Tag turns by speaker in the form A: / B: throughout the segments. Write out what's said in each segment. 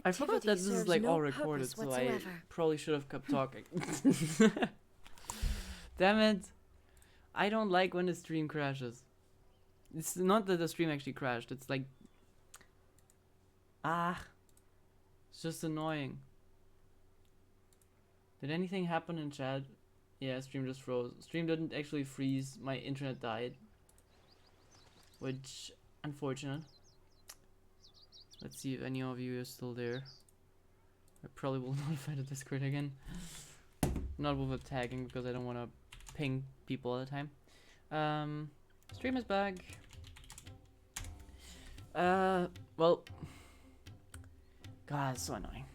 A: I forgot that this is like all recorded, so I probably should have kept talking. Damn it. I don't like when the stream crashes. It's not that the stream actually crashed, it's like... It's just annoying. Did anything happen in chat? Yeah, stream just froze. Stream didn't actually freeze, my internet died. Which, unfortunate. Let's see if any of you are still there. I probably will notify the Discord again. Not with the tagging because I don't want to ping people all the time. Stream is back. Well, God, it's so annoying.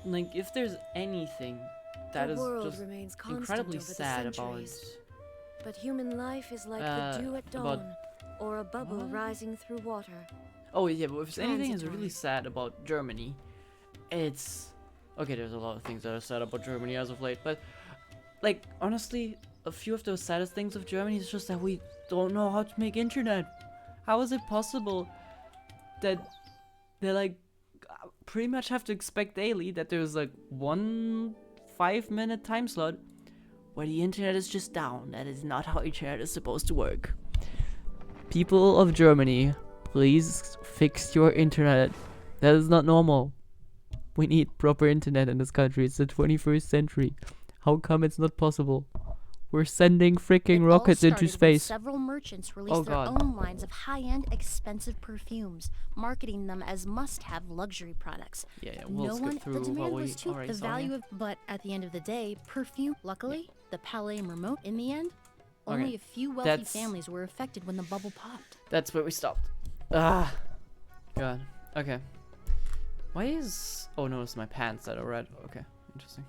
A: Like, if there's anything that is just incredibly sad about...
B: But human life is like the dew at dawn, or a bubble rising through water.
A: Oh yeah, but if anything is really sad about Germany, it's... Okay, there's a lot of things that are sad about Germany as of late, but... Like, honestly, a few of the saddest things of Germany is just that we don't know how to make internet. How is it possible that they like pretty much have to expect daily that there's like 1 5-minute time slot where the internet is just down? That is not how internet is supposed to work. People of Germany, please fix your internet. That is not normal. We need proper internet in this country. It's the 21st century. How come it's not possible? We're sending freaking rockets into space.
C: Several merchants released their own lines of high-end, expensive perfumes, marketing them as must-have luxury products.
A: Yeah, we'll skip through what we already saw.
C: But at the end of the day, perfume. Luckily, the Palais Remote. In the end, only a few wealthy families were affected when the bubble popped.
A: That's where we stopped. Ah, God. Okay. Why is? Oh no, it's my pants that are red. Okay, interesting.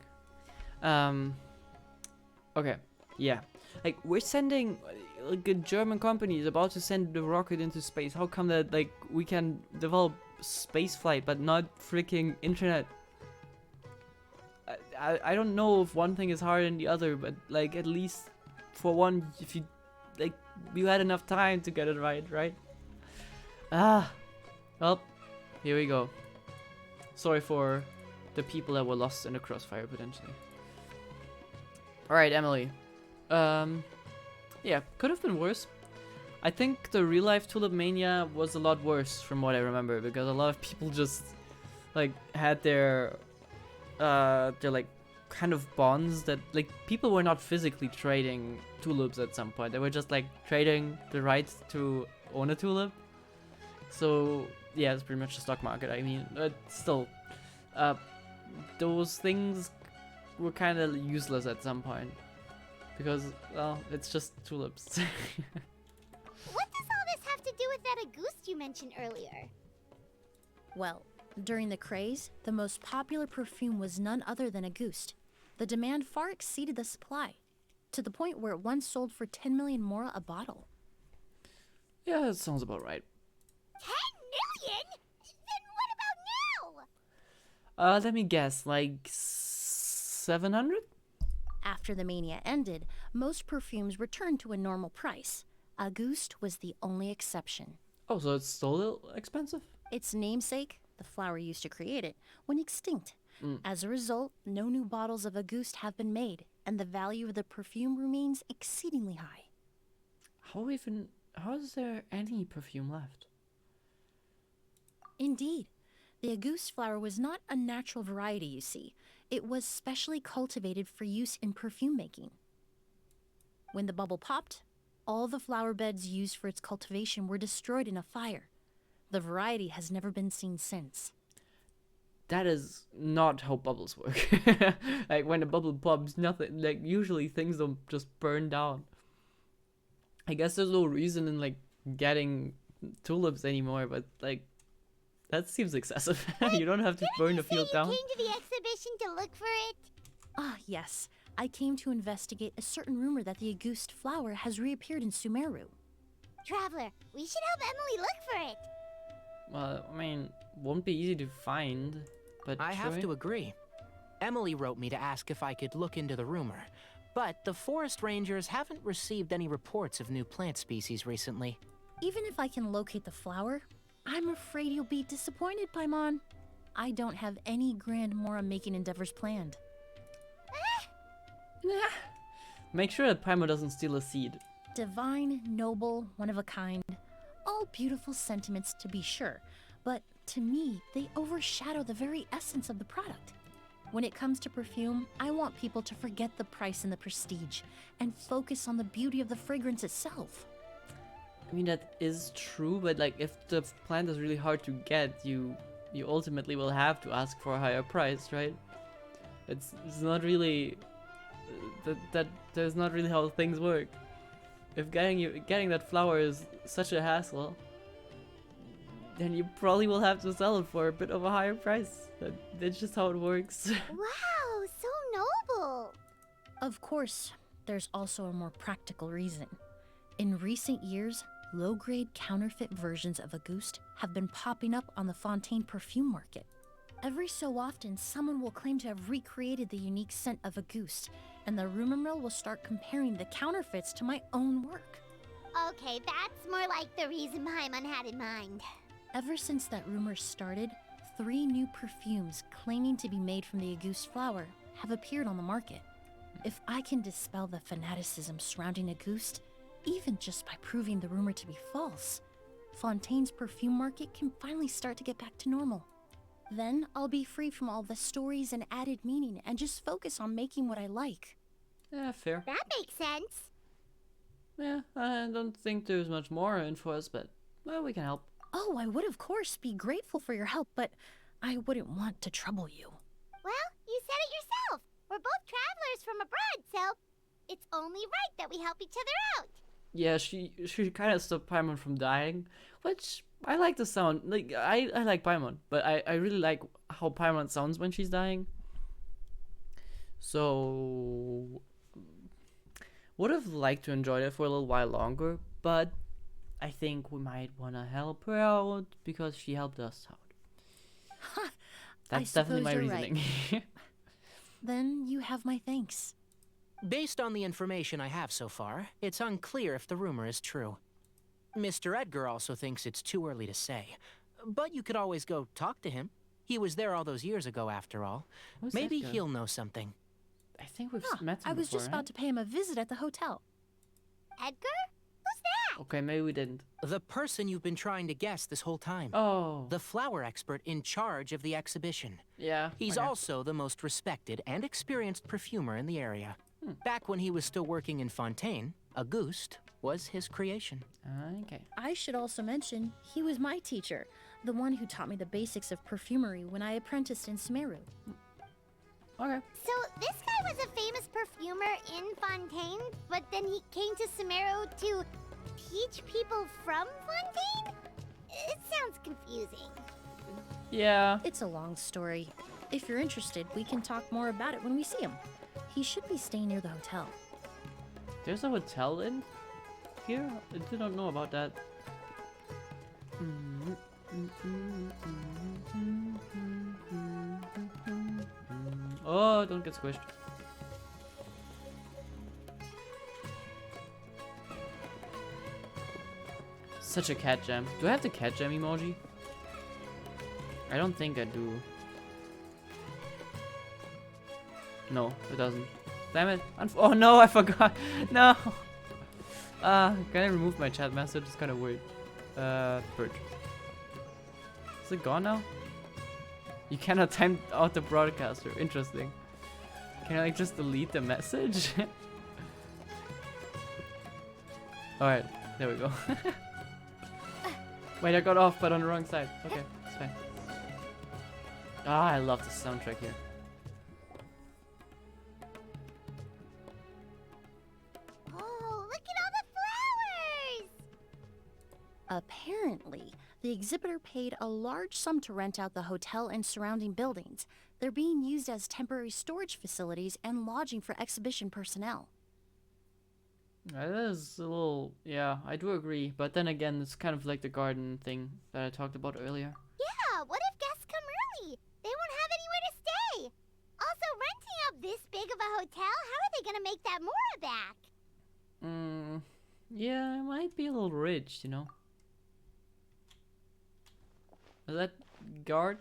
A: Okay. Yeah, like we're sending, like a German company is about to send the rocket into space. How come that like we can develop space flight but not freaking internet? I don't know if one thing is harder than the other, but like at least for one, if you like, you had enough time to get it right? Well, here we go. Sorry for the people that were lost in the crossfire potentially. All right, Emilie. Yeah, could have been worse. I think the real life Tulip Mania was a lot worse from what I remember, because a lot of people just like had their like kind of bonds that like people were not physically trading tulips at some point. They were just like trading the rights to own a tulip. So yeah, it's pretty much the stock market. I mean, still, those things were kind of useless at some point. Because, well, it's just tulips.
D: What does all this have to do with that Auguste you mentioned earlier?
C: Well, during the craze, the most popular perfume was none other than Auguste. The demand far exceeded the supply, to the point where it once sold for 10 million mora a bottle.
A: Yeah, that sounds about right.
D: 10 million? Then what about now?
A: Let me guess, like 700?
C: After the mania ended, most perfumes returned to a normal price. Auguste was the only exception.
A: Oh, so it's still expensive?
C: Its namesake, the flower used to create it, went extinct. As a result, no new bottles of Auguste have been made, and the value of the perfume remains exceedingly high.
A: How is there any perfume left?
C: Indeed. The Auguste flower was not a natural variety, you see. It was specially cultivated for use in perfume making. When the bubble popped, all the flower beds used for its cultivation were destroyed in a fire. The variety has never been seen since.
A: That is not how bubbles work. Like when a bubble pops, nothing, like usually things don't just burn down. I guess there's no reason in like getting tulips anymore, but like that seems excessive. You don't have to burn the field down.
D: You came to the exhibition to look for it?
C: Ah, yes. I came to investigate a certain rumor that the Auguste flower has reappeared in Sumeru.
D: Traveler, we should help Emilie look for it.
A: Well, I mean, won't be easy to find, but
E: I have to agree. Emilie wrote me to ask if I could look into the rumor, but the forest rangers haven't received any reports of new plant species recently.
C: Even if I can locate the flower, I'm afraid you'll be disappointed, Paimon. I don't have any grand Mora-making endeavors planned.
A: Make sure that Paimon doesn't steal a seed.
C: Divine, noble, one of a kind. All beautiful sentiments to be sure, but to me, they overshadow the very essence of the product. When it comes to perfume, I want people to forget the price and the prestige and focus on the beauty of the fragrance itself.
A: I mean, that is true, but like if the plant is really hard to get, you ultimately will have to ask for a higher price, right? It's not really that's not really how things work. If getting that flower is such a hassle, then you probably will have to sell it for a bit of a higher price. That's just how it works.
D: Wow, so noble.
C: Of course, there's also a more practical reason. In recent years, low-grade counterfeit versions of Auguste have been popping up on the Fontaine perfume market. Every so often, someone will claim to have recreated the unique scent of Auguste, and the rumor mill will start comparing the counterfeits to my own work.
D: Okay, that's more like the reason Paimon had in mind.
C: Ever since that rumor started, 3 new perfumes claiming to be made from the Auguste flower have appeared on the market. If I can dispel the fanaticism surrounding Auguste, even just by proving the rumor to be false, Fontaine's perfume market can finally start to get back to normal. Then I'll be free from all the stories and added meaning and just focus on making what I like.
A: Yeah, fair.
D: That makes sense.
A: Yeah, I don't think there's much more in for us, but well, we can help.
C: Oh, I would of course be grateful for your help, but I wouldn't want to trouble you.
D: Well, you said it yourself. We're both travelers from abroad, so it's only right that we help each other out.
A: Yeah, she kind of stopped Paimon from dying, which I like the sound. Like I like Paimon, but I really like how Paimon sounds when she's dying. So would have liked to enjoy that for a little while longer, but I think we might want to help her out because she helped us out.
C: Ha!
A: That's definitely my
C: suppose you're
A: reasoning.
C: right. Then you have my thanks.
E: Based on the information I have so far, it's unclear if the rumor is true. Mr. Edgar also thinks it's too early to say, but you could always go talk to him. He was there all those years ago, after all.
A: Who's
E: Maybe
A: Edgar?
E: he'll know something.
A: I think we've
C: Ah,
A: met him
C: I was
A: before,
C: just
A: right?
C: about to pay him a visit at the hotel.
D: Edgar? Who's that?
A: Okay, maybe we didn't.
E: The person you've been trying to guess this whole time.
A: Oh.
E: The flower expert in charge of the exhibition.
A: Yeah.
E: He's
A: okay.
E: also the most respected and experienced perfumer in the area. Back when he was still working in Fontaine, Auguste was his creation.
A: Okay.
C: I should also mention, he was my teacher, the one who taught me the basics of perfumery when I apprenticed in Sumeru.
A: Okay.
D: So this guy was a famous perfumer in Fontaine, but then he came to Sumeru to teach people from Fontaine? It sounds confusing.
A: Yeah.
C: It's a long story. If you're interested, we can talk more about it when we see him. He should be staying near the hotel.
A: There's a hotel in here? I didn't know about that. Oh, don't get squished. Such a cat gem. Do I have the cat gem emoji? I don't think I do. No, it doesn't. Damn it. Oh no, I forgot. No. Can I remove my chat message? It's kind of weird. Purge. Is it gone now? You cannot time out the broadcaster. Interesting. Can I like just delete the message? Alright, there we go. Wait, I got off, but on the wrong side. Okay, it's fine. Ah, I love the soundtrack here.
D: Oh, look at all the flowers!
C: Apparently, the exhibitor paid a large sum to rent out the hotel and surrounding buildings. They're being used as temporary storage facilities and lodging for exhibition personnel.
A: That is a little, yeah, I do agree. But then again, it's kind of like the garden thing that I talked about earlier.
D: Yeah, what if guests come early? They won't have anywhere to stay. Also, renting out this big of a hotel, how are they gonna make that Mora back?
A: Yeah, it might be a little rich, you know. Is that Gerhard?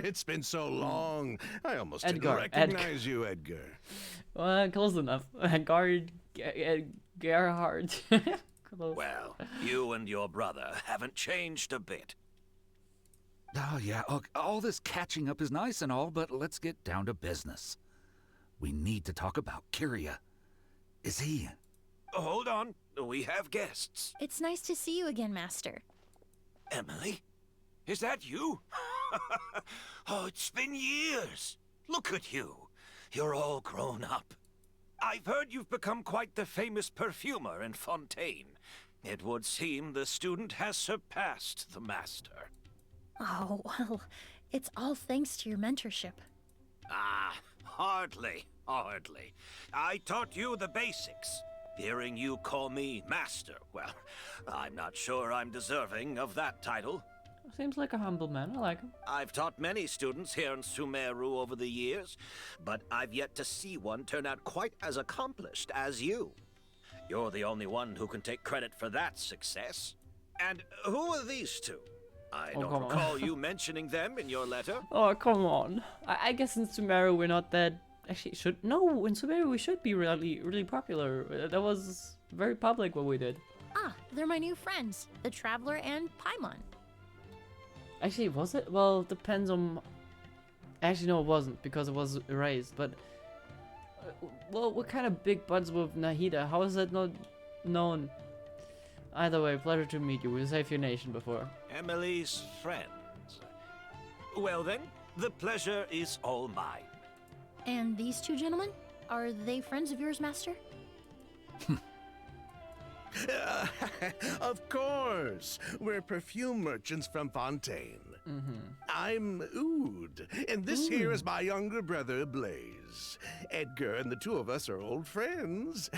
F: It's been so long. I almost
A: Edgar,
F: didn't recognize you, Edgar.
A: Well, close enough. Gerhard. Close.
G: Well, you and your brother haven't changed a bit.
H: Oh, yeah, all this catching up is nice and all, but let's get down to business. We need to talk about Kyria. Is he...
G: Hold on, we have guests.
C: It's nice to see you again, Master.
G: Emilie? Is that you? Oh, it's been years. Look at you. You're all grown up. I've heard you've become quite the famous perfumer in Fontaine. It would seem the student has surpassed the master.
C: Oh, well, it's all thanks to your mentorship.
G: Ah, hardly. I taught you the basics. Hearing you call me master, well, I'm not sure I'm deserving of that title.
A: Seems like a humble man. I like him.
G: I've taught many students here in Sumeru over the years, but I've yet to see one turn out quite as accomplished as you. You're the only one who can take credit for that success. And who are these two? I don't
A: come on.
G: recall you mentioning them in your letter.
A: Oh, come on. I guess in Sumeru we're not that... Actually, no, in Sumeru we should be really popular. That was very public what we did.
C: Ah, they're my new friends, the Traveler and Paimon.
A: Actually, was it? Well, it depends on... Actually, no, it wasn't, because it was erased, but... well, we're kind of big buds with Nahida. How is that not known? Either way, pleasure to meet you. We'll save your nation before.
G: Emilie's friends. Well then, the pleasure is all mine.
C: And these two gentlemen? Are they friends of yours, Master?
F: Of course. We're perfume merchants from Fontaine.
A: Mm-hmm.
F: I'm Oud, and this here is my younger brother, Blaze. Edgar and the two of us are old friends.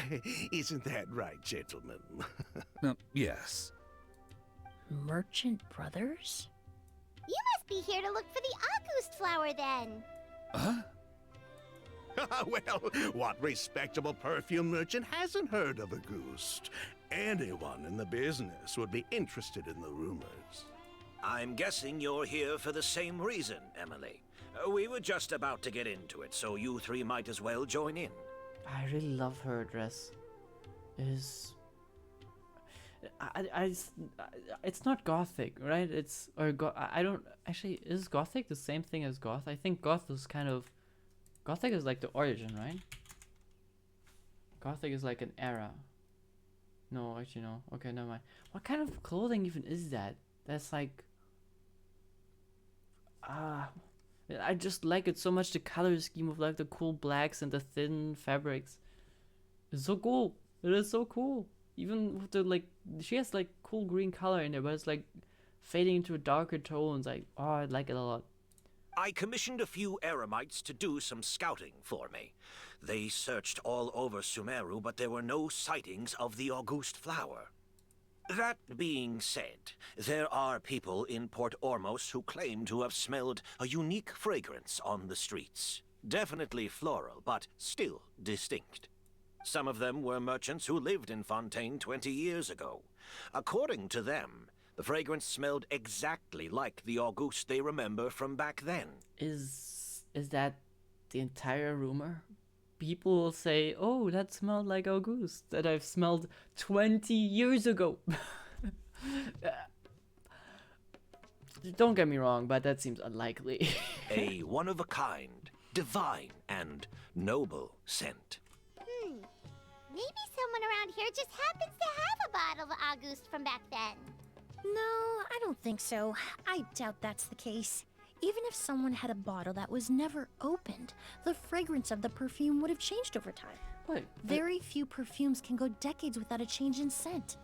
F: Isn't that right, gentlemen?
H: Yes.
C: Merchant brothers?
D: You must be here to look for the August flower then.
H: Huh?
F: Well, what respectable perfume merchant hasn't heard of a goose? Anyone in the business would be interested in the rumors.
G: I'm guessing you're here for the same reason, Emilie. We were just about to get into it, so you three might as well join in.
A: I really love her dress. It's not gothic, right? I don't actually. Is gothic the same thing as goth? I think goth is kind of. Gothic is like the origin, right? Gothic is like an era. No, actually no. Okay, never mind. What kind of clothing even is that? That's like... I just like it so much, the color scheme of like the cool blacks and the thin fabrics. It's so cool. It is so cool. Even with the like... She has like cool green color in there, but it's like fading into darker tones. Like, oh, I like it a lot.
G: I commissioned a few eremites to do some scouting for me. They searched all over Sumeru, but there were no sightings of the August flower. That being said, there are people in Port Ormos who claim to have smelled a unique fragrance on the streets. Definitely floral, but still distinct. Some of them were merchants who lived in Fontaine 20 years ago. According to them, the fragrance smelled exactly like the August they remember from back then.
A: Is that the entire rumor? People will say, oh, that smelled like August that I've smelled 20 years ago. Don't get me wrong, but that seems unlikely.
G: A one-of-a-kind, divine, and noble scent.
D: Maybe someone around here just happens to have a bottle of August from back then.
C: No, I don't think so. I doubt that's the case. Even if someone had a bottle that was never opened, the fragrance of the perfume would have changed over time.
A: Wait,
C: Very few perfumes can go decades without a change in scent.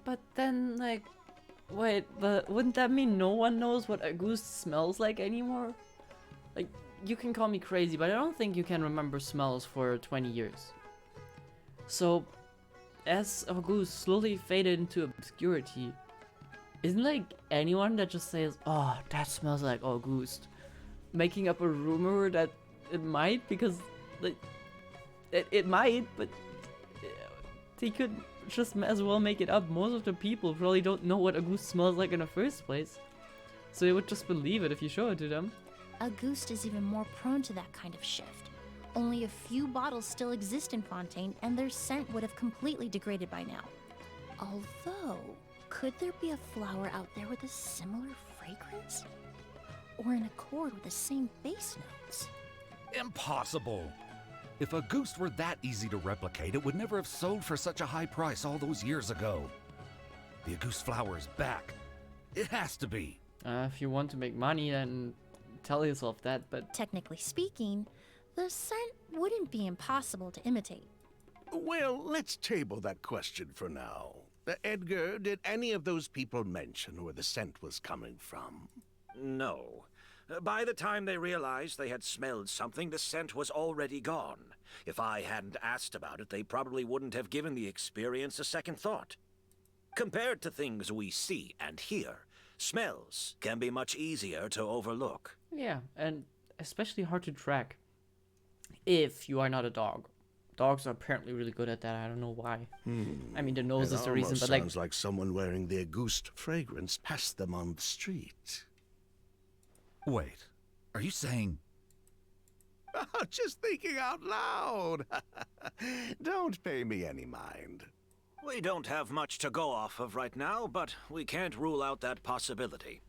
A: but then, like, wait, but wouldn't that mean no one knows what August smells like anymore? Like, you can call me crazy, but I don't think you can remember smells for 20 years. So, as August slowly faded into obscurity, isn't like anyone that just says, oh, that smells like August, making up a rumor that it might, because like it might, but they could just as well make it up. Most of the people probably don't know what August smells like in the first place. so they would just believe it if you show it to them.
C: Auguste is even more prone to that kind of shift. Only a few bottles still exist in Fontaine, and their scent would have completely degraded by now. Although, could there be a flower out there with a similar fragrance? Or in accord with the same base notes?
H: Impossible! If Auguste were that easy to replicate, it would never have sold for such a high price all those years ago. The Auguste flower is back. It has to be.
A: If you want to make money, then tell yourself that, but...
C: Technically speaking, the scent wouldn't be impossible to imitate.
F: Well, let's table that question for now. Edgar, did any of those people mention where the scent was coming from?
G: No. By the time they realized they had smelled something, the scent was already gone. If I hadn't asked about it, they probably wouldn't have given the experience a second thought. Compared to things we see and hear, smells can be much easier to overlook.
A: Yeah, and especially hard to track if you are not a dog. Dogs are apparently really good at that. I don't know why. I mean, the nose is the reason, but like...
F: sounds like someone wearing the Auguste fragrance passed them on the street.
H: Wait, are you saying...
F: Just thinking out loud. Don't pay me any mind.
G: We don't have much to go off of right now, but we can't rule out that possibility.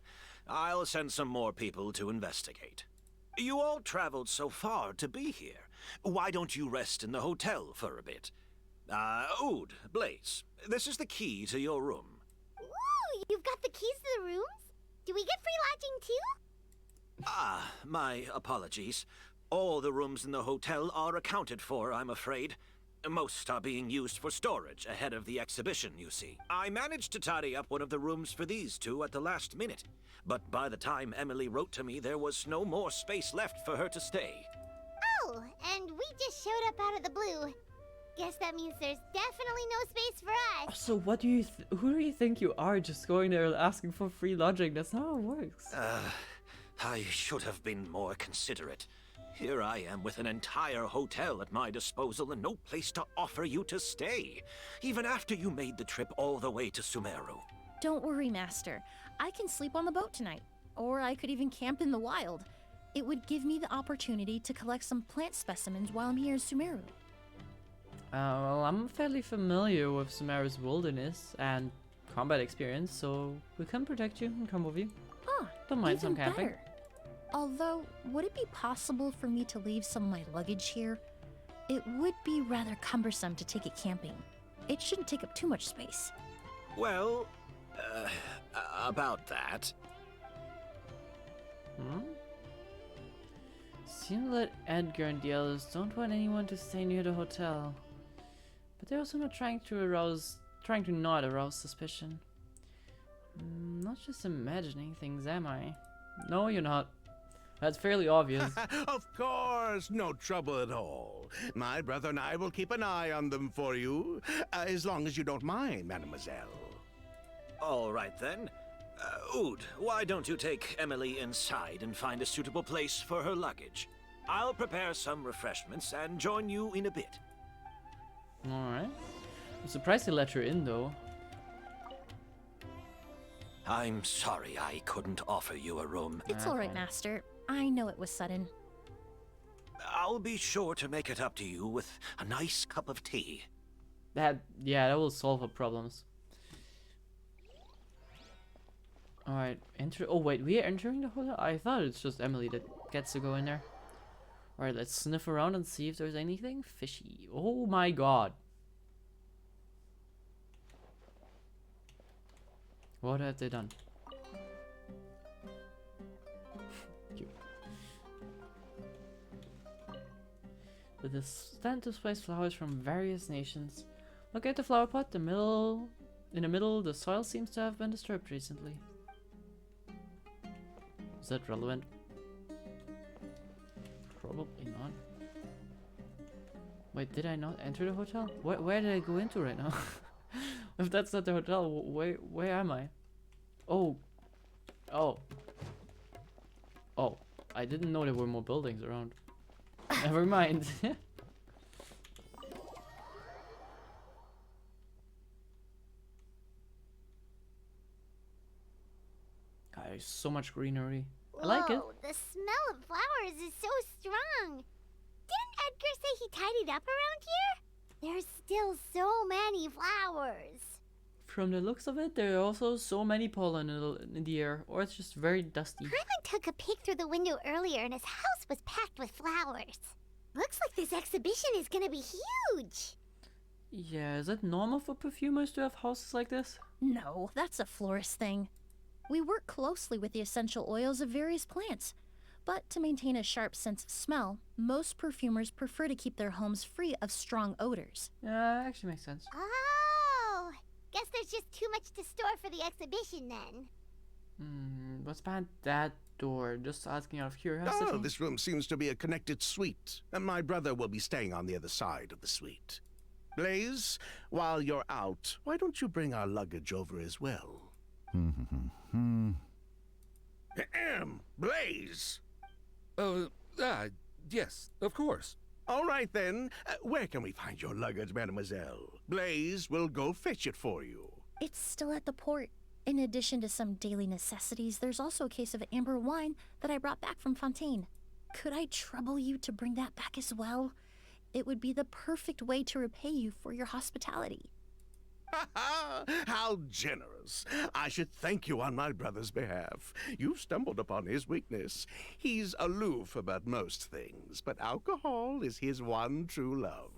G: I'll send some more people to investigate. You all traveled so far to be here. Why don't you rest in the hotel for a bit? Oud, Blaze, this is the key to your room.
D: Ooh, you've got the keys to the rooms? Do we get free lodging too?
G: My apologies. All the rooms in the hotel are accounted for, I'm afraid. Most are being used for storage ahead of the exhibition, you see. I managed to tidy up one of the rooms for these two at the last minute, but by the time Emilie wrote to me, there was no more space left for her to stay.
D: Oh, and we just showed up out of the blue. Guess that means there's definitely no space for us.
A: So what do you... who do you think you are, just going there asking for free lodging? That's not how it works.
G: I should have been more considerate. Here I am with an entire hotel at my disposal and no place to offer you to stay, even after you made the trip all the way to Sumeru.
C: Don't worry, Master. I can sleep on the boat tonight. Or I could even camp in the wild. It would give me the opportunity to collect some plant specimens while I'm here in Sumeru.
A: Well, I'm fairly familiar with Sumeru's wilderness and combat experience, so we can protect you and come with you.
C: Ah,
A: Don't mind
C: even
A: some camping.
C: better. Although, would it be possible for me to leave some of my luggage here? It would be rather cumbersome to take it camping. It shouldn't take up too much space.
G: Well, about that.
A: Seems that Edgar and the others don't want anyone to stay near the hotel. But they're also not trying to not arouse suspicion. Not just imagining things, am I? No, you're not. That's fairly obvious.
F: Of course, no trouble at all. My brother and I will keep an eye on them for you, as long as you don't mind, mademoiselle.
G: All right then. Oud, why don't you take Emilie inside and find a suitable place for her luggage? I'll prepare some refreshments and join you in a bit.
A: Alright. I'm surprised they let her in, though.
G: I'm sorry I couldn't offer you a room.
C: It's alright, Master. I know it was sudden.
G: I'll be sure to make it up to you with a nice cup of tea.
A: That will solve her problems. Alright, enter. Oh, wait, we are entering the hotel? I thought it's just Emilie that gets to go in there. Alright, let's sniff around and see if there's anything fishy. Oh my god. What have they done? Cute. The stand displays flowers from various nations. Look at the flower pot. In the middle, the soil seems to have been disturbed recently. Is that relevant? Probably not. Wait, did I not enter the hotel? Where did I go into right now? If that's not the hotel, where am I? Oh. I didn't know there were more buildings around. Never mind. I so much greenery. I like it.
D: Whoa, the smell of flowers is so strong. Didn't Edgar say he tidied up around here? There's still so many flowers.
A: From the looks of it, there are also so many pollen in the air, or it's just very dusty.
D: Herman took a peek through the window earlier and his house was packed with flowers. Looks like this exhibition is gonna be huge.
A: Yeah, is it normal for perfumers to have houses like this?
C: No, that's a florist thing. We work closely with the essential oils of various plants. But to maintain a sharp sense of smell, most perfumers prefer to keep their homes free of strong odors.
A: Yeah, actually makes sense.
D: Oh, guess there's just too much to store for the exhibition then.
A: What's behind that door? Just asking out of curiosity.
F: Oh, this room seems to be a connected suite, and my brother will be staying on the other side of the suite. Blaze, while you're out, why don't you bring our luggage over as well? Blaze!
H: Yes, of course.
F: All right then. Where can we find your luggage, mademoiselle? Blaze will go fetch it for you.
C: It's still at the port. In addition to some daily necessities, there's also a case of amber wine that I brought back from Fontaine. Could I trouble you to bring that back as well? It would be the perfect way to repay you for your hospitality.
F: How generous. I should thank you on my brother's behalf. You've stumbled upon his weakness. He's aloof about most things, but alcohol is his one true love.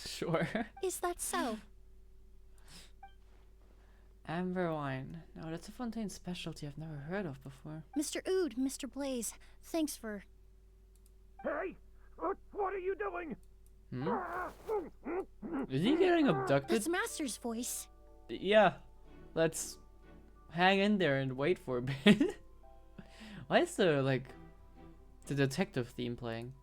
A: Sure.
C: Is that so?
A: Amber wine. Now that's a Fontaine specialty I've never heard of before.
C: Mr. Ood, Mr. Blaze, thanks for...
G: Hey! What are you doing?
A: Is he getting abducted?
C: That's Master's voice.
A: Yeah. Let's hang in there and wait for a bit. Why is there, like, the detective theme playing?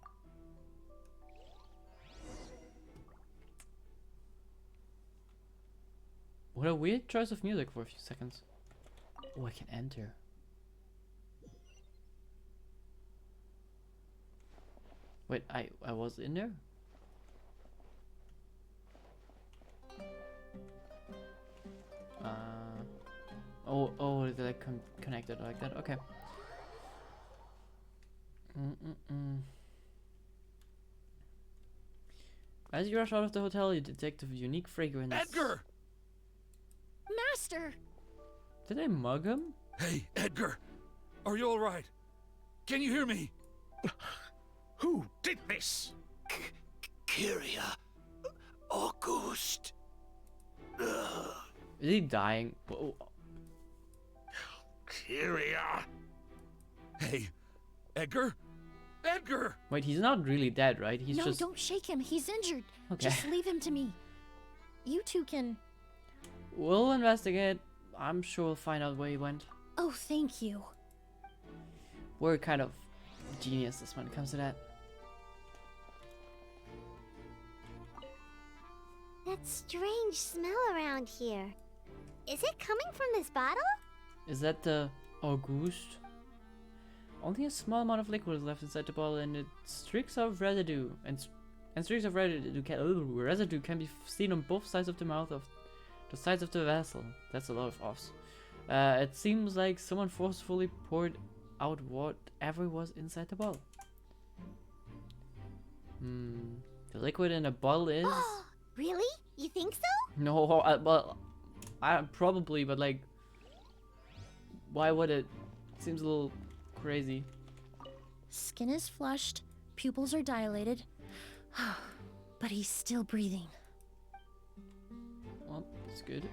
A: What a weird choice of music for a few seconds. Oh, I can enter. Wait, I was in there? Oh, is it like connected like that? Okay. As you rush out of the hotel, you detect a unique fragrance.
H: Edgar!
C: Master!
A: Did I mug him?
H: Hey, Edgar! Are you alright? Can you hear me?
F: Who did this?
G: Kyria. Auguste.
A: Is he dying? Whoa.
F: Kyria.
H: Hey, Edgar? Edgar!
A: Wait, he's not really dead, right? He's
C: No,
A: just...
C: don't shake him. He's injured.
A: Okay.
C: Just leave him to me. You two can...
A: We'll investigate. I'm sure we'll find out where he went.
C: Oh, thank you.
A: We're kind of geniuses when it comes to that.
D: That strange smell around here. Is it coming from this bottle?
A: Is that the Auguste? Only a small amount of liquid is left inside the bottle, and it streaks of residue. And streaks of residue can be seen on both sides of the mouth of the sides of the vessel. That's a lot of offs. It seems like someone forcefully poured out whatever was inside the bottle. The liquid in the bottle is...
D: Really? You think so?
A: No, well, probably, but like, why would it? Seems a little crazy.
C: Skin is flushed, pupils are dilated, but he's still breathing.
A: Well, it's good.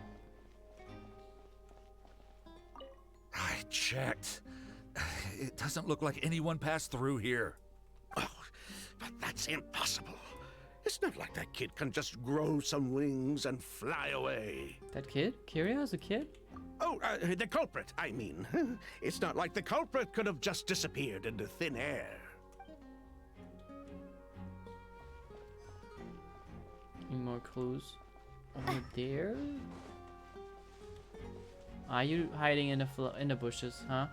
H: I checked. It doesn't look like anyone passed through here.
F: Oh, but that's impossible. It's not like that kid can just grow some wings and fly away.
A: That kid? Kyria is a kid?
F: Oh, the culprit, I mean. It's not like the culprit could have just disappeared into thin air.
A: Any more clues? Over there? Are you hiding in the bushes, huh?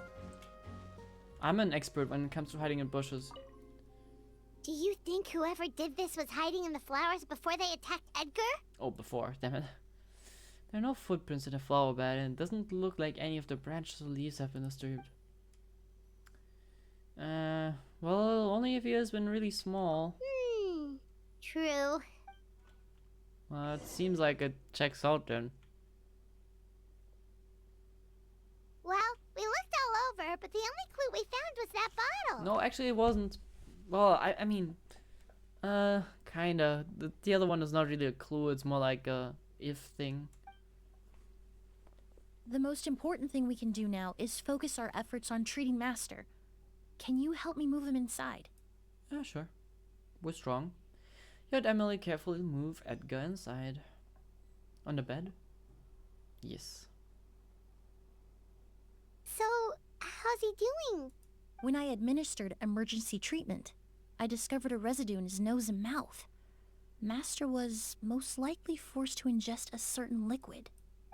A: I'm an expert when it comes to hiding in bushes.
D: Do you think whoever did this was hiding in the flowers before they attacked Edgar?
A: Oh, before, damn it. There are no footprints in the flower bed, and it doesn't look like any of the branches or leaves have been disturbed. only if he has been really small.
D: True.
A: Well, it seems like it checks out then.
D: Well, we looked all over, but the only clue we found was that bottle.
A: No, actually it wasn't. Well, I mean, kinda. The other one is not really a clue, it's more like a if thing.
C: The most important thing we can do now is focus our efforts on treating Master. Can you help me move him inside?
A: Yeah, sure. We're strong. You had Emily carefully move Edgar inside. On the bed? Yes.
D: So, how's he doing?
C: When I administered emergency treatment, I discovered a residue in his nose and mouth. Master was most likely forced to ingest a certain liquid.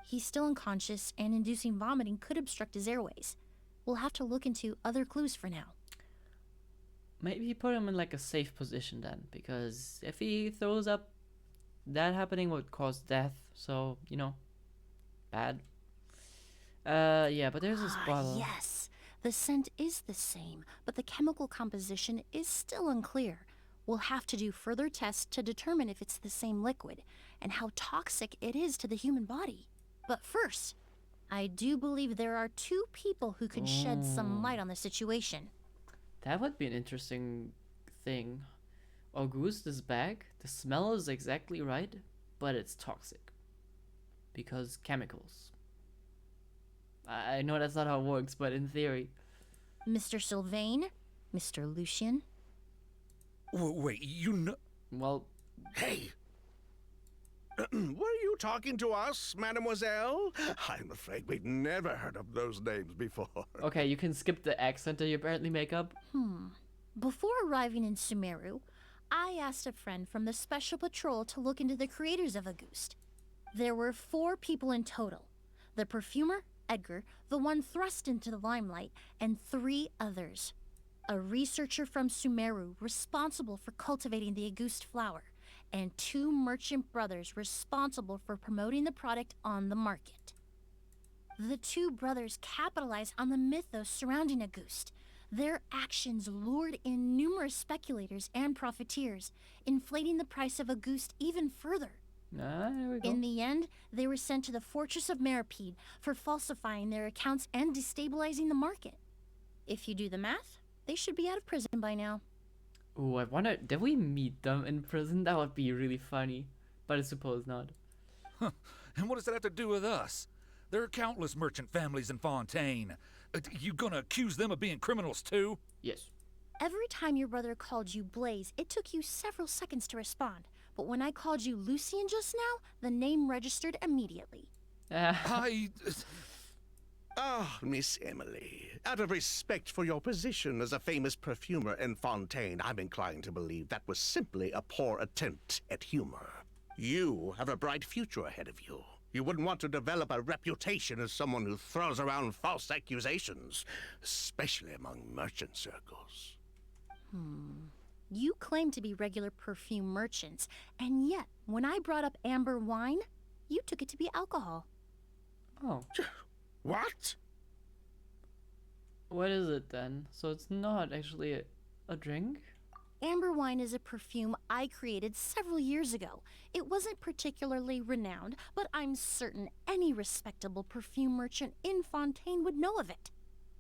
C: He's still unconscious, and inducing vomiting could obstruct his airways. We'll have to look into other clues for now.
A: Maybe put him in like a safe position then, because if he throws up, that happening would cause death, so, you know, bad. Yeah, but there's this bottle.
C: Yes, the scent is the same, but the chemical composition is still unclear. We'll have to do further tests to determine if it's the same liquid, and how toxic it is to the human body. But first, I do believe there are 2 people who could shed some light on the situation.
A: That would be an interesting thing. Auguste is back. The smell is exactly right, but it's toxic. Because chemicals. I know that's not how it works, but in theory.
C: Mr. Sylvain, Mr. Lucien.
H: Wait, you know...
A: Well,
F: Hey! Were you talking to us, mademoiselle? I'm afraid we'd never heard of those names before.
A: okay, you can skip the accent that you apparently make up.
C: Before arriving in Sumeru, I asked a friend from the Special Patrol to look into the creators of Auguste. There were 4 people in total. The perfumer, Edgar, the one thrust into the limelight, and 3 others. A researcher from Sumeru responsible for cultivating the Auguste flower, and 2 merchant brothers responsible for promoting the product on the market. The 2 brothers capitalized on the mythos surrounding Auguste. Their actions lured in numerous speculators and profiteers, inflating the price of Auguste even further.
A: There we go.
C: In the end, they were sent to the fortress of Meripede for falsifying their accounts and destabilizing the market. If you do the math, they should be out of prison by now.
A: Ooh, I wonder, did we meet them in prison? That would be really funny. But I suppose not.
H: And what does that have to do with us? There are countless merchant families in Fontaine. You gonna accuse them of being criminals too?
A: Yes.
C: Every time your brother called you Blaze, it took you several seconds to respond. But when I called you Lucien just now, the name registered immediately.
H: I...
F: Ah, Miss Emily, out of respect for your position as a famous perfumer in Fontaine, I'm inclined to believe that was simply a poor attempt at humor. You have a bright future ahead of you. You wouldn't want to develop a reputation as someone who throws around false accusations, especially among merchant circles.
C: You claim to be regular perfume merchants, and yet, when I brought up amber wine, you took it to be alcohol.
A: Oh.
F: What?
A: What is it then? So it's not actually a drink?
C: Amber wine is a perfume I created several years ago. It wasn't particularly renowned, but I'm certain any respectable perfume merchant in Fontaine would know of it.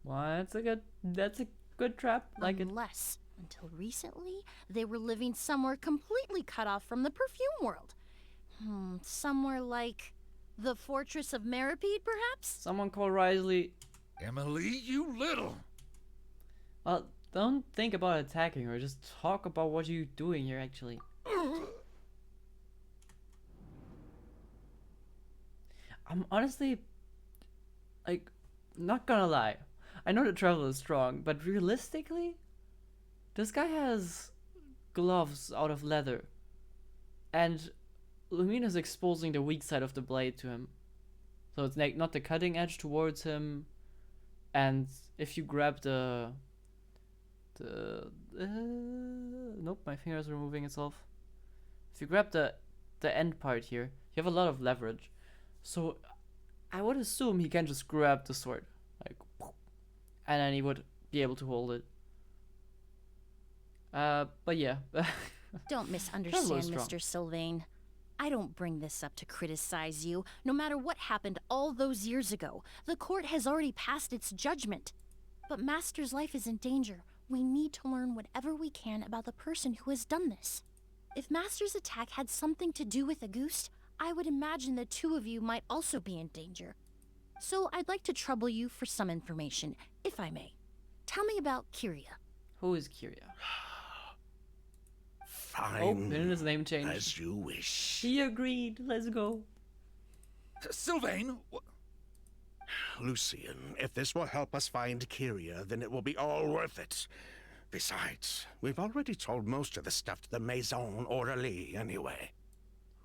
A: Well, that's a good trap. Like it.
C: Unless, until recently, they were living somewhere completely cut off from the perfume world. Somewhere like the Fortress of Meripede, perhaps?
A: Someone call Risley.
H: Emily, you little...
A: Well, don't think about attacking her. Just talk about what you're doing here, actually. I'm honestly, like, not gonna lie. I know the travel is strong, but realistically, this guy has gloves out of leather. And Lumina's exposing the weak side of the blade to him. So it's like not the cutting edge towards him. And if you grab nope, my finger's removing itself. If you grab the end part here, you have a lot of leverage. So I would assume he can just grab the sword, like, and then he would be able to hold it. But yeah.
C: Don't misunderstand, Mr. Sylvain. I don't bring this up to criticize you. No matter what happened all those years ago, the court has already passed its judgment. But Master's life is in danger. We need to learn whatever we can about the person who has done this. If Master's attack had something to do with Auguste, I would imagine the two of you might also be in danger. So I'd like to trouble you for some information, if I may. Tell me about Kyria.
A: Who is Kyria?
F: Fine.
A: Oh, and his name changed.
F: As you wish.
A: He agreed. Let's go.
H: Sylvain!
F: Lucian, if this will help us find Kyria, then it will be all worth it. Besides, we've already told most of the stuff to the Maison Orderly anyway.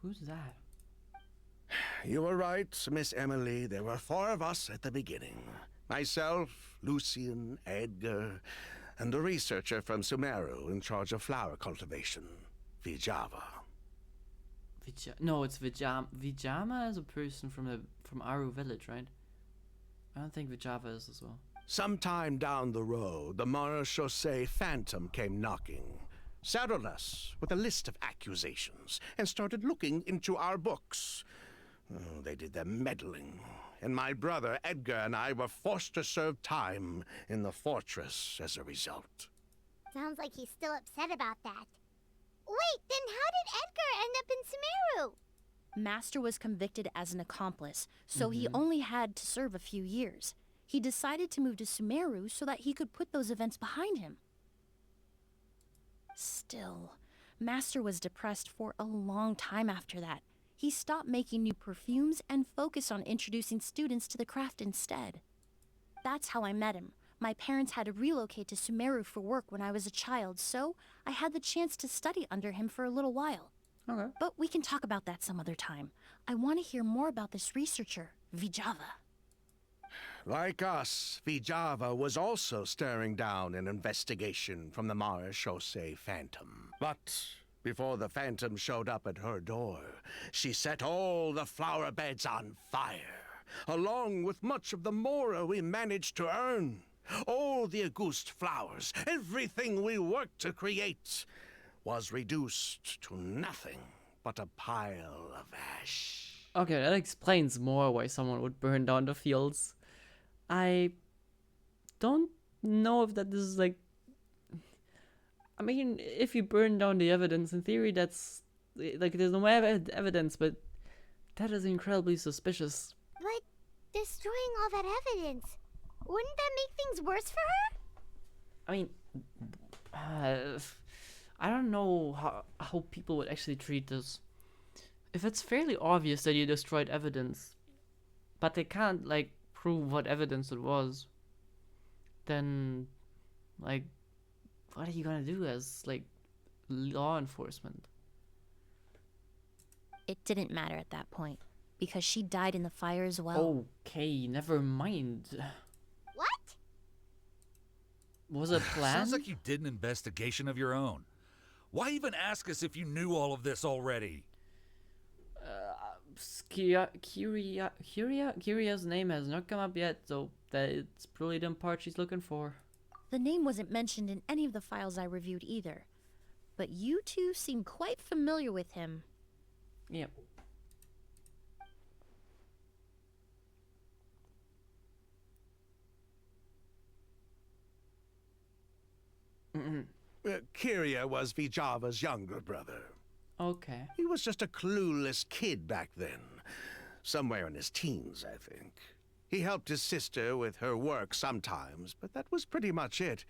A: Who's that?
F: You were right, Miss Emilie. There were 4 of us at the beginning. Myself, Lucian, Edgar, and a researcher from Sumeru in charge of flower cultivation, Vijava.
A: No, it's Vijama. Vijama is a person from Aru village, right? I don't think Vijava is as well.
F: Sometime down the road, the Marechaussee Phantom came knocking, saddled us with a list of accusations, and started looking into our books. Oh, they did their meddling, and my brother Edgar and I were forced to serve time in the fortress as a result.
D: Sounds like he's still upset about that. Wait, then how did Edgar end up in Sumeru?
C: Master was convicted as an accomplice, so he only had to serve a few years. He decided to move to Sumeru so that he could put those events behind him. Still, Master was depressed for a long time after that. He stopped making new perfumes and focused on introducing students to the craft instead. That's how I met him. My parents had to relocate to Sumeru for work when I was a child, so I had the chance to study under him for a little while.
A: Okay.
C: But we can talk about that some other time. I want to hear more about this researcher, Vijava.
F: Like us, Vijava was also staring down an investigation from the Marechaussee Phantom. But before the Phantom showed up at her door, she set all the flower beds on fire, along with much of the mora we managed to earn. All the Auguste flowers, everything we worked to create, was reduced to nothing but a pile of ash.
A: Okay, that explains more why someone would burn down the fields. I don't know if that is like... I mean, if you burn down the evidence, in theory that's... Like, there's no evidence, but that is incredibly suspicious.
D: But destroying all that evidence, wouldn't that make things worse for her?
A: I mean... I don't know how people would actually treat this. If it's fairly obvious that you destroyed evidence, but they can't, like, prove what evidence it was, then, like, what are you gonna do as, like, law enforcement?
C: It didn't matter at that point, because she died in the fire as well.
A: Okay, never mind.
D: What?
A: Was it planned?
H: Sounds like you did an investigation of your own. Why even ask us if you knew all of this already?
A: Kyria's name has not come up yet, so that it's probably the part she's looking for.
C: The name wasn't mentioned in any of the files I reviewed either. But you two seem quite familiar with him.
A: Yep.
F: Kyria was Vijava's younger brother.
A: Okay.
F: He was just a clueless kid back then. Somewhere in his teens, I think. He helped his sister with her work sometimes, but that was pretty much it.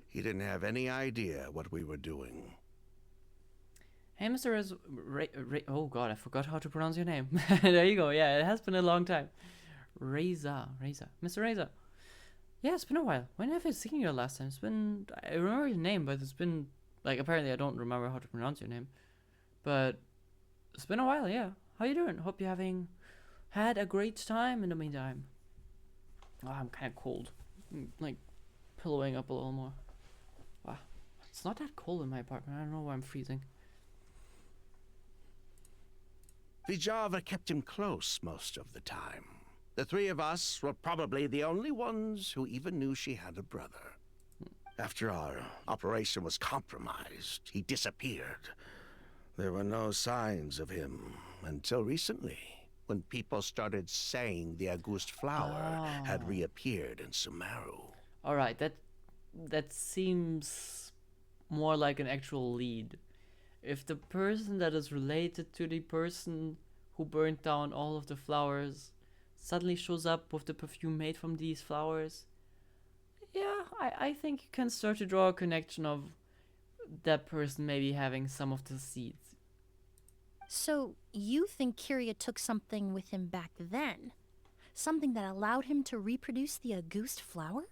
F: He didn't have any idea what we were doing.
A: Hey, Mr. oh god, I forgot how to pronounce your name. There you go. Yeah, it has been a long time. Reza. Mr. Reza. Yeah, it's been a while. When have I seen you last time? It's been... I remember your name, but it's been... Like, apparently I don't remember how to pronounce your name. But it's been a while, yeah. How you doing? Hope you're having had a great time in the meantime. Oh, I'm kind of cold. I'm, like, pillowing up a little more. Wow. It's not that cold in my apartment. I don't know why I'm freezing.
F: Vijava kept him close most of the time. The 3 of us were probably the only ones who even knew she had a brother. After our operation was compromised, he disappeared. There were no signs of him until recently, when people started saying the Auguste flower had
A: Oh.
F: reappeared in Sumeru.
A: Alright, that seems more like an actual lead. If the person that is related to the person who burned down all of the flowers suddenly shows up with the perfume made from these flowers, yeah, I think you can start to draw a connection of that person maybe having some of the seeds.
C: So, you think Kyria took something with him back then? Something that allowed him to reproduce the Auguste flower?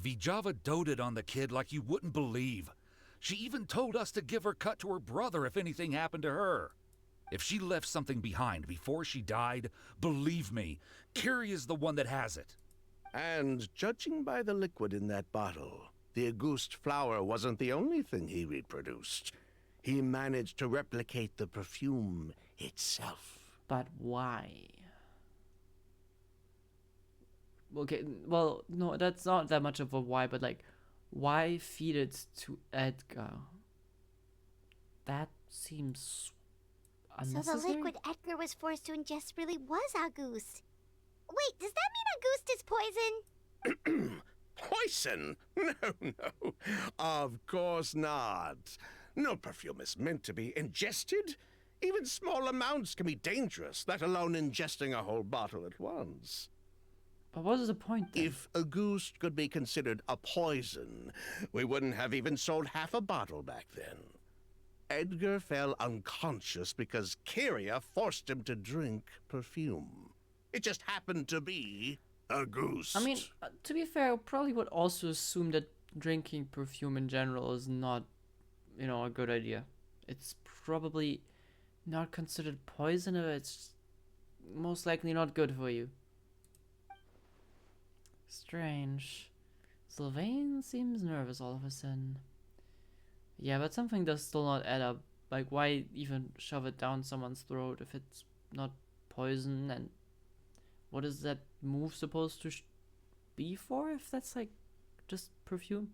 H: Vijava doted on the kid like you wouldn't believe. She even told us to give her cut to her brother if anything happened to her. If she left something behind before she died, believe me, Kyria's the one that has it.
F: And judging by the liquid in that bottle, the Auguste flower wasn't the only thing he reproduced. He managed to replicate the perfume itself.
A: But why? Okay, well, no, that's not that much of a why, but like, why feed it to Edgar? That seems unnecessary.
D: So the liquid Edgar was forced to ingest really was Auguste. Wait, does that mean Auguste is poison?
F: Poison? No. Of course not. No perfume is meant to be ingested. Even small amounts can be dangerous, let alone ingesting a whole bottle at once.
A: But what is the point then?
F: If Auguste could be considered a poison, we wouldn't have even sold half a bottle back then. Edgar fell unconscious because Kyria forced him to drink perfume. It just happened to be Auguste.
A: I mean, to be fair, I probably would also assume that drinking perfume in general is not, a good idea. It's probably not considered poison, or it's most likely not good for you. Strange. Sylvain seems nervous all of a sudden. Yeah, but something does still not add up. Like, why even shove it down someone's throat if it's not poison? And what is that move supposed to be for if that's like just perfume?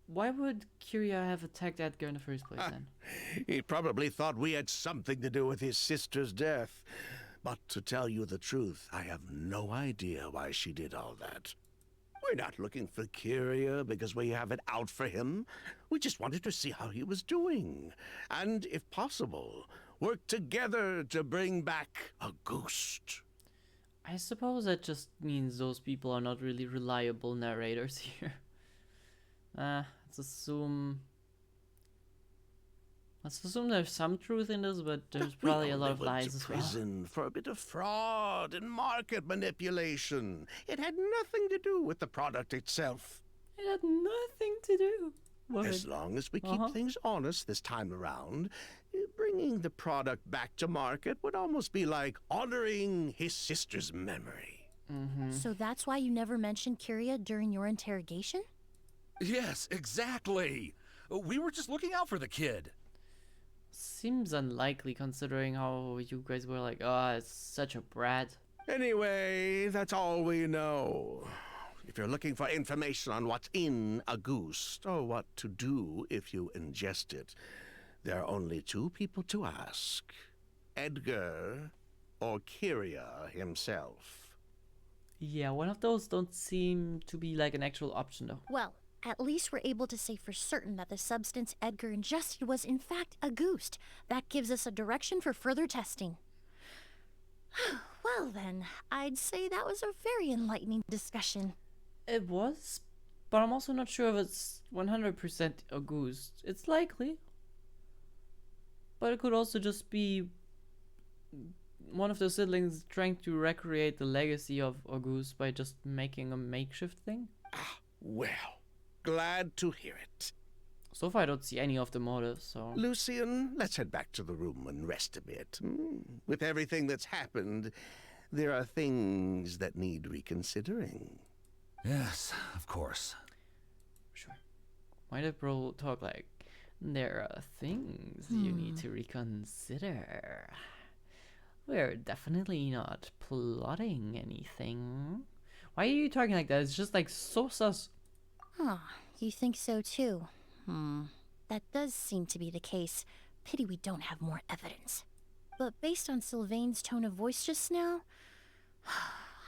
A: Why would Kyria have attacked Edgar in the first place then?
F: He probably thought we had something to do with his sister's death. But to tell you the truth, I have no idea why she did all that. We're not looking for Kyria because we have it out for him. We just wanted to see how he was doing. And, if possible, work together to bring back Auguste.
A: I suppose that just means those people are not really reliable narrators here. Let's assume there's some truth in this, but there's probably a lot of lies as well.
F: Prison for a bit of fraud and market manipulation. It had nothing to do with the product itself.
A: It had nothing to do.
F: As long as we keep things honest this time around, bringing the product back to market would almost be like honoring his sister's memory.
C: So that's why you never mentioned Kyria during your interrogation?
H: Yes, exactly. We were just looking out for the kid.
A: Seems unlikely considering how you guys were like, oh, it's such a brat.
F: Anyway, that's all we know. If you're looking for information on what's in Auguste, or what to do if you ingest it, there are only two people to ask. Edgar or Kyria himself.
A: Yeah, one of those don't seem to be like an actual option though.
C: Well, at least we're able to say for certain that the substance Edgar ingested was in fact Auguste. That gives us a direction for further testing. Well then, I'd say that was a very enlightening discussion.
A: It was, but I'm also not sure if it's 100% Auguste. It's likely, but it could also just be one of the siblings trying to recreate the legacy of Auguste by just making a makeshift thing.
F: Well, glad to hear it.
A: So far, I don't see any of the motives, so...
F: Lucian, let's head back to the room and rest a bit. With everything that's happened, there are things that need reconsidering.
H: Yes, of course.
A: Sure. Why did bro talk like, there are things you need to reconsider? We're definitely not plotting anything. Why are you talking like that? It's just like so sus.
C: Huh, you think so too? That does seem to be the case. Pity we don't have more evidence. But based on Sylvain's tone of voice just now,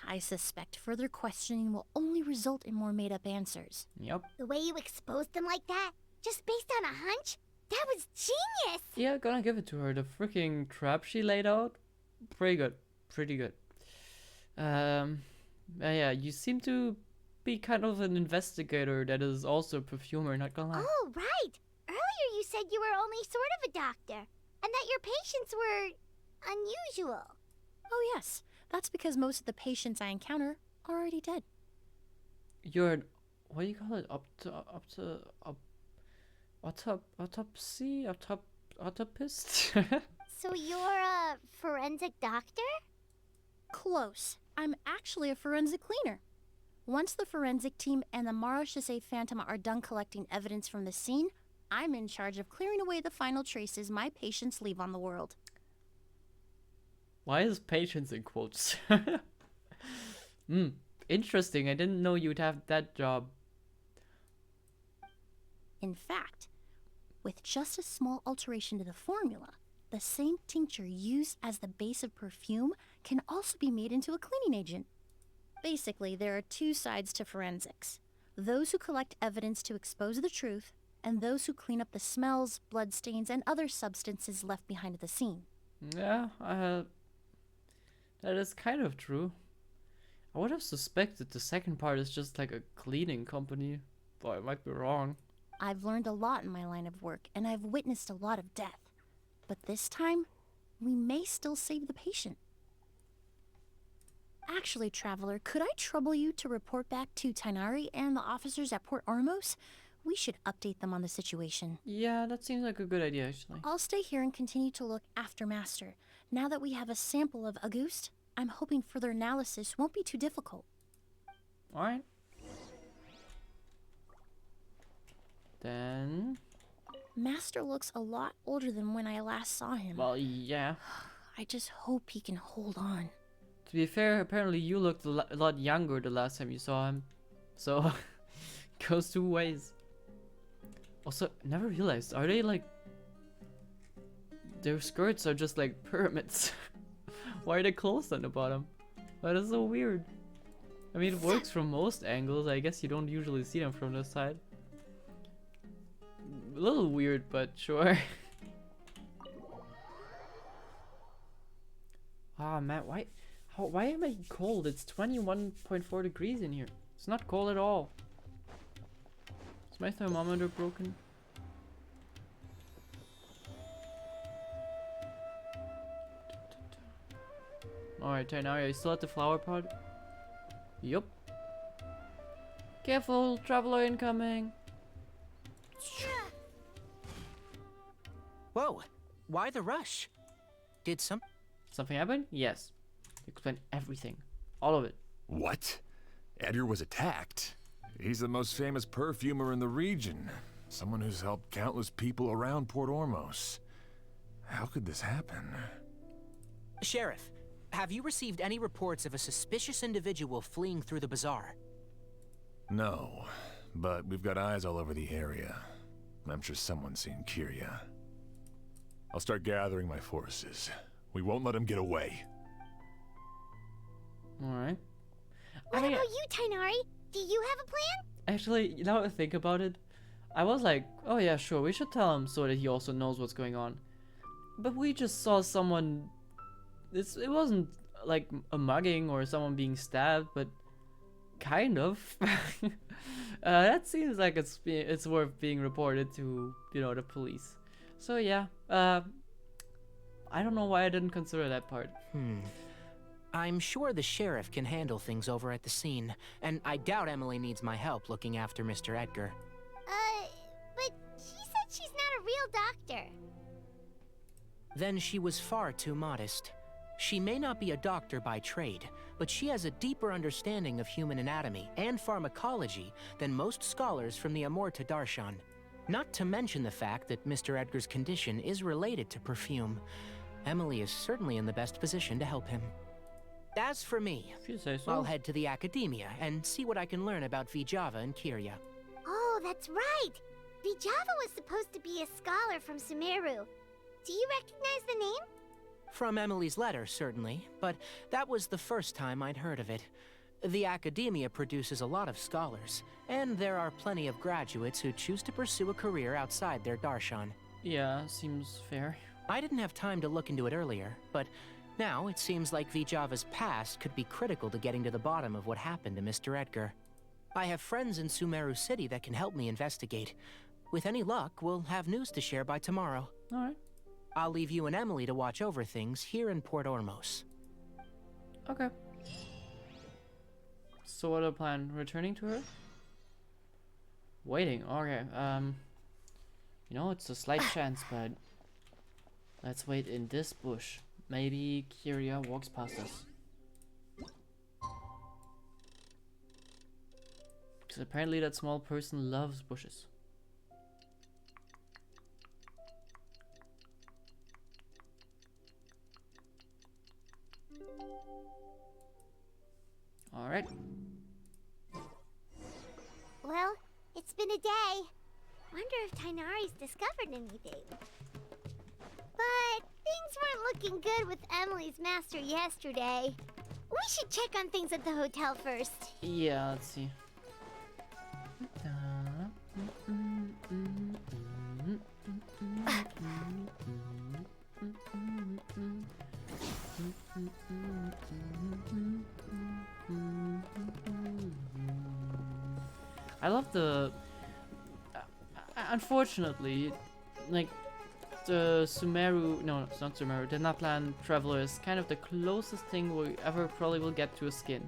C: I suspect further questioning will only result in more made-up answers.
A: Yep.
D: The way you exposed them like that, just based on a hunch, that was genius!
A: Yeah, gonna give it to her. The freaking trap she laid out, pretty good. Pretty good. Yeah, you seem to be kind of an investigator that is also a perfumer, not gonna lie.
D: Oh, right! Earlier you said you were only sort of a doctor, and that your patients were unusual.
C: Oh yes, that's because most of the patients I encounter are already dead.
A: You're an, what do you call it? Autopist?
D: So you're a forensic doctor?
C: Close. I'm actually a forensic cleaner. Once the forensic team and the Marechaussee Phantom are done collecting evidence from the scene, I'm in charge of clearing away the final traces my patients leave on the world.
A: Why is patience in quotes? Interesting. I didn't know you'd have that job.
C: In fact, with just a small alteration to the formula, the same tincture used as the base of perfume can also be made into a cleaning agent. Basically, there are two sides to forensics. Those who collect evidence to expose the truth, and those who clean up the smells, bloodstains, and other substances left behind at the scene.
A: Yeah, that is kind of true. I would have suspected the second part is just like a cleaning company, but I might be wrong.
C: I've learned a lot in my line of work, and I've witnessed a lot of death. But this time, we may still save the patient. Actually, Traveler, could I trouble you to report back to Tainari and the officers at Port Ormos? We should update them on the situation.
A: Yeah, that seems like a good idea, actually.
C: I'll stay here and continue to look after Master. Now that we have a sample of Auguste, I'm hoping further analysis won't be too difficult.
A: Alright. Then...
C: Master looks a lot older than when I last saw him.
A: Well, yeah.
C: I just hope he can hold on.
A: To be fair, apparently you looked a lot younger the last time you saw him. So, goes two ways. Also, never realized, are they like... Their skirts are just like pyramids. Why are they closed on the bottom? That is so weird. I mean, it works from most angles. I guess you don't usually see them from this side. A little weird, but sure. Ah, man, why am I cold? It's 21.4 degrees in here. It's not cold at all. Is my thermometer broken? Alright, now are you still at the flower pot? Yup. Careful, traveler incoming.
E: Whoa, why the rush? Did
A: Something happen? Yes. Explain everything. All of it.
I: What? Edgar was attacked? He's the most famous perfumer in the region. Someone who's helped countless people around Port Ormos. How could this happen?
E: Sheriff, have you received any reports of a suspicious individual fleeing through the bazaar?
I: No, but we've got eyes all over the area. I'm sure someone's seen Kyria. I'll start gathering my forces. We won't let him get away.
A: Alright.
D: What about you, Tainari? Do you have a plan?
A: Actually, now that I think about it, I was like, oh yeah, sure, we should tell him so that he also knows what's going on. But we just saw someone... It wasn't like a mugging or someone being stabbed, but kind of. That seems like it's worth being reported to, you know, the police. So yeah, I don't know why I didn't consider that part.
E: I'm sure the sheriff can handle things over at the scene, and I doubt Emilie needs my help looking after Mr. Edgar.
D: But she said she's not a real doctor.
E: Then she was far too modest. She may not be a doctor by trade, but she has a deeper understanding of human anatomy and pharmacology than most scholars from the Amorta Darshan. Not to mention the fact that Mr. Edgar's condition is related to perfume. Emilie is certainly in the best position to help him. As for me,
A: If you say so.
E: I'll head to the academia and see what I can learn about Vijava and Kirya.
D: Oh, that's right. Vijava was supposed to be a scholar from Sumeru. Do you recognize the name?
E: From Emilie's letter, certainly, but that was the first time I'd heard of it. The academia produces a lot of scholars, and there are plenty of graduates who choose to pursue a career outside their darshan.
A: Yeah, seems fair.
E: I didn't have time to look into it earlier, but now it seems like Vijava's past could be critical to getting to the bottom of what happened to Mr. Edgar. I have friends in Sumeru City that can help me investigate. With any luck, we'll have news to share by tomorrow.
A: Alright.
E: I'll leave you and Emilie to watch over things here in Port Ormos.
A: Okay. So what are the plan? Returning to her? Waiting, okay. You know, it's a slight chance, but let's wait in this bush. Maybe Kirya walks past us. Because apparently that small person loves bushes. Alright.
D: Well, it's been a day. Wonder if Tainari's discovered anything. But things weren't looking good with Emilie's master yesterday. We should check on things at the hotel first.
A: Yeah, let's see. I love the... unfortunately, like, the Sumeru... No, it's not Sumeru. The Naplan Traveler is kind of the closest thing we ever probably will get to a skin.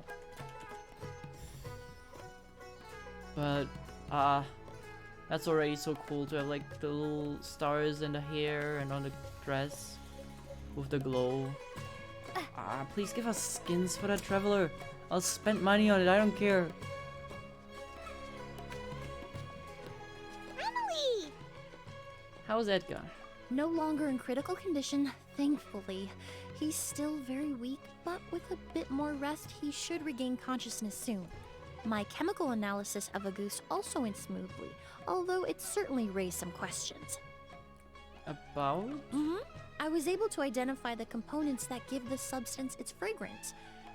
A: But, that's already so cool to have, like, the little stars in the hair and on the dress with the glow. Please give us skins for that Traveler. I'll spend money on it, I don't care.
D: Emilie!
A: How's Edgar?
C: No longer in critical condition, thankfully. He's still very weak, but with a bit more rest, he should regain consciousness soon. My chemical analysis of Auguste also went smoothly, although it certainly raised some questions.
A: About?
C: I was able to identify the components that give the substance its fragrance,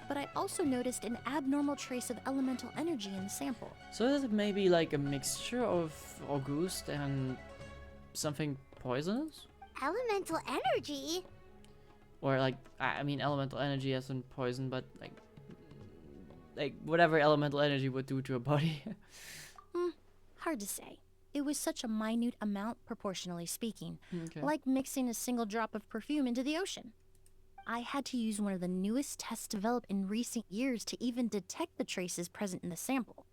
C: but I also noticed an abnormal trace of elemental energy in the sample.
A: So is it maybe like a mixture of Auguste and something poisonous?
D: Elemental energy?
A: Or like, I mean elemental energy as in poison, but like whatever elemental energy would do to a body.
C: Hard to say. It was such a minute amount, proportionally speaking,
A: Okay.
C: like mixing a single drop of perfume into the ocean. I had to use one of the newest tests developed in recent years to even detect the traces present in the sample.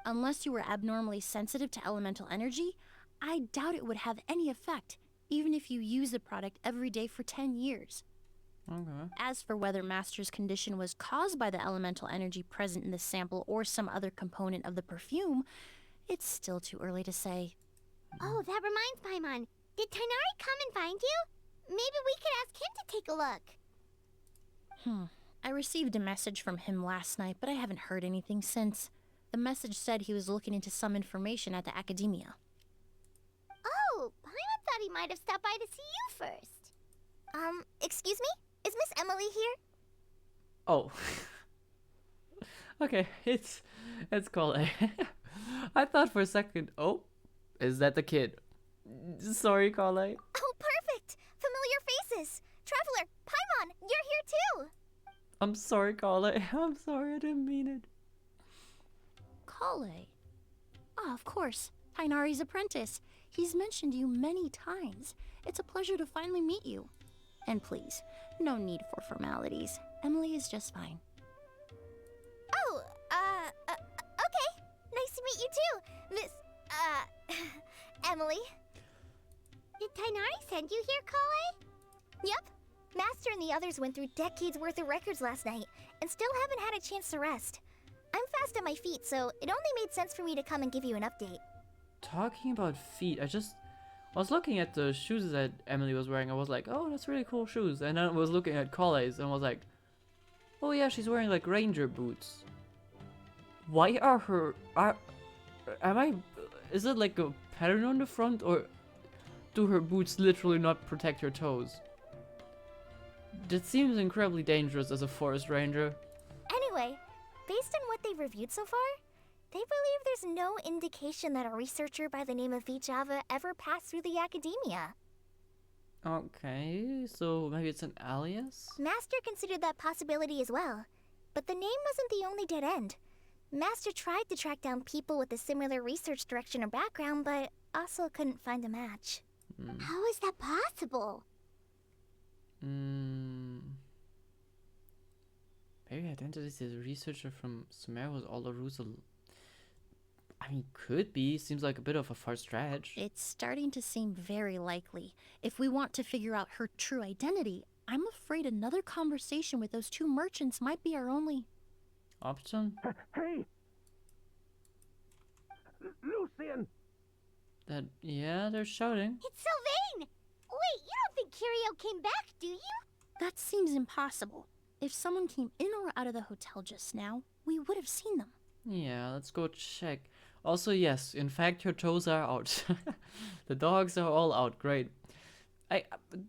C: Unless you were abnormally sensitive to elemental energy, I doubt it would have any effect, even if you use the product every day for 10 years.
A: Okay.
C: As for whether Master's condition was caused by the elemental energy present in the sample or some other component of the perfume, it's still too early to say.
D: Oh, that reminds Paimon. Did Tainari come and find you? Maybe we could ask him to take a look.
C: I received a message from him last night, but I haven't heard anything since. The message said he was looking into some information at the academia.
D: Oh, Paimon thought he might have stopped by to see you first. Excuse me? Is Miss Emilie here?
A: Oh. Okay, it's Cole. I thought for a second, oh, is that the kid? Sorry, Cole.
D: Oh, perfect! Familiar faces! Traveler, Paimon, you're here too!
A: I'm sorry, Cole. I'm sorry, I didn't mean it.
C: Kale. Ah, of course. Tainari's apprentice. He's mentioned you many times. It's a pleasure to finally meet you. And please, no need for formalities. Emilie is just fine.
D: Oh, okay. Nice to meet you too, Miss, Emilie. Did Tainari send you here, Kale?
J: Yep. Master and the others went through decades worth of records last night, and still haven't had a chance to rest. I'm fast on my feet, so it only made sense for me to come and give you an update.
A: Talking about feet, I was looking at the shoes that Emilie was wearing. I was like, oh, that's really cool shoes. And then I was looking at Cole's and was like, Oh yeah, she's wearing like ranger boots. Why are her am I is it like a pattern on the front, or do her boots literally not protect her toes? That seems incredibly dangerous as a forest ranger.
J: Anyway, based on what they've reviewed so far, they believe there's no indication that a researcher by the name of Vijava ever passed through the academia.
A: Okay, so maybe it's an alias?
J: Master considered that possibility as well, but the name wasn't the only dead end. Master tried to track down people with a similar research direction or background, but also couldn't find a match.
D: How is that possible?
A: Maybe identities as a researcher from Sumer was all I mean, could be. Seems like a bit of a far stretch.
C: It's starting to seem very likely. If we want to figure out her true identity, I'm afraid another conversation with those two merchants might be our only
A: option.
F: Hey! Lucian!
A: Yeah, they're shouting.
D: It's Sylvain! Wait, you don't think Curio came back, do you?
C: That seems impossible. If someone came in or out of the hotel just now, we would have seen them.
A: Yeah, let's go check. Also, yes, in fact, her toes are out. The dogs are all out. Great.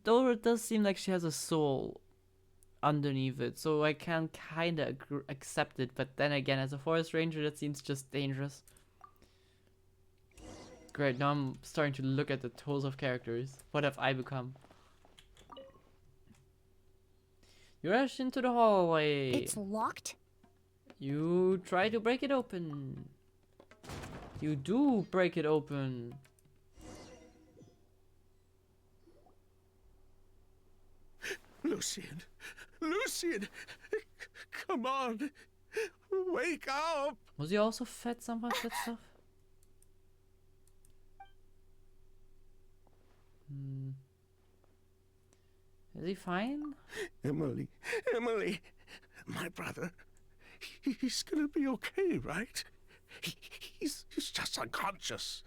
A: Though it does seem like she has a soul underneath it, so I can kind of accept it. But then again, as a forest ranger, that seems just dangerous. Great, now I'm starting to look at the toes of characters. What have I become? You rush into the hallway.
C: It's locked?
A: You try to break it open. You do break it open.
F: Lucian! Lucian! Come on! Wake up!
A: Was he also fed somehow, that stuff? Is he fine?
F: Emilie, my brother, he's gonna be okay, right? He's just unconscious.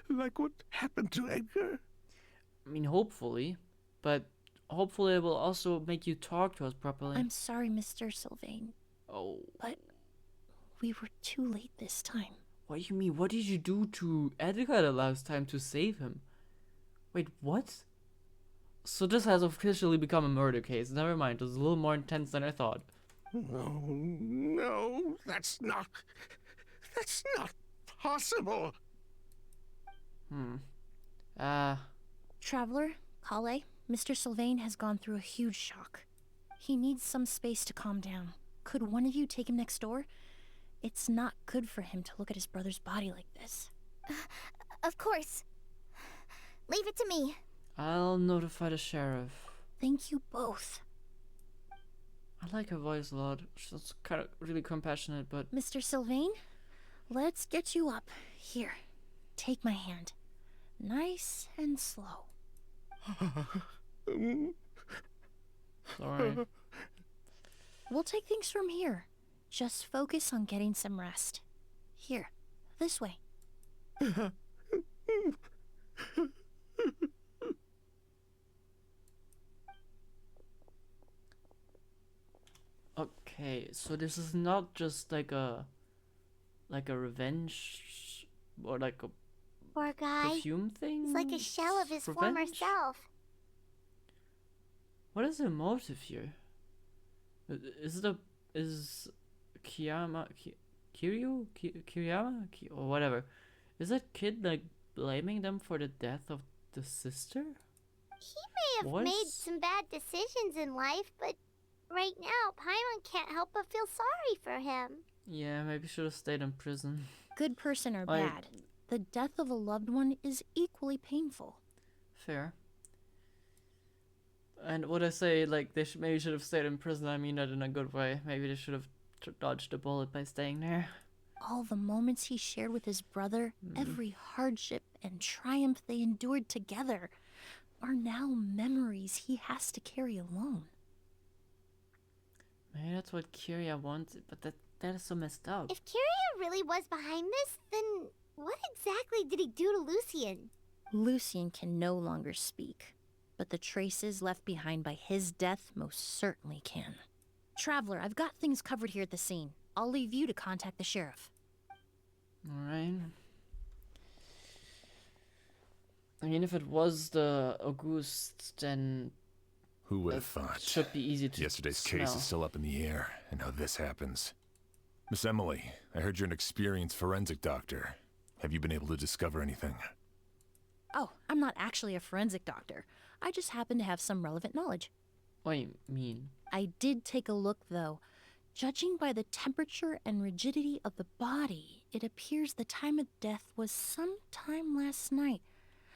F: Like what happened to Edgar?
A: I mean, hopefully. But hopefully it will also make you talk to us properly.
C: I'm sorry, Mr. Sylvain.
A: Oh.
C: But we were too late this time.
A: What do you mean? What did you do to Edgar the last time to save him? Wait, what? So this has officially become a murder case. Never mind, it was a little more intense than I thought.
F: No, that's not possible.
C: Traveler, Kale, Mr. Sylvain has gone through a huge shock. He needs some space to calm down. Could one of you take him next door? It's not good for him to look at his brother's body like this.
J: Of course. Leave it to me.
A: I'll notify the sheriff.
C: Thank you both.
A: I like her voice a lot. She's kind of really compassionate, but...
C: Mr. Sylvain, let's get you up. Here, take my hand. Nice and slow.
A: Sorry.
C: We'll take things from here. Just focus on getting some rest. Here, this way.
A: Okay, so this is not just like a revenge or like a
D: Poor guy.
A: perfume thing.
D: He's like a shell of his former
A: Revenge?
D: self.
A: What is the motive here? Is Kiriyama or whatever? Is that kid like blaming them for the death of the sister?
D: He may have
A: What
D: made
A: is-
D: some bad decisions in life, but right now, Paimon can't help but feel sorry for him.
A: Yeah, maybe should have stayed in prison.
C: Good person or
A: Like-
C: bad, the death of a loved one is equally painful.
A: Fair. And what I say, like they maybe should have stayed in prison. I mean that in a good way. Maybe they should have dodged a bullet by staying there.
C: All the moments he shared with his brother, every hardship and triumph they endured together, are now memories he has to carry alone.
A: Maybe that's what Kiria wanted, but that is so messed up.
D: If Kiria really was behind this, then what exactly did he do to Lucian?
C: Lucian can no longer speak, but the traces left behind by his death most certainly can. Traveler, I've got things covered here at the scene. I'll leave you to contact the sheriff.
A: Alright. I mean, if it was the August, then
I: Who would
A: it
I: have thought?
A: should be easy to
I: Yesterday's
A: smell.
I: case is still up in the air, and now this happens. Miss Emily, I heard you're an experienced forensic doctor. Have you been able to discover anything?
C: Oh, I'm not actually a forensic doctor. I just happen to have some relevant knowledge.
A: What do you mean?
C: I did take a look, though. Judging by the temperature and rigidity of the body, it appears the time of death was sometime last night.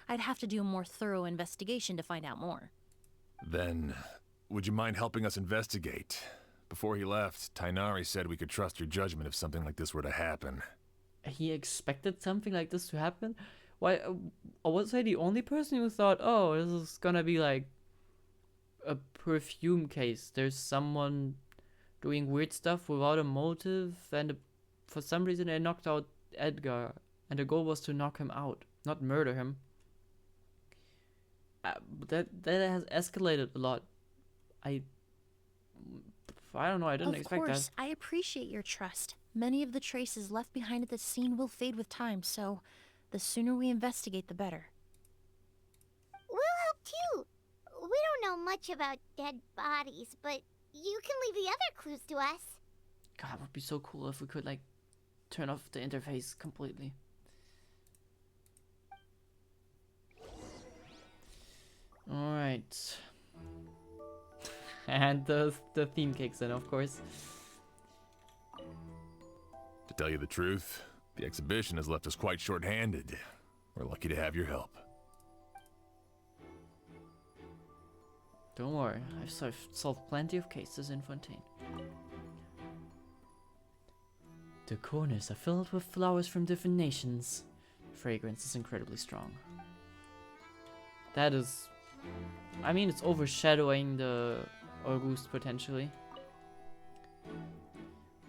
C: I'd have to do a more thorough investigation to find out more.
I: Then, would you mind helping us investigate? Before he left, Tainari said we could trust your judgment if something like this were to happen.
A: He expected something like this to happen? Why, was I the only person who thought, oh, this is gonna be like a perfume case? There's someone doing weird stuff without a motive, and for some reason they knocked out Edgar, and the goal was to knock him out, not murder him. That has escalated a lot. I don't know, I didn't expect that.
C: Of course, I appreciate your trust. Many of the traces left behind at the scene will fade with time, so the sooner we investigate, the better.
D: We'll help too. We don't know much about dead bodies, but you can leave the other clues to us.
A: God, it would be so cool if we could, like, turn off the interface completely. Alright. And the theme kicks in, of course.
I: To tell you the truth, the exhibition has left us quite short-handed. We're lucky to have your help.
A: Don't worry, I've solved plenty of cases in Fontaine. The corners are filled with flowers from different nations. Fragrance is incredibly strong. That is... I mean, it's overshadowing the August potentially.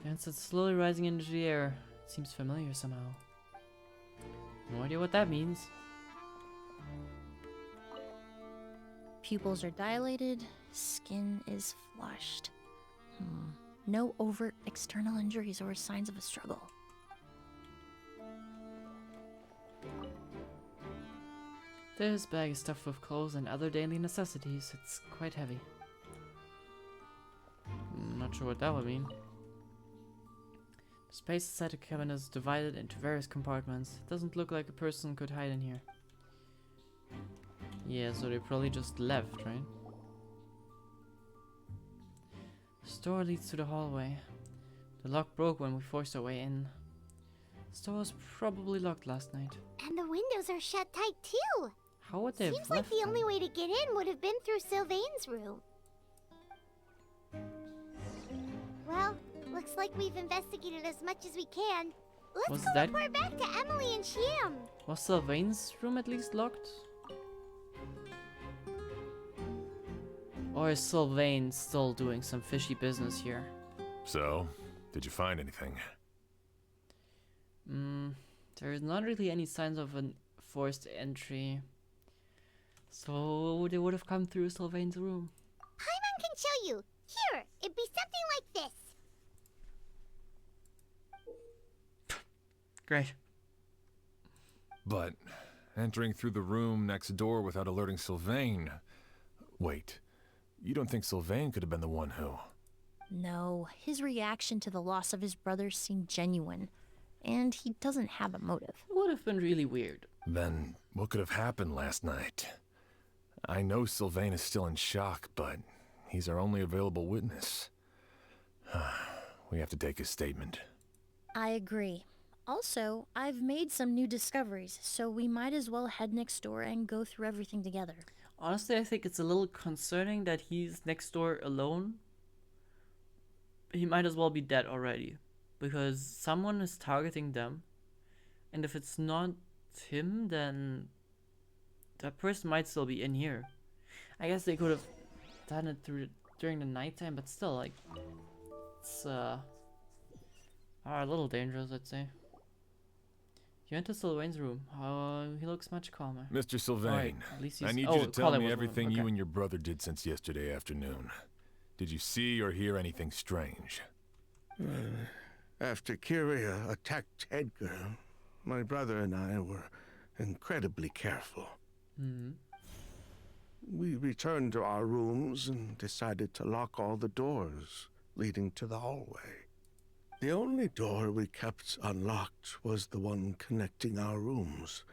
A: Dance is slowly rising into the air. It seems familiar somehow. No idea what that means.
C: Pupils are dilated, skin is flushed. No overt external injuries or signs of a struggle.
A: This bag is stuffed with clothes and other daily necessities. It's quite heavy. Not sure what that would mean. The space inside the cabin is divided into various compartments. It doesn't look like a person could hide in here. Yeah, so they probably just left, right? The store leads to the hallway. The lock broke when we forced our way in. The store was probably locked last night.
D: And the windows are shut tight too.
A: How would they have
D: Seems like
A: left
D: the
A: them?
D: only way to get in would have been through Sylvain's room. Well, looks like we've investigated as much as we can. Let's
A: Was
D: go
A: that-
D: report back to Emily and Sham.
A: Was Sylvain's room at least locked? Or is Sylvain still doing some fishy business here?
I: So, did you find anything?
A: There is not really any signs of a forced entry. So they would have come through Sylvain's room.
D: Paimon can show you. Here, it'd be something like this.
A: Great.
I: But entering through the room next door without alerting Sylvain... Wait, you don't think Sylvain could have been the one who...
C: No, his reaction to the loss of his brother seemed genuine, and he doesn't have a motive.
A: It would have been really weird.
I: Then what could have happened last night? I know Sylvain is still in shock, but he's our only available witness. We have to take his statement.
C: I agree. Also, I've made some new discoveries, so we might as well head next door and go through everything together.
A: Honestly, I think it's a little concerning that he's next door alone. He might as well be dead already, because someone is targeting them, and if it's not him, then that person might still be in here. I guess they could have done it during the nighttime, but still, like, it's a little dangerous, I'd say. You enter Sylvain's room. He looks much calmer.
I: Mr. Sylvain,
A: Alright, at least
I: I
A: he's-
I: need
A: oh,
I: you to tell
A: Colin
I: me
A: was the one,
I: everything you
A: okay.
I: and your brother did since yesterday afternoon. Did you see or hear anything strange?
F: After Kyria attacked Edgar, my brother and I were incredibly careful. We returned to our rooms and decided to lock all the doors leading to the hallway. The only door we kept unlocked was the one connecting our rooms.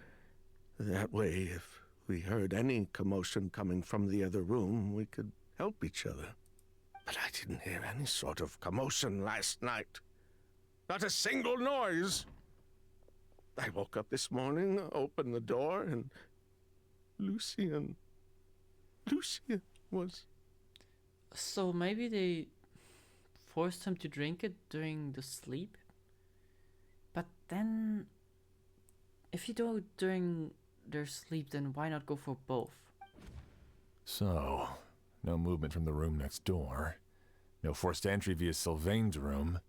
F: That way, if we heard any commotion coming from the other room, we could help each other. But I didn't hear any sort of commotion last night. Not a single noise. I woke up this morning, opened the door, and Lucian was...
A: So maybe they forced him to drink it during the sleep? But then, if you do it during their sleep, then why not go for both?
I: So, no movement from the room next door. No forced entry via Sylvain's room.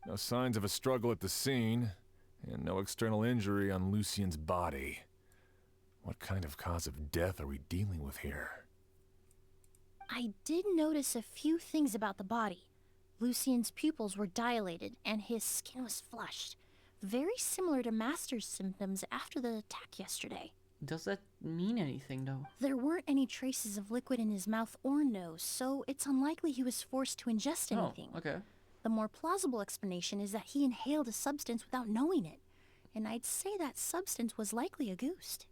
I: No signs of a struggle at the scene. And no external injury on Lucian's body. What kind of cause of death are we dealing with here?
C: I did notice a few things about the body. Lucian's pupils were dilated and his skin was flushed. Very similar to Master's symptoms after the attack yesterday.
A: Does that mean anything, though?
C: There weren't any traces of liquid in his mouth or nose, so it's unlikely he was forced to ingest anything.
A: Oh, okay.
C: The more plausible explanation is that he inhaled a substance without knowing it. And I'd say that substance was likely a ghost.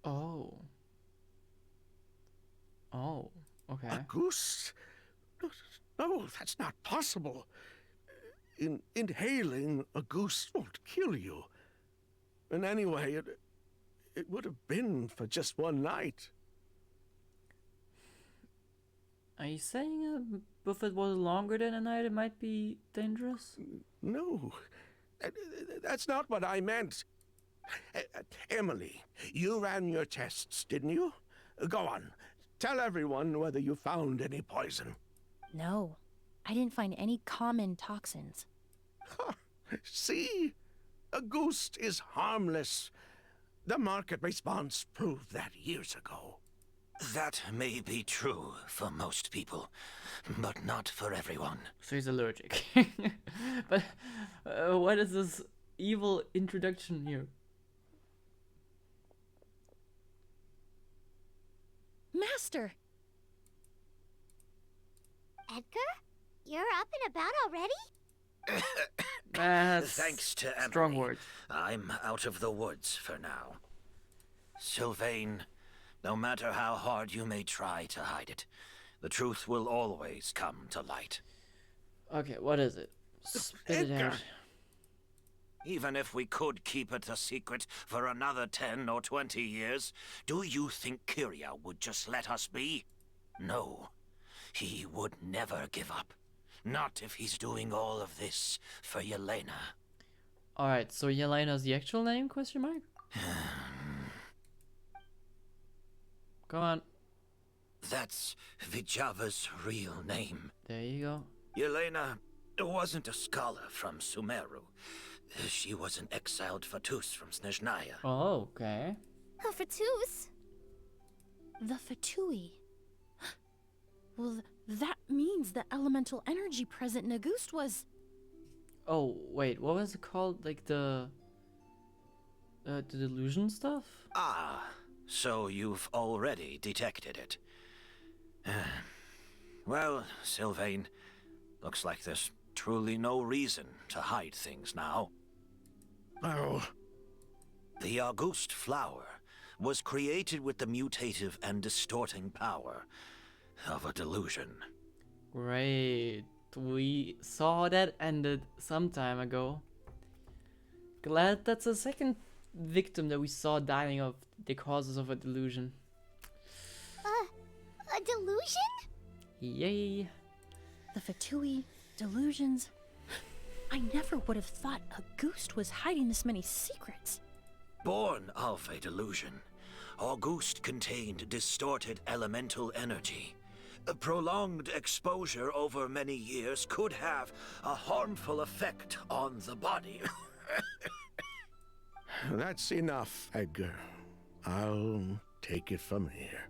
A: Oh. Oh, okay.
F: A goose? No, that's not possible. Inhaling a goose won't kill you. And anyway, it would have been for just one night.
A: Are you saying if it was longer than a night, it might be dangerous?
F: No, that's not what I meant. Emilie, you ran your tests, didn't you? Go on. Tell everyone whether you found any poison.
C: No, I didn't find any common toxins.
F: See? A ghost is harmless. The market response proved that years ago.
G: That may be true for most people, but not for everyone.
A: So he's allergic. But what is this evil introduction here?
C: Master!
D: Edgar? You're up and about already?
A: That's
G: Thanks to Emilie,
A: strong words.
G: I'm out of the woods for now. Sylvain, no matter how hard you may try to hide it, the truth will always come to light.
A: Okay, what is it? Spit it
F: Edgar.
A: out.
G: Even if we could keep it a secret for another 10 or 20 years, do you think Kyria would just let us be? No. He would never give up. Not if he's doing all of this for Yelena.
A: Alright, so Yelena's the actual name, question mark? Come on.
G: That's Vijava's real name.
A: There you go.
G: Yelena wasn't a scholar from Sumeru. She was an exiled Fatus from Snezhnaya.
A: Oh, okay.
J: A Fatus?
C: The Fatui. Well, that means the elemental energy present in Auguste was...
A: Oh, wait, what was it called? Like the delusion stuff?
G: Ah, so you've already detected it. Well, Sylvain, looks like there's truly no reason to hide things now.
F: Oh,
G: The Auguste flower was created with the mutative and distorting power of a delusion.
A: Great. We saw that ended some time ago. Glad that's the second victim that we saw dying of the causes of a delusion.
D: A delusion?
A: Yay.
C: The Fatui, delusions... I never would have thought Auguste was hiding this many secrets.
G: Born of a delusion, Auguste contained distorted elemental energy. A prolonged exposure over many years could have a harmful effect on the body.
F: that's enough, Edgar. I'll take it from here.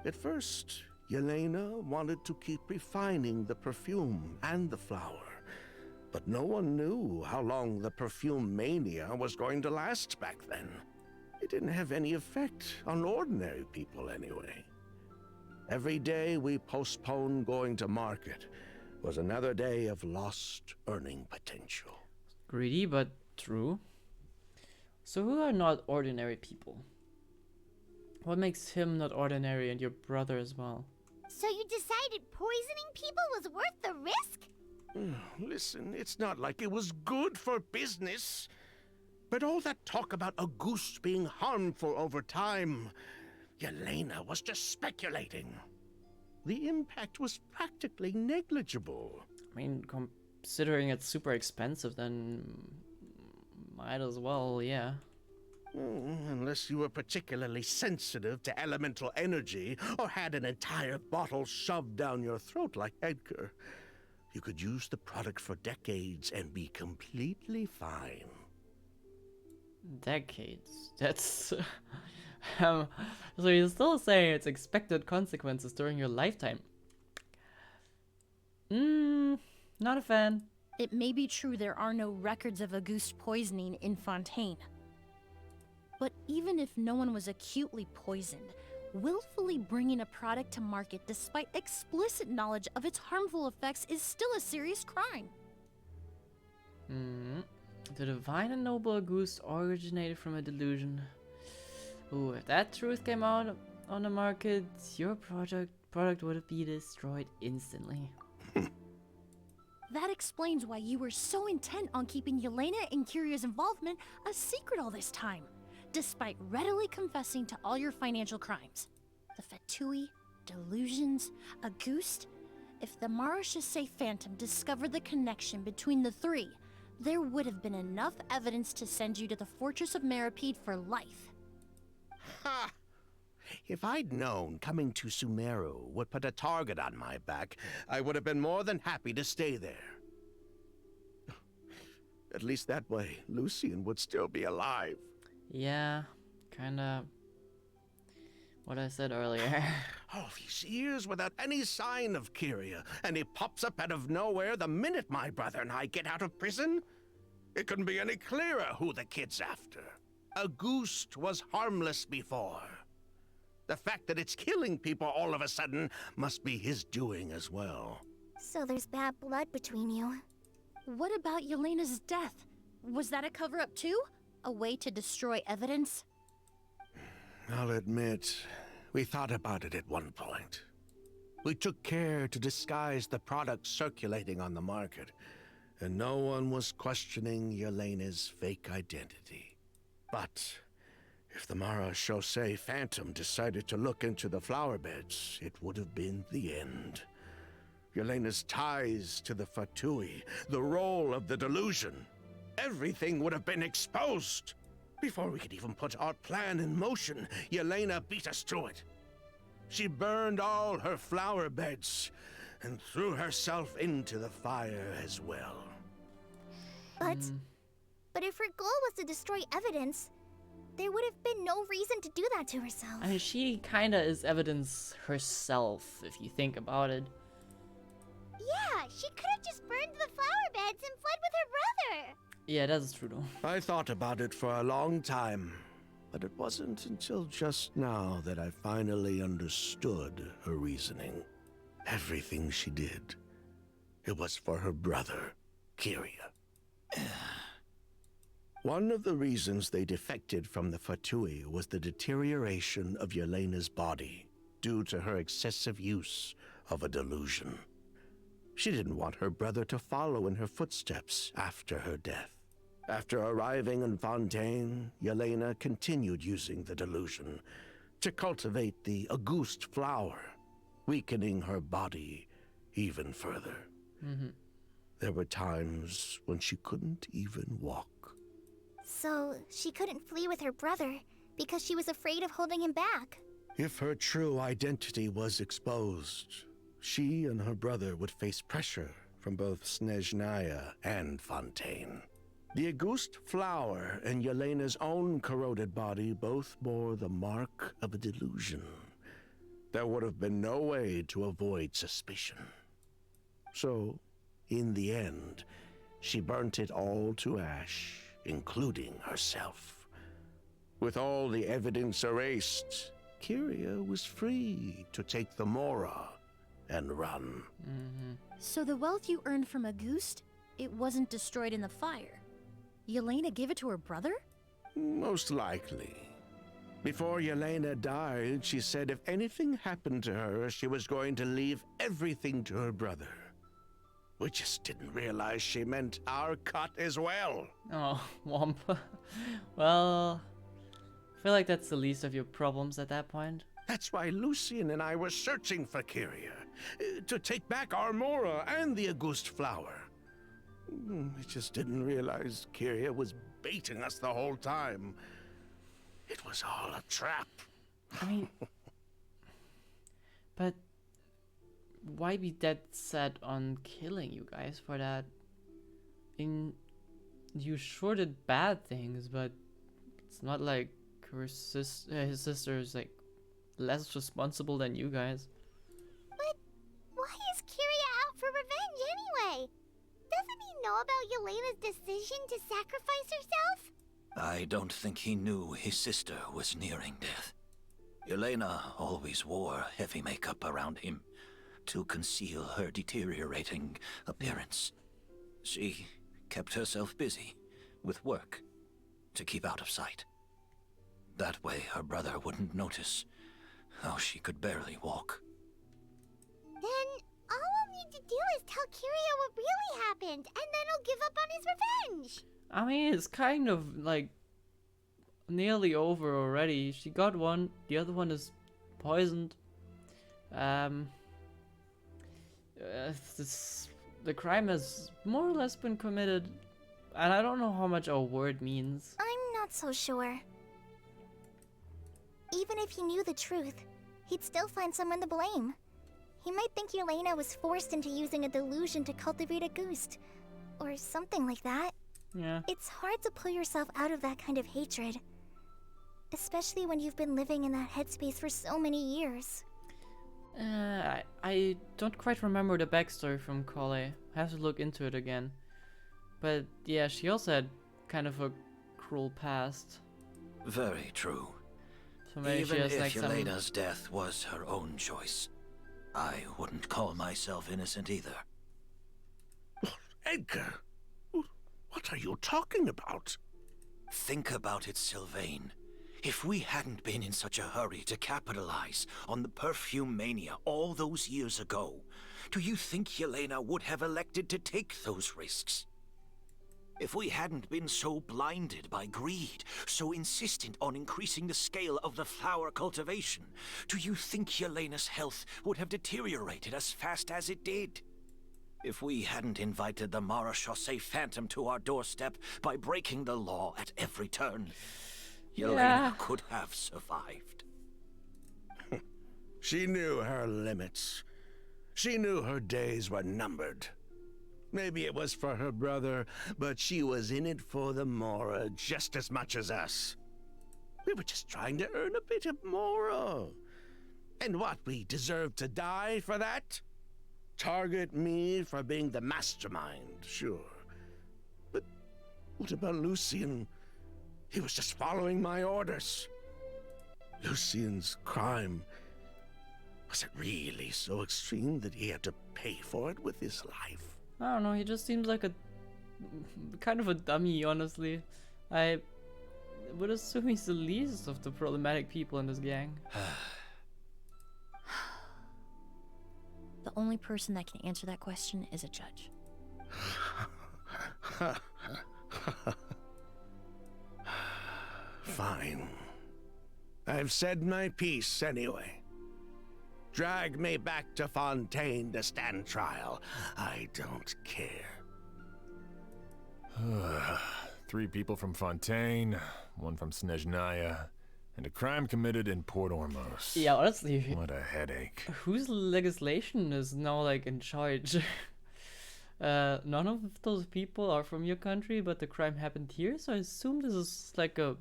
F: At first, Yelena wanted to keep refining the perfume and the flower, but no one knew how long the perfume mania was going to last back then. It didn't have any effect on ordinary people anyway. Every day we postponed going to market was another day of lost earning potential.
A: Greedy, but true. So who are not ordinary people? What makes him not ordinary and your brother as well?
D: So you decided poisoning people was worth the risk?
F: Listen, it's not like it was good for business. But all that talk about a goose being harmful over time, Yelena was just speculating. The impact was practically negligible.
A: I mean, considering it's super expensive, then might as well, yeah.
F: Unless you were particularly sensitive to elemental energy or had an entire bottle shoved down your throat like Edgar. You could use the product for decades and be completely fine.
A: Decades? That's... so you're still saying it's expected consequences during your lifetime? Not a fan.
C: It may be true there are no records of Auguste poisoning in Fontaine. But even if no one was acutely poisoned, willfully bringing a product to market despite explicit knowledge of its harmful effects is still a serious crime.
A: The divine and noble Auguste originated from a delusion. Ooh, if that truth came out on the market, your product would be destroyed instantly.
C: That explains why you were so intent on keeping Yelena and Kiria's involvement a secret all this time, despite readily confessing to all your financial crimes. The Fatui, delusions, Auguste. If the Marechaussee Phantom discovered the connection between the three, there would have been enough evidence to send you to the Fortress of Meripede for life.
F: Ha! If I'd known coming to Sumeru would put a target on my back, I would have been more than happy to stay there. At least that way, Lucian would still be alive.
A: Yeah, kinda what I said earlier.
F: All these years without any sign of Kyria, and he pops up out of nowhere the minute my brother and I get out of prison? It couldn't be any clearer who the kid's after. Auguste was harmless before. The fact that it's killing people all of a sudden must be his doing as well.
J: So there's bad blood between you.
C: What about Yelena's death? Was that a cover-up too? A way to destroy evidence?
F: I'll admit, we thought about it at one point. We took care to disguise the products circulating on the market, and no one was questioning Yelena's fake identity. But if the Marechaussee Phantom decided to look into the flower beds, it would have been the end. Yelena's ties to the Fatui, the role of the delusion, everything would have been exposed. Before we could even put our plan in motion, Yelena beat us to it. She burned all her flower beds and threw herself into the fire as well.
J: But if her goal was to destroy evidence, there would have been no reason to do that to herself.
A: I mean, she kinda is evidence herself, if you think about it.
D: Yeah, she could have just burned the flower beds and fled with her brother.
A: Yeah, that's true though.
F: I thought about it for a long time, but it wasn't until just now that I finally understood her reasoning. Everything she did, it was for her brother, Kyria. One of the reasons they defected from the Fatui was the deterioration of Yelena's body due to her excessive use of a delusion. She didn't want her brother to follow in her footsteps after her death. After arriving in Fontaine, Yelena continued using the delusion to cultivate the Auguste flower, weakening her body even further. There were times when she couldn't even walk.
J: So she couldn't flee with her brother because she was afraid of holding him back.
F: If her true identity was exposed, she and her brother would face pressure from both Snezhnaya and Fontaine. The Auguste flower and Yelena's own corroded body both bore the mark of a delusion. there would have been no way to avoid suspicion. So, in the end, she burnt it all to ash, including herself. With all the evidence erased, Kyria was free to take the Mora and run.
C: So the wealth you earned from Auguste, it wasn't destroyed in the fire. Yelena gave it to her brother?
F: Most likely. Before Yelena died, she said if anything happened to her, she was going to leave everything to her brother. We just didn't realize she meant our cut as well.
A: Oh, Womp. Well, I feel like that's the least of your problems at that point.
F: That's why Lucian and I were searching for Kyria, to take back our Mora and the Auguste flower. We just didn't realize Kyria was baiting us the whole time. It was all a trap.
A: I mean, but why be dead set on killing you guys for that? You sure did bad things, but it's not like his sister is like less responsible than you guys.
D: But why is Kyria out for revenge anyway? Doesn't he know about Yelena's decision to sacrifice herself?
G: I don't think he knew his sister was nearing death. Yelena always wore heavy makeup around him to conceal her deteriorating appearance. She kept herself busy with work to keep out of sight. That way her brother wouldn't notice how she could barely walk.
D: Then all we'll need to do is tell Kyria what really happened, and then he'll give up on his revenge.
A: I mean, it's kind of like nearly over already. She got one, the other one is poisoned. The crime has more or less been committed, and I don't know how much our word means.
J: I'm not so sure. Even if he knew the truth, he'd still find someone to blame. He might think Yelena was forced into using a delusion to cultivate a Auguste, or something like that.
A: Yeah.
J: It's hard to pull yourself out of that kind of hatred, especially when you've been living in that headspace for so many years.
A: I don't quite remember the backstory from Kale. I have to look into it again. But yeah, she also had kind of a cruel past.
G: Very true.
A: So maybe
G: Even
A: she has
G: if
A: like
G: Yelena's death was her own choice, I wouldn't call myself innocent either.
F: Edgar, what are you talking about?
G: Think about it, Sylvain. If we hadn't been in such a hurry to capitalize on the perfume mania all those years ago, do you think Yelena would have elected to take those risks? If we hadn't been so blinded by greed, so insistent on increasing the scale of the flower cultivation, do you think Yelena's health would have deteriorated as fast as it did? If we hadn't invited the Marechaussee Phantom to our doorstep by breaking the law at every turn, Yelena could have survived.
F: She knew her limits. She knew her days were numbered. Maybe it was for her brother, but she was in it for the Mora just as much as us. We were just trying to earn a bit of Mora. And what, we deserve to die for that? Target me for being the mastermind, sure. But what about Lucian? He was just following my orders. Lucian's crime, was it really so extreme that he had to pay for it with his life?
A: I don't know, he just seems like a kind of a dummy, honestly. I would assume he's the least of the problematic people in this gang.
C: The only person that can answer that question is a judge.
F: Fine. I've said my piece anyway. Drag me back to Fontaine to stand trial. I don't care.
I: 3 people from Fontaine, 1 from Snezhnaya, and a crime committed in Port Ormos.
A: Yeah, honestly.
I: What a headache.
A: Whose legislation is now like in charge? None of those people are from your country, but the crime happened here, so I assume this is like a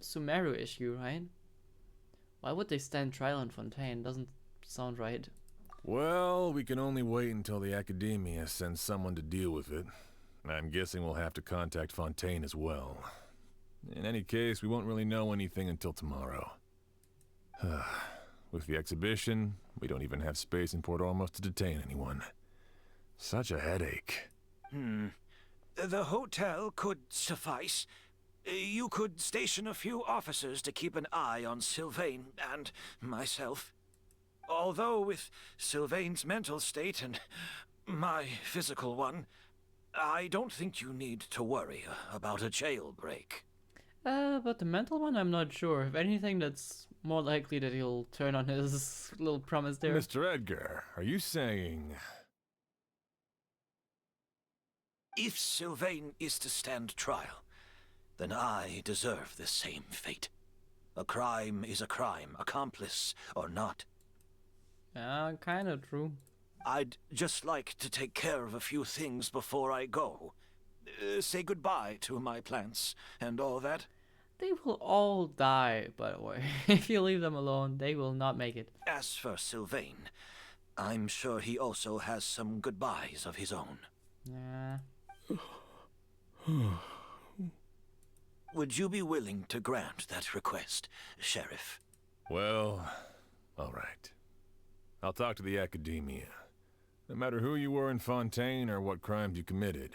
A: Sumeru issue, right? Why would they stand trial in Fontaine? Doesn't sound right.
I: Well, we can only wait until the Academia sends someone to deal with it. I'm guessing we'll have to contact Fontaine as well. In any case, we won't really know anything until tomorrow. With the exhibition, we don't even have space in Port Ormos to detain anyone. Such a headache.
G: The hotel could suffice. You could station a few officers to keep an eye on Sylvain and myself. Although with Sylvain's mental state and my physical one, I don't think you need to worry about a jailbreak.
A: But the mental one, I'm not sure. If anything, that's more likely that he'll turn on his little promise there.
I: Mr. Edgar, are you saying...
G: If Sylvain is to stand trial, then I deserve the same fate. A crime is a crime, accomplice or not.
A: Yeah, kinda true.
G: I'd just like to take care of a few things before I go. Say goodbye to my plants and all that.
A: They will all die, by the way. If you leave them alone, they will not make it.
G: As for Sylvain, I'm sure he also has some goodbyes of his own.
A: Yeah.
G: Would you be willing to grant that request, Sheriff?
I: Well, all right. I'll talk to the Academia. No matter who you were in Fontaine or what crimes you committed.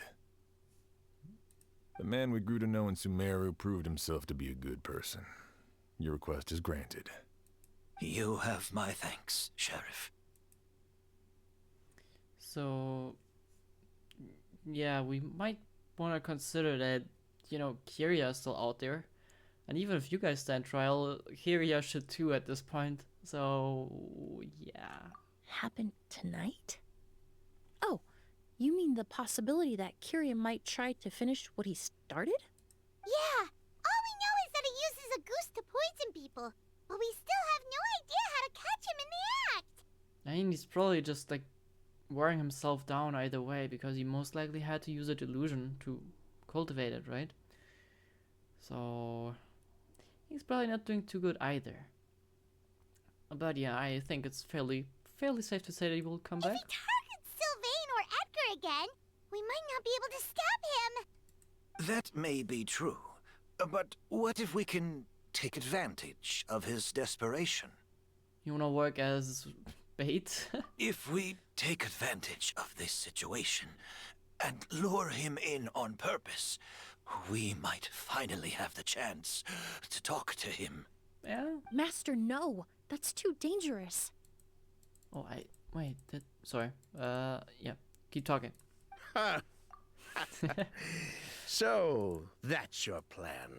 I: The man we grew to know in Sumeru proved himself to be a good person. Your request is granted.
G: You have my thanks, Sheriff.
A: So, yeah, we might want to consider that, you know, Kyria is still out there. And even if you guys stand trial, Kyria should too at this point. So, yeah.
C: Happened tonight? Oh, you mean the possibility that Kyria might try to finish what he started?
D: Yeah, all we know is that he uses a goose to poison people, but we still have no idea how to catch him in the act.
A: I mean, he's probably just, like, wearing himself down either way, because he most likely had to use a delusion to cultivate it, right? So, he's probably not doing too good either. But yeah, I think it's fairly safe to say that he will come back.
D: If he targets Sylvain or Edgar again, we might not be able to stop him.
G: That may be true, but what if we can take advantage of his desperation?
A: You wanna work as bait?
G: If we take advantage of this situation and lure him in on purpose, we might finally have the chance to talk to him.
A: Yeah.
C: Master, no. That's too dangerous.
A: Oh, wait, sorry. Yeah, keep talking.
F: So, that's your plan.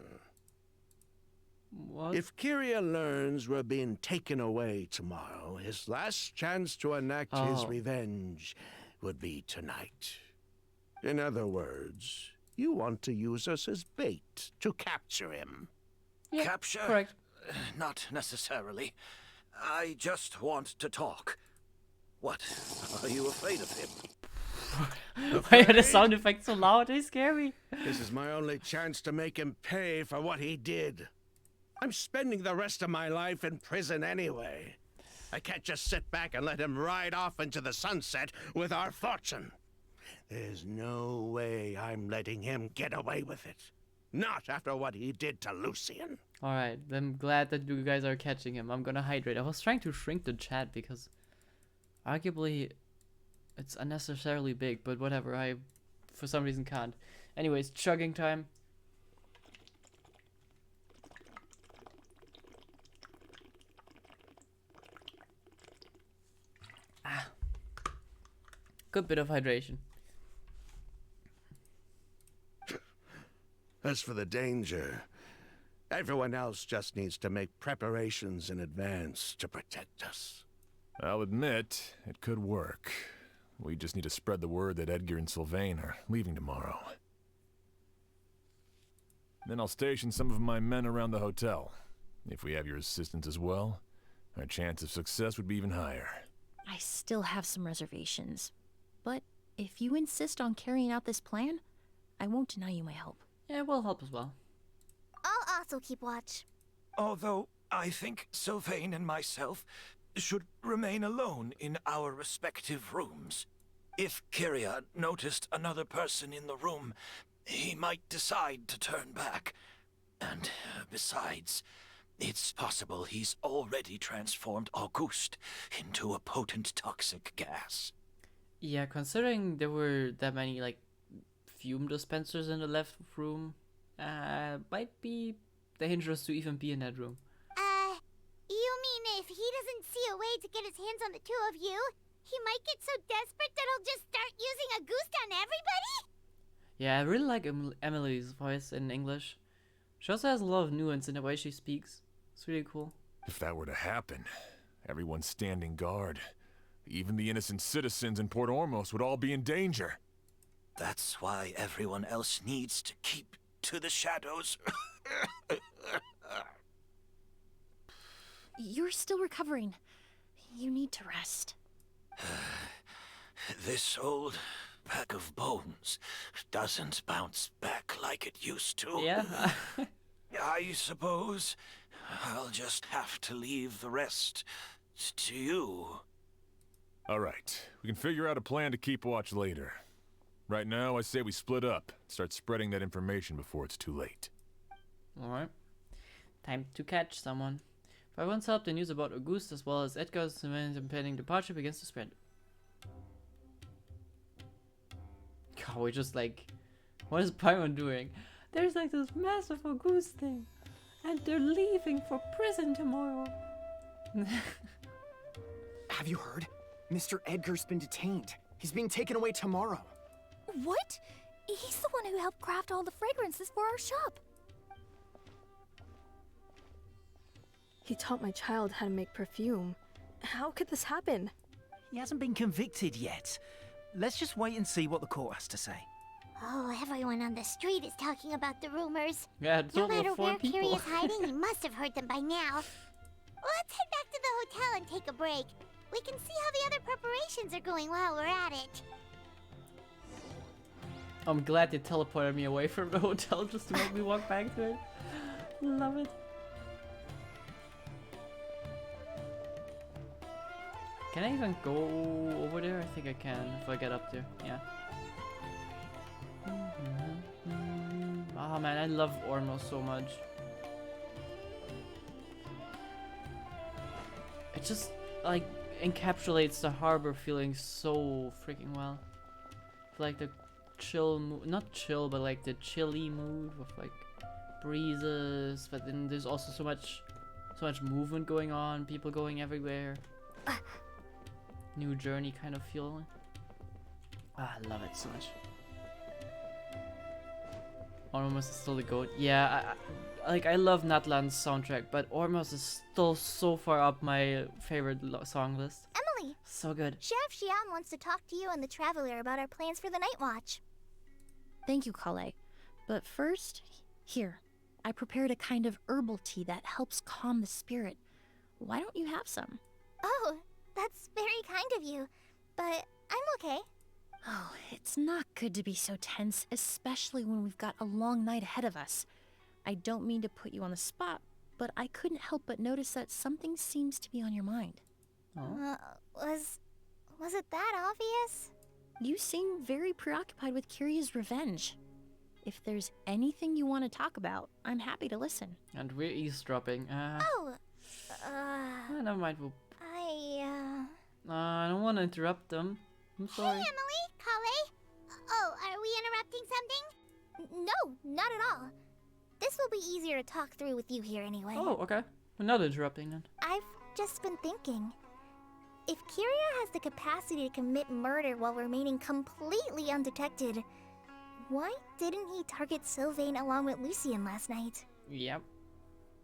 A: What?
F: If Kyria learns we're being taken away tomorrow, his last chance to enact his revenge would be tonight. In other words, you want to use us as bait to capture him.
A: Yeah,
G: Capture?
A: correct.
G: Not necessarily. I just want to talk. What? Are you afraid of him?
A: Why are the sound effects so loud? They scare me.
F: This is my only chance to make him pay for what he did. I'm spending the rest of my life in prison anyway. I can't just sit back and let him ride off into the sunset with our fortune. There's no way I'm letting him get away with it. Not after what he did to Lucian.
A: Alright, I'm glad that you guys are catching him. I'm gonna hydrate. I was trying to shrink the chat because arguably it's unnecessarily big, but whatever, I for some reason can't. Anyways, chugging time. Good bit of hydration.
F: As for the danger, everyone else just needs to make preparations in advance to protect us.
I: I'll admit, it could work. We just need to spread the word that Edgar and Sylvain are leaving tomorrow. Then I'll station some of my men around the hotel. If we have your assistance as well, our chance of success would be even higher.
C: I still have some reservations. But if you insist on carrying out this plan, I won't deny you my help.
A: Yeah, we'll help as well.
J: I'll also keep watch.
G: Although, I think Sylvain and myself should remain alone in our respective rooms. If Kyria noticed another person in the room, he might decide to turn back. And besides, it's possible he's already transformed Auguste into a potent toxic gas.
A: Yeah, considering there were that many, like, fume dispensers in the left room, might be dangerous to even be in that room.
D: You mean if he doesn't see a way to get his hands on the two of you, he might get so desperate that he'll just start using Auguste on everybody?
A: Yeah, I really like Emilie's voice in English. She also has a lot of nuance in the way she speaks. It's really cool.
I: If that were to happen, everyone's standing guard. Even the innocent citizens in Port Ormos would all be in danger.
G: That's why everyone else needs to keep to the shadows.
C: You're still recovering. You need to rest.
G: This old pack of bones doesn't bounce back like it used to.
A: Yeah.
G: I suppose I'll just have to leave the rest to you.
I: All right, we can figure out a plan to keep watch later. Right now, I say we split up. Start spreading that information before it's too late.
A: Alright. Time to catch someone. If everyone's help, the news about Auguste as well as Edgar's impending departure begins to spread. God, we're just like... What is Paimon doing? There's like this massive Auguste thing. And they're leaving for prison tomorrow.
K: Have you heard? Mr. Edgar's been detained. He's being taken away tomorrow.
J: What? He's the one who helped craft all the fragrances for our shop.
L: He taught my child how to make perfume. How could this happen?
M: He hasn't been convicted yet. Let's just wait and see what the court has to say.
D: Oh, everyone on the street is talking about the rumors.
A: Yeah, it's
D: No
A: over
D: matter
A: 4
D: where
A: people.
D: Kyrie is hiding, he must have heard them by now. Let's head back to the hotel and take a break. We can see how the other preparations are going while we're at it.
A: I'm glad they teleported me away from the hotel just to make me walk back to it. Love it. Can I even go over there? I think I can if I get up there. Yeah. Oh man, I love Ormos so much. It just like encapsulates the harbor feeling so freaking well. Like the chill mood, not chill, but like the chilly mood with like breezes, but then there's also so much movement going on, people going everywhere. New journey kind of feeling. Ah, I love it so much. Ormos is still the GOAT. Yeah, I love Natlan's soundtrack, but Ormos is still so far up my favorite song list.
J: Emilie!
A: So good.
J: Sheriff Xian wants to talk to you and the Traveler about our plans for the Night Watch.
C: Thank you, Kale. But first, here, I prepared a kind of herbal tea that helps calm the spirit. Why don't you have some?
J: Oh, that's very kind of you, but I'm okay.
C: Oh, it's not good to be so tense, especially when we've got a long night ahead of us. I don't mean to put you on the spot, but I couldn't help but notice that something seems to be on your mind.
A: Oh.
J: Was it that obvious?
C: You seem very preoccupied with Kyria's revenge. If there's anything you want to talk about, I'm happy to listen.
A: And we're eavesdropping. Never mind. I don't want to interrupt them. I'm sorry.
D: Hey, Emilie, Kale. Oh, are we interrupting something?
J: No, not at all. This will be easier to talk through with you here anyway.
A: Oh, okay. We're not interrupting then.
J: I've just been thinking. If Kyria has the capacity to commit murder while remaining completely undetected, why didn't he target Sylvain along with Lucien last night?
A: Yep.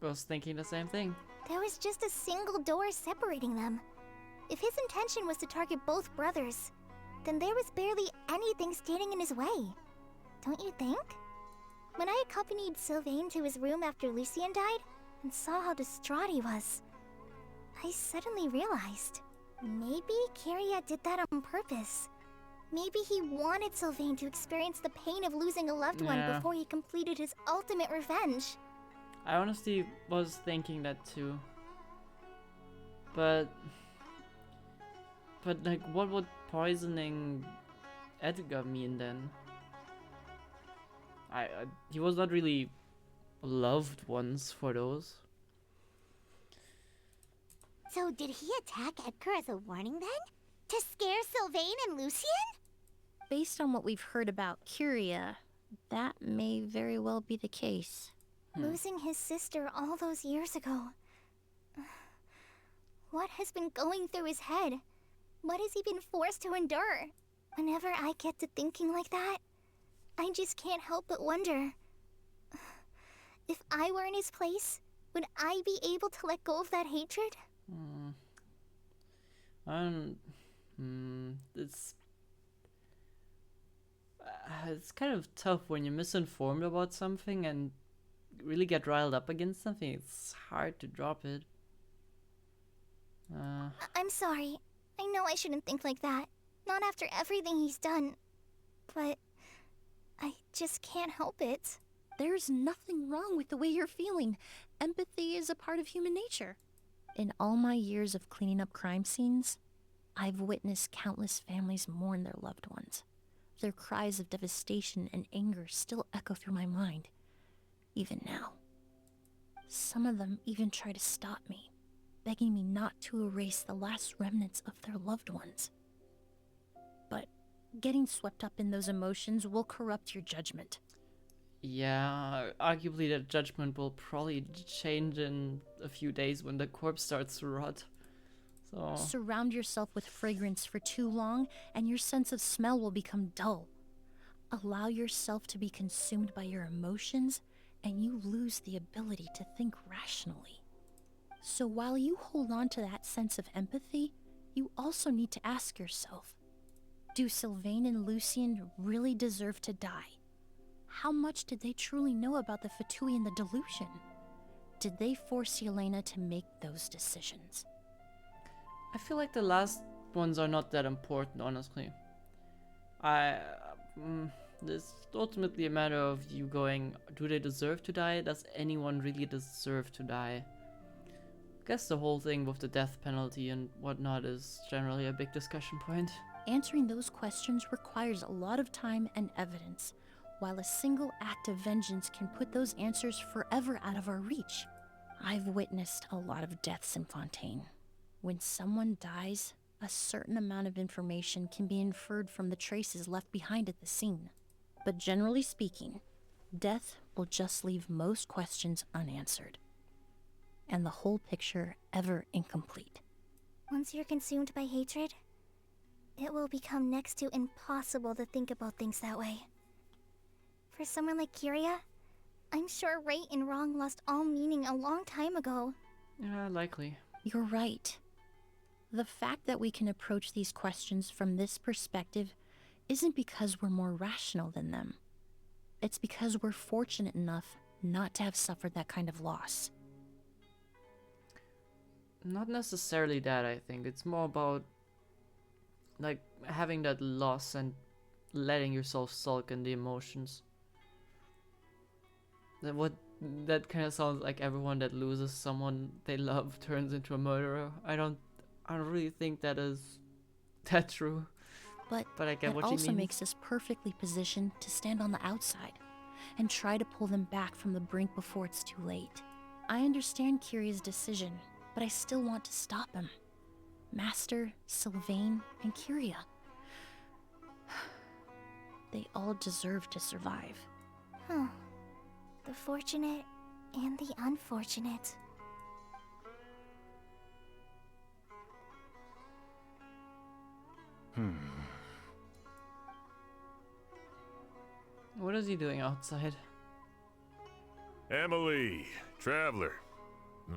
A: I was thinking the same thing.
J: There was just a single door separating them. If his intention was to target both brothers, then there was barely anything standing in his way. Don't you think? When I accompanied Sylvain to his room after Lucien died and saw how distraught he was, I suddenly realized maybe Kyria did that on purpose. Maybe he wanted Sylvain to experience the pain of losing a loved one before he completed his ultimate revenge.
A: I honestly was thinking that too. But like, what would poisoning Edgar mean then? He was not really loved ones for those.
D: So did he attack Edgar as a warning then? To scare Sylvain and Lucien?
C: Based on what we've heard about Curia, that may very well be the case.
J: Losing his sister all those years ago. What has been going through his head? What has he been forced to endure? Whenever I get to thinking like that, I just can't help but wonder. If I were in his place, would I be able to let go of that hatred?
A: It's kind of tough when you're misinformed about something and really get riled up against something. It's hard to drop it.
J: I'm sorry. I know I shouldn't think like that. Not after everything he's done. But I just can't help it.
C: There's nothing wrong with the way you're feeling. Empathy is a part of human nature. In all my years of cleaning up crime scenes, I've witnessed countless families mourn their loved ones. Their cries of devastation and anger still echo through my mind, even now. Some of them even try to stop me, begging me not to erase the last remnants of their loved ones. But getting swept up in those emotions will corrupt your judgment.
A: Yeah, arguably that judgment will probably change in a few days when the corpse starts to rot. So
C: Surround yourself with fragrance for too long, and your sense of smell will become dull. Allow yourself to be consumed by your emotions, and you lose the ability to think rationally. So while you hold on to that sense of empathy, you also need to ask yourself, do Sylvain and Lucien really deserve to die? How much did they truly know about the Fatui and the delusion? Did they force Yelena to make those decisions?
A: I feel like the last ones are not that important, honestly. It's ultimately a matter of you going, do they deserve to die? Does anyone really deserve to die? I guess the whole thing with the death penalty and whatnot is generally a big discussion point.
C: Answering those questions requires a lot of time and evidence, while a single act of vengeance can put those answers forever out of our reach. I've witnessed a lot of deaths in Fontaine. When someone dies, a certain amount of information can be inferred from the traces left behind at the scene. But generally speaking, death will just leave most questions unanswered, and the whole picture ever incomplete.
J: Once you're consumed by hatred, it will become next to impossible to think about things that way. For someone like Kyria, I'm sure right and wrong lost all meaning a long time ago.
A: Yeah, likely.
C: You're right. The fact that we can approach these questions from this perspective isn't because we're more rational than them. It's because we're fortunate enough not to have suffered that kind of loss.
A: Not necessarily that, I think. It's more about, like, having that loss and letting yourself sulk in the emotions. That kind of sounds like everyone that loses someone they love turns into a murderer. I don't really think that is that true.
C: But
A: I get
C: that
A: what you
C: also
A: mean.
C: makes us perfectly positioned to stand on the outside and try to pull them back from the brink before it's too late. I understand Kyria's decision, but I still want to stop him. Master, Sylvain, and Kyria. They all deserve to survive.
J: Huh. The fortunate and the unfortunate.
A: What is he doing outside?
I: Emilie, traveler.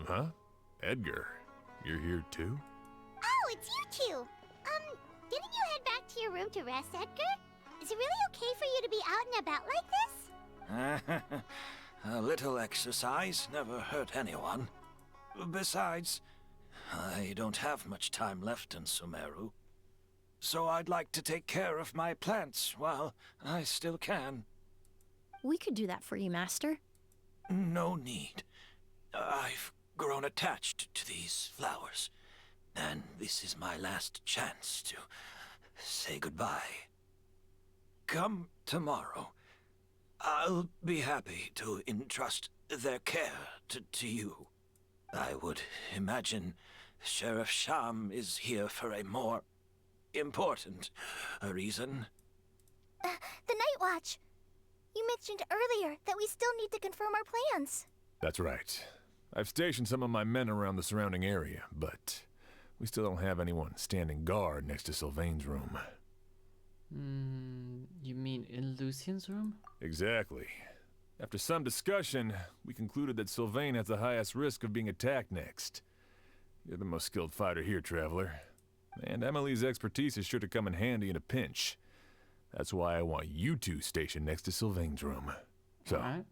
I: Huh? Edgar, you're here too?
D: Oh, it's you two! Didn't you head back to your room to rest, Edgar? Is it really okay for you to be out and about like this?
G: A little exercise never hurt anyone. Besides, I don't have much time left in Sumeru. So I'd like to take care of my plants while I still can.
C: We could do that for you, Master.
G: No need. I've grown attached to these flowers, and this is my last chance to say goodbye. Come tomorrow. I'll be happy to entrust their care to you. I would imagine Sheriff Sham is here for a more important reason.
J: The Night Watch! You mentioned earlier that we still need to confirm our plans.
I: That's right. I've stationed some of my men around the surrounding area, but we still don't have anyone standing guard next to Sylvain's room.
A: You mean in Lucien's room?
I: Exactly. After some discussion, we concluded that Sylvain has the highest risk of being attacked next. You're the most skilled fighter here, Traveler. And Emilie's expertise is sure to come in handy in a pinch. That's why I want you two stationed next to Sylvain's room. So,
A: Alright.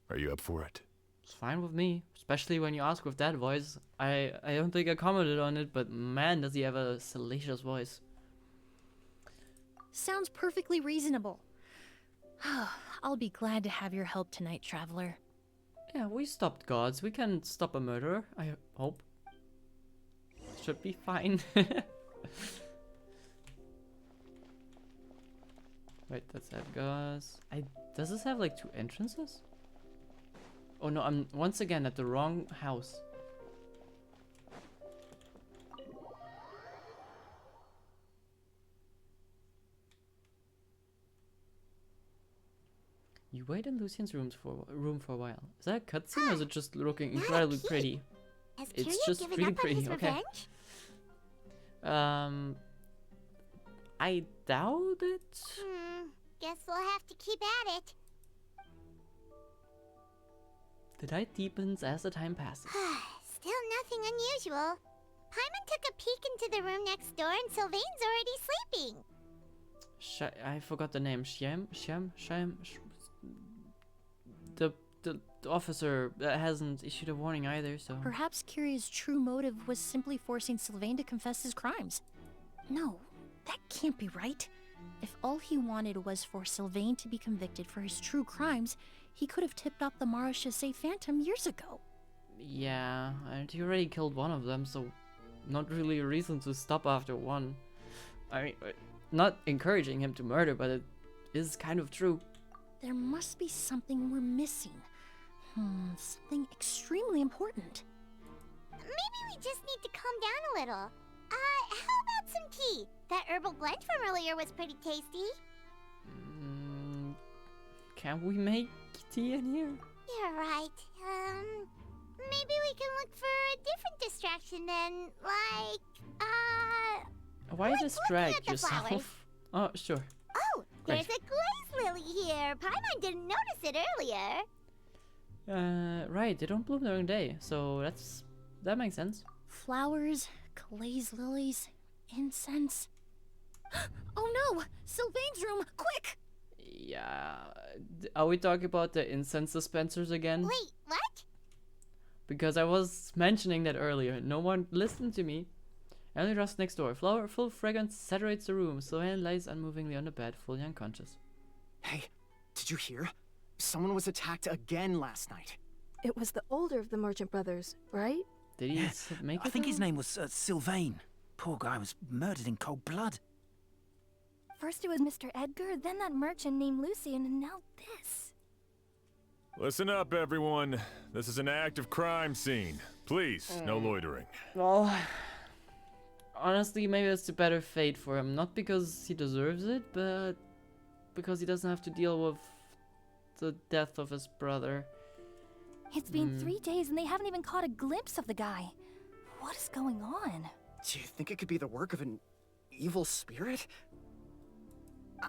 I: Are you up for it?
A: It's fine with me, especially when you ask with that voice. I don't think I commented on it, but man, does he have a salacious voice.
C: Sounds perfectly reasonable. I'll be glad to have your help tonight, Traveler.
A: Yeah, we stopped gods. We can stop a murderer, I hope. Should be fine. Wait, that's Edgar's. Does this have like 2 entrances? Oh no, I'm once again at the wrong house. You wait in Lucien's room for a while. Is that a cutscene or is it just looking incredibly pretty?
D: Has
J: It's
D: Kiryu
J: just
D: given
J: really
D: up on
J: pretty,
D: his
J: okay.
D: revenge?
A: I doubt it.
D: Guess we'll have to keep at it.
A: The night deepens as the time passes.
D: Still nothing unusual. Paimon took a peek into the room next door and Sylvain's already sleeping.
A: I forgot the name. The officer hasn't issued a warning either, so...
C: Perhaps Kiryu's true motive was simply forcing Sylvain to confess his crimes. No, that can't be right. If all he wanted was for Sylvain to be convicted for his true crimes, he could have tipped off the Marechaussee Phantom years ago.
A: Yeah, and he already killed one of them, so not really a reason to stop after one. I mean, not encouraging him to murder, but it is kind of true.
C: There must be something we're missing. Something extremely important.
D: Maybe we just need to calm down a little. How about some tea? That herbal blend from earlier was pretty tasty.
A: Can we make tea in here?
D: You're right. Maybe we can look for a different distraction then, like,
A: Why
D: looking
A: distract
D: at the
A: yourself?
D: flowers.
A: Oh, sure.
D: Oh, there's
A: Great.
D: a glaze lily here. Paimon didn't notice it earlier.
A: Right, they don't bloom during the day, so that makes sense.
C: Flowers, glaze lilies, incense. Oh no! Sylvain's room! Quick!
A: Yeah, are we talking about the incense dispensers again?
D: Wait, what?
A: Because I was mentioning that earlier. No one listened to me. Emily rushed next door. Flower full fragrance saturates the room. Sylvain lies unmovingly on the bed, fully unconscious.
K: Hey, did you hear? Someone was attacked again last night.
L: It was the older of the merchant brothers, right?
A: Did he make it?
M: I think his
A: though?
M: name was Sylvain. Poor guy was murdered in cold blood.
J: First it was Mr. Edgar, then that merchant named Lucien, and now this.
I: Listen up, everyone. This is an active crime scene. Please, no loitering.
A: Well, honestly, maybe it's a better fate for him. Not because he deserves it, but because he doesn't have to deal with the death of his brother.
J: It's been 3 days and they haven't even caught a glimpse of the guy. What is going on?
K: Do you think it could be the work of an evil spirit?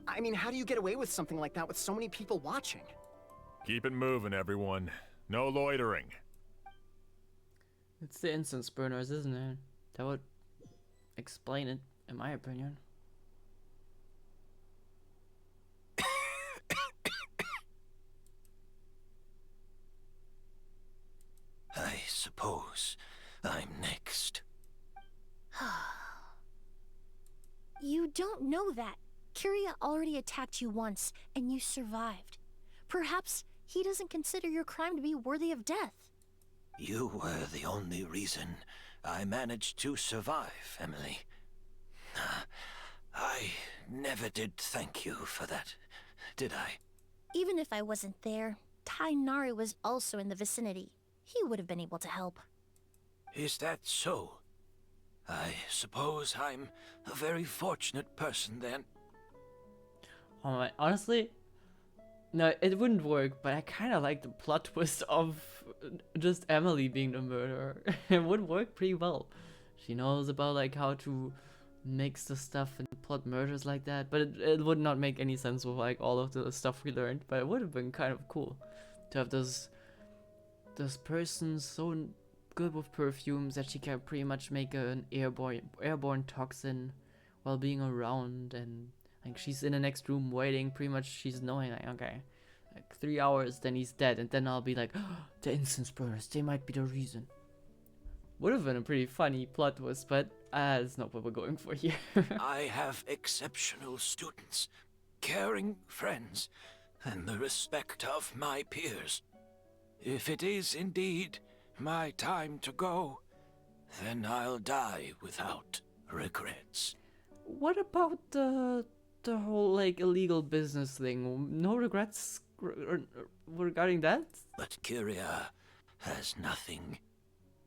K: I mean, how do you get away with something like that with so many people watching?
I: Keep it moving, everyone. No loitering.
A: It's the incense burners, isn't it? That would explain it, in my opinion.
G: I suppose I'm next.
C: You don't know that. Kiryu already attacked you once, and you survived. Perhaps he doesn't consider your crime to be worthy of death.
G: You were the only reason I managed to survive, Emilie. I never did thank you for that, did I?
C: Even if I wasn't there, Tainari was also in the vicinity. He would have been able to help.
G: Is that so? I suppose I'm a very fortunate person then.
A: Oh, honestly, no, it wouldn't work, but I kind of like the plot twist of just Emilie being the murderer. It would work pretty well. She knows about like how to mix the stuff and plot murders like that, but it would not make any sense with like all of the stuff we learned. But it would have been kind of cool to have this person so good with perfumes that she can pretty much make an airborne toxin while being around, and like she's in the next room waiting. Pretty much she's knowing like, okay, like 3 hours, then he's dead, and then I'll be like, oh, the incense burners, they might be the reason. Would have been a pretty funny plot twist, but that's not what we're going for here.
G: I have exceptional students, caring friends, and the respect of my peers. If it is indeed my time to go, then I'll die without regrets.
A: What about the whole like illegal business thing? No regrets regarding that?
G: But Kyria has nothing.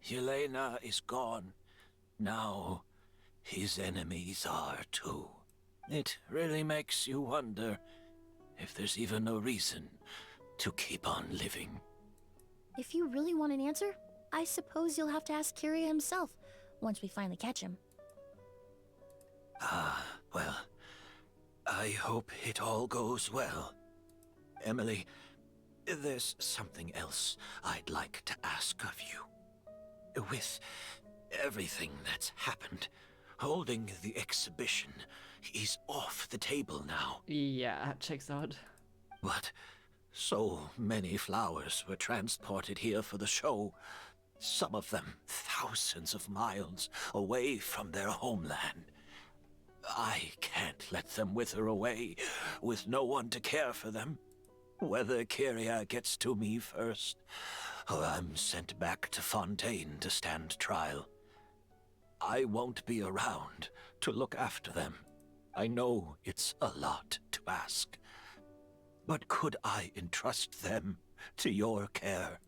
G: Yelena is gone. Now his enemies are too. It really makes you wonder if there's even a reason to keep on living.
C: If you really want an answer, I suppose you'll have to ask Kyria himself once we finally catch him.
G: Well, I hope it all goes well. Emilie, there's something else I'd like to ask of you. With everything that's happened, holding the exhibition is off the table now.
A: Yeah, checks out.
G: But so many flowers were transported here for the show. Some of them thousands of miles away from their homeland. I can't let them wither away with no one to care for them. Whether Kyria gets to me first, or I'm sent back to Fontaine to stand trial, I won't be around to look after them. I know it's a lot to ask, but could I entrust them to your care?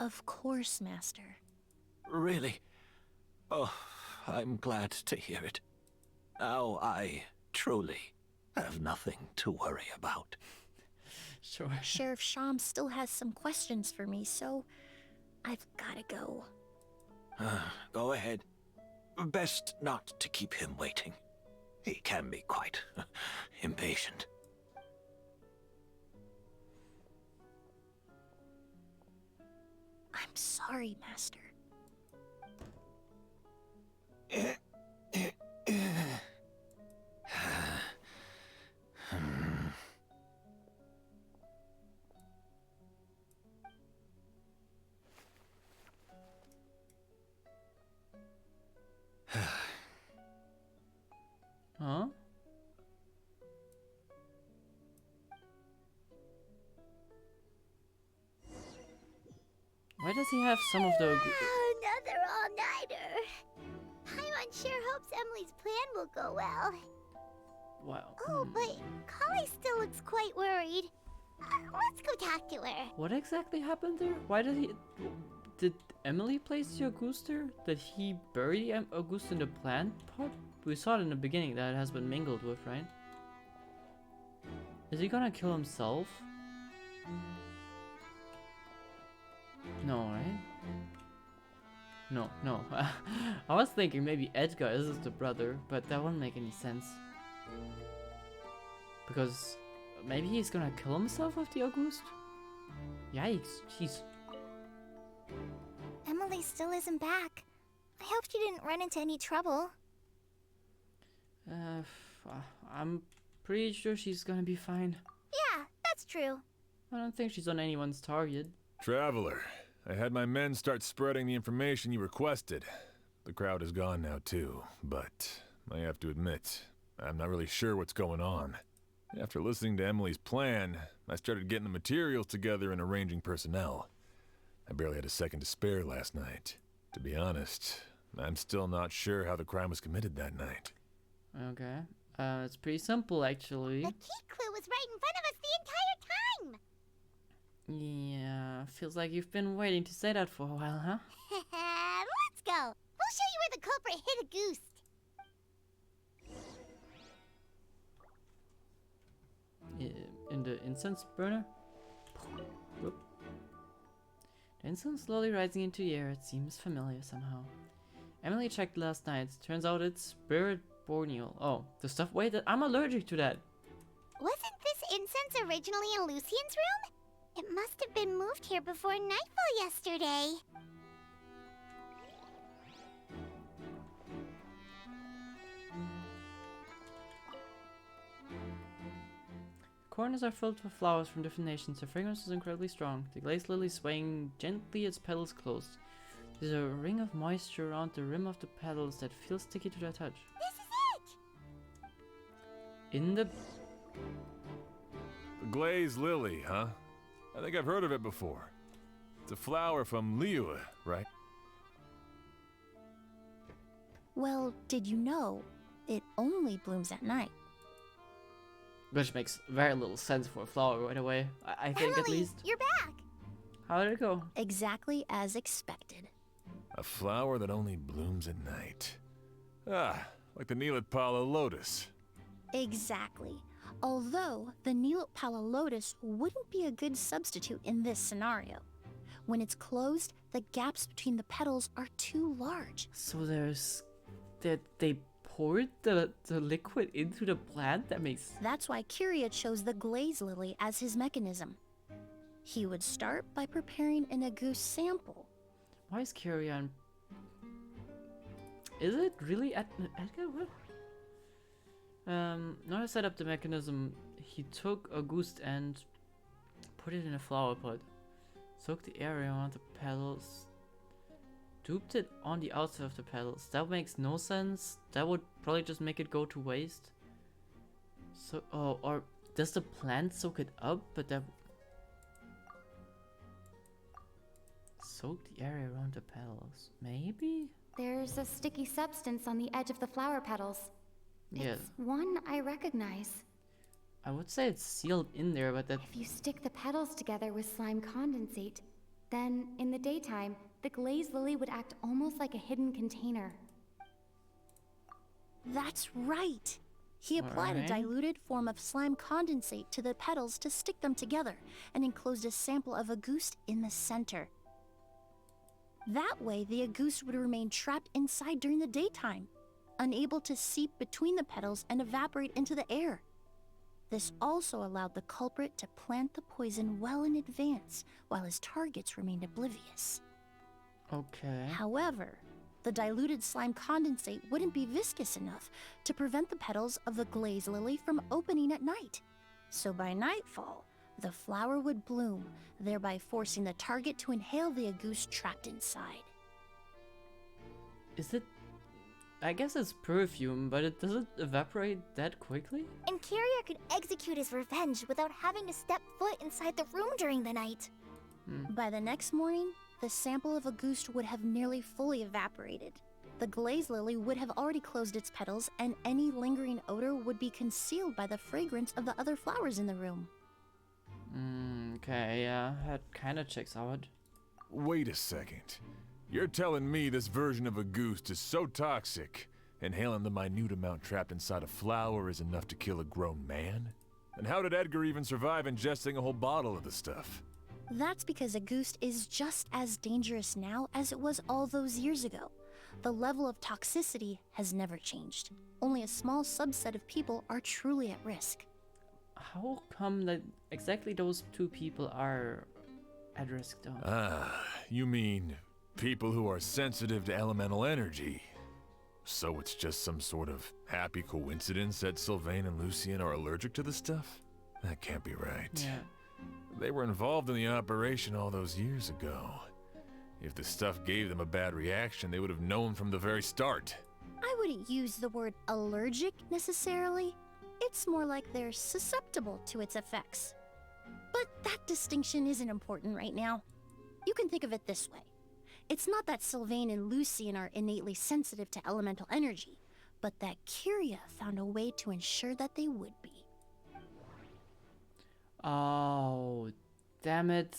C: Of course, Master.
G: Really? Oh, I'm glad to hear it. Now I truly have nothing to worry about.
A: Sure.
C: Sheriff Sham still has some questions for me, so I've gotta go.
G: Go ahead. Best not to keep him waiting. He can be quite impatient.
C: I'm sorry, Master.
A: Huh? Why does he have some of the...
D: Another all-nighter. I'm unsure hopes Emilie's plan will go well.
A: Wow.
D: Oh, but Kali still looks quite worried. Let's go talk to her.
A: What exactly happened there? Why did he... Did Emilie place the Auguste there? Did he bury the Auguste in the plant pot? We saw it in the beginning that it has been mingled with, right? Is he gonna kill himself? No, right? No, no. I was thinking maybe Edgar is the brother, but that wouldn't make any sense. Because maybe he's gonna kill himself with the Auguste? Yikes, jeez.
J: Emilie still isn't back. I hope she didn't run into any trouble.
A: I'm pretty sure she's gonna be fine.
J: Yeah, that's true.
A: I don't think she's on anyone's target.
I: Traveler, I had my men start spreading the information you requested. The crowd is gone now too, but I have to admit, I'm not really sure what's going on. After listening to Emilie's plan, I started getting the materials together and arranging personnel. I barely had a second to spare last night. To be honest, I'm still not sure how the crime was committed that night.
A: Okay. It's pretty simple, actually.
D: The key clue was right in front of us the entire time!
A: Yeah, feels like you've been waiting to say that for a while, huh?
D: Let's go! We'll show you where the culprit hid a goose.
A: In the incense burner? Whoop. The incense slowly rising into the air. It seems familiar somehow. Emilie checked last night. Turns out it's spirit borneal. Oh, the stuff. Wait, I'm allergic to that.
D: Wasn't this incense originally in Lucien's room? It must have been moved here before nightfall yesterday.
A: Corners are filled with flowers from different nations. The fragrance is incredibly strong. The glazed lily swaying gently, its petals closed. There's a ring of moisture around the rim of the petals that feels sticky to the touch.
D: This is it!
A: In the...
I: The glazed lily, huh? I think I've heard of it before. It's a flower from Liyue, right?
C: Well, did you know it only blooms at night?
A: Which makes very little sense for a flower right away. I think
D: Emily,
A: at least.
D: You're back!
A: How did it go?
C: Exactly as expected.
I: A flower that only blooms at night. Ah, like the Neelitpala lotus.
C: Exactly. Although the Neelitpala lotus wouldn't be a good substitute in this scenario. When it's closed, the gaps between the petals are too large.
A: So there's... that they poured the liquid into the plant? That makes...
C: That's why Kyria chose the glaze lily as his mechanism. He would start by preparing an Agoose sample.
A: Why is Kyrian... Is it really Edgar? What? Now I set up the mechanism. He took a goose and put it in a flower pot. Soaked the area around the petals. Duped it on the outside of the petals. That makes no sense. That would probably just make it go to waste. So, oh, or does the plant soak it up? But that... Soak the area around the petals. Maybe?
N: There's a sticky substance on the edge of the flower petals.
A: Yeah.
N: It's one I recognize.
A: I would say it's sealed in there, but that...
N: If you stick the petals together with slime condensate, then in the daytime, the glazed lily would act almost like a hidden container.
C: That's right! He applied a diluted form of slime condensate to the petals to stick them together, and enclosed a sample of Agoose in the center. That way, the Agoose would remain trapped inside during the daytime, unable to seep between the petals and evaporate into the air. This also allowed the culprit to plant the poison well in advance, while his targets remained oblivious.
A: Okay.
C: However, the diluted slime condensate wouldn't be viscous enough to prevent the petals of the glaze lily from opening at night. So by nightfall, the flower would bloom, thereby forcing the target to inhale the Agoose trapped inside.
A: Is it... I guess it's perfume, but it doesn't evaporate that quickly?
J: And Kyria could execute his revenge without having to step foot inside the room during the night.
C: By the next morning, the sample of Agoose would have nearly fully evaporated. The glaze lily would have already closed its petals, and any lingering odor would be concealed by the fragrance of the other flowers in the room.
A: Okay, yeah, that kinda checks out.
I: Wait a second. You're telling me this version of Agoose is so toxic, inhaling the minute amount trapped inside a flower is enough to kill a grown man? And how did Edgar even survive ingesting a whole bottle of the stuff?
C: That's because Agoose is just as dangerous now as it was all those years ago. The level of toxicity has never changed. Only a small subset of people are truly at risk.
A: How come that exactly those two people are at risk though?
I: Ah, you mean people who are sensitive to elemental energy. So it's just some sort of happy coincidence that Sylvain and Lucien are allergic to the stuff? That can't be right.
A: Yeah.
I: They were involved in the operation all those years ago. If the stuff gave them a bad reaction, they would have known from the very start.
C: I wouldn't use the word allergic necessarily. It's more like they're susceptible to its effects. But that distinction isn't important right now. You can think of it this way. It's not that Sylvain and Lucian are innately sensitive to elemental energy, but that Kyria found a way to ensure that they would be.
A: Oh, damn it.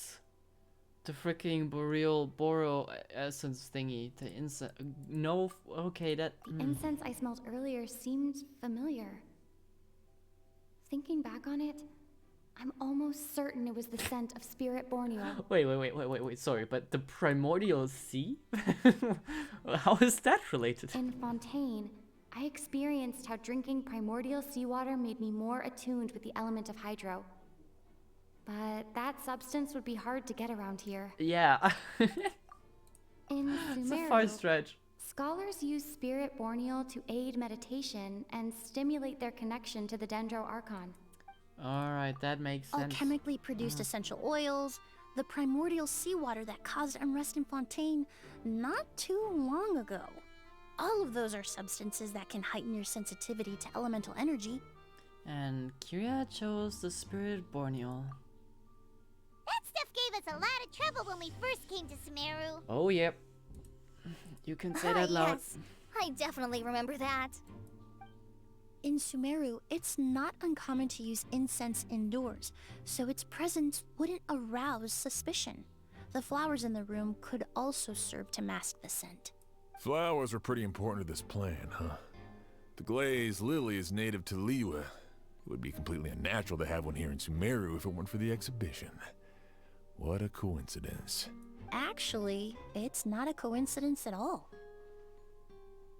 A: The freaking Boro essence thingy. The incense. No, okay, that.
N: The incense I smelled earlier seemed familiar. Thinking back on it, I'm almost certain it was the scent of Spirit Borneo.
A: Wait, sorry, but the primordial sea? How is that related?
N: In Fontaine, I experienced how drinking primordial seawater made me more attuned with the element of hydro. But that substance would be hard to get around here.
A: Yeah.
N: In
A: It's a
N: Sumeru,
A: far stretch.
N: scholars use Spirit Borneo to aid meditation and stimulate their connection to the Dendro Archon.
A: Alright, that makes sense.
C: Chemically produced essential oils, the primordial seawater that caused unrest in Fontaine not too long ago. All of those are substances that can heighten your sensitivity to elemental energy.
A: And Kyria chose the Spirit Borneo.
D: That stuff gave us a lot of trouble when we first came to Sumeru.
A: Oh, yep. You can say that loud.
J: Yes, I definitely remember that.
C: In Sumeru, it's not uncommon to use incense indoors, so its presence wouldn't arouse suspicion. The flowers in the room could also serve to mask the scent.
I: Flowers are pretty important to this plan, huh? The glazed lily is native to Liwa. It would be completely unnatural to have one here in Sumeru if it weren't for the exhibition. What a coincidence.
C: Actually, it's not a coincidence at all.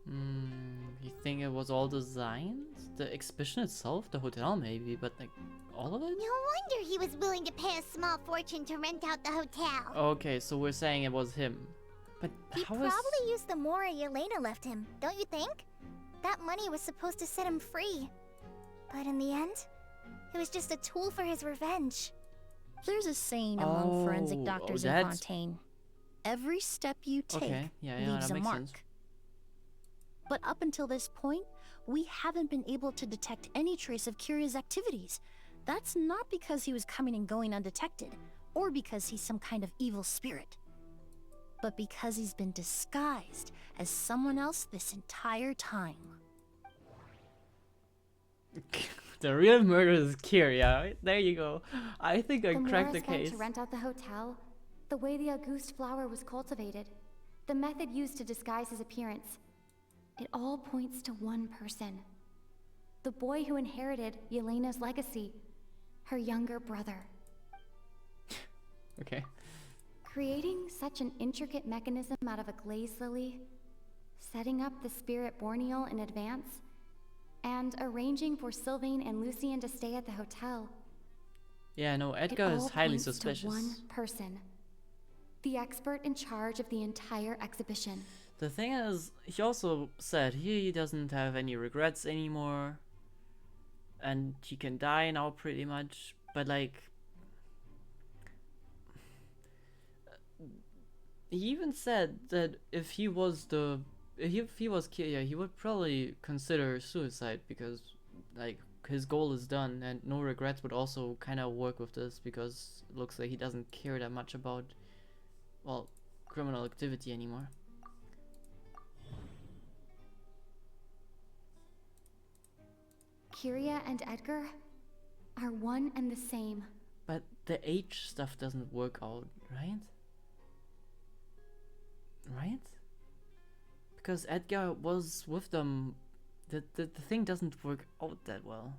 A: You think it was all designed? The exhibition itself? The hotel maybe, but like, all of it?
D: No wonder he was willing to pay a small fortune to rent out the hotel.
A: Okay, so we're saying it was him. But
J: He
A: how
J: probably
A: is...
J: used the mora Yelena left him, don't you think? That money was supposed to set him free. But in the end, it was just a tool for his revenge.
C: There's a saying among forensic doctors in
A: that's-
C: Fontaine. Every step you take
A: Okay, yeah,
C: leaves
A: that
C: a
A: makes
C: mark.
A: sense.
C: But up until this point, we haven't been able to detect any trace of Kyria's activities. That's not because he was coming and going undetected, or because he's some kind of evil spirit, but because he's been disguised as someone else this entire time.
A: The real murder is Kyria. There you go. I think I cracked the
N: Mora spent
A: case.
N: to rent out the hotel, the way the Auguste flower was cultivated, the method used to disguise his appearance. It all points to one person. The boy who inherited Yelena's legacy, her younger brother.
A: Okay.
N: Creating such an intricate mechanism out of a glazed lily, setting up the Spirit Borneo in advance, and arranging for Sylvain and Lucian to stay at the hotel.
A: Yeah, no, Edgar
N: It
A: is
N: all
A: highly
N: points to
A: suspicious.
N: one person. The expert in charge of the entire exhibition.
A: The thing is, he also said he doesn't have any regrets anymore. And he can die now pretty much. But like... He even said that if he was Kyria, he would probably consider suicide because like his goal is done and no regrets would also kind of work with this because it looks like he doesn't care that much about, well, criminal activity anymore.
N: Kyria and Edgar are one and the same.
A: But the age stuff doesn't work out, right? Right? Because Edgar was with them. The thing doesn't work out that well.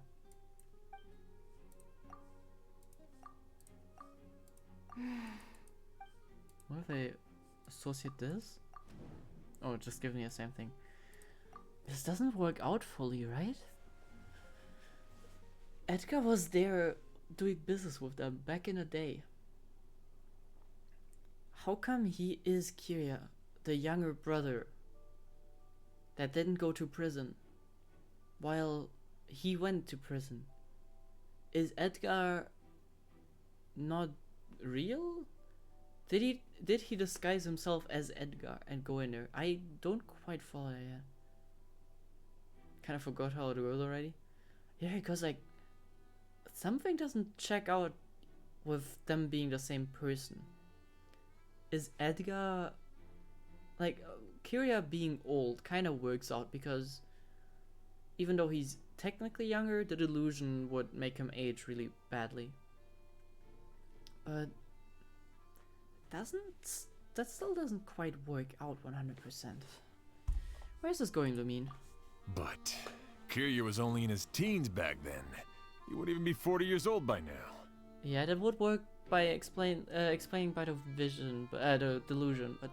A: What if I associate this? Oh, just give me the same thing. This doesn't work out fully, right? Edgar was there doing business with them back in the day. How come he is Kyria, the younger brother that didn't go to prison while he went to prison? Is Edgar not real? Did he disguise himself as Edgar and go in there? I don't quite follow that yet. Kind of forgot how it goes already. Yeah, because like something doesn't check out with them being the same person. is Edgar, like, Kyria being old kind of works out because even though he's technically younger, the delusion would make him age really badly. But that still doesn't quite work out 100%. Where's this going to mean?
I: But Kyria was only in his teens back then. He wouldn't even be 40 years old by now.
A: Yeah, that would work by explaining by the vision, the delusion, but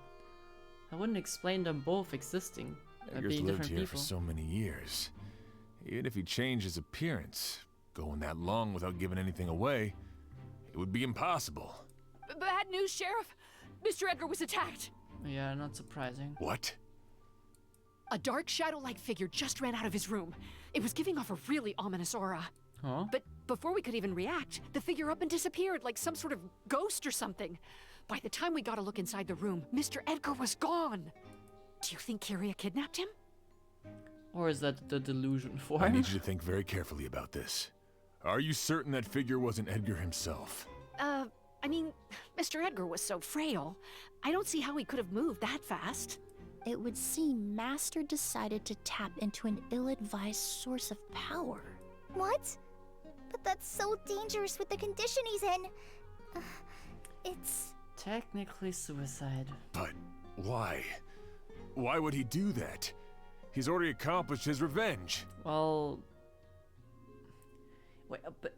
A: I wouldn't explain them both existing and
I: Edgar's
A: being
I: lived
A: different
I: here
A: people.
I: for so many years. Even if he changed his appearance, going that long without giving anything away, it would be impossible.
O: Bad news, Sheriff. Mr. Edgar was attacked.
A: Yeah, not surprising.
I: What?
O: A dark shadow-like figure just ran out of his room. It was giving off a really ominous aura.
A: Huh?
O: But before we could even react, the figure up and disappeared like some sort of ghost or something. By the time we got a look inside the room, Mr. Edgar was gone. Do you think Kyria kidnapped him?
A: Or is that the delusion for
I: I
A: him?
I: need you to think very carefully about this. Are you certain that figure wasn't Edgar himself?
O: I mean, Mr. Edgar was so frail. I don't see how he could have moved that fast.
C: It would seem Master decided to tap into an ill-advised source of power.
J: What? But that's so dangerous with the condition he's in. It's...
A: Technically suicide.
I: But why? Why would he do that? He's already accomplished his revenge.
A: Well... Wait, but...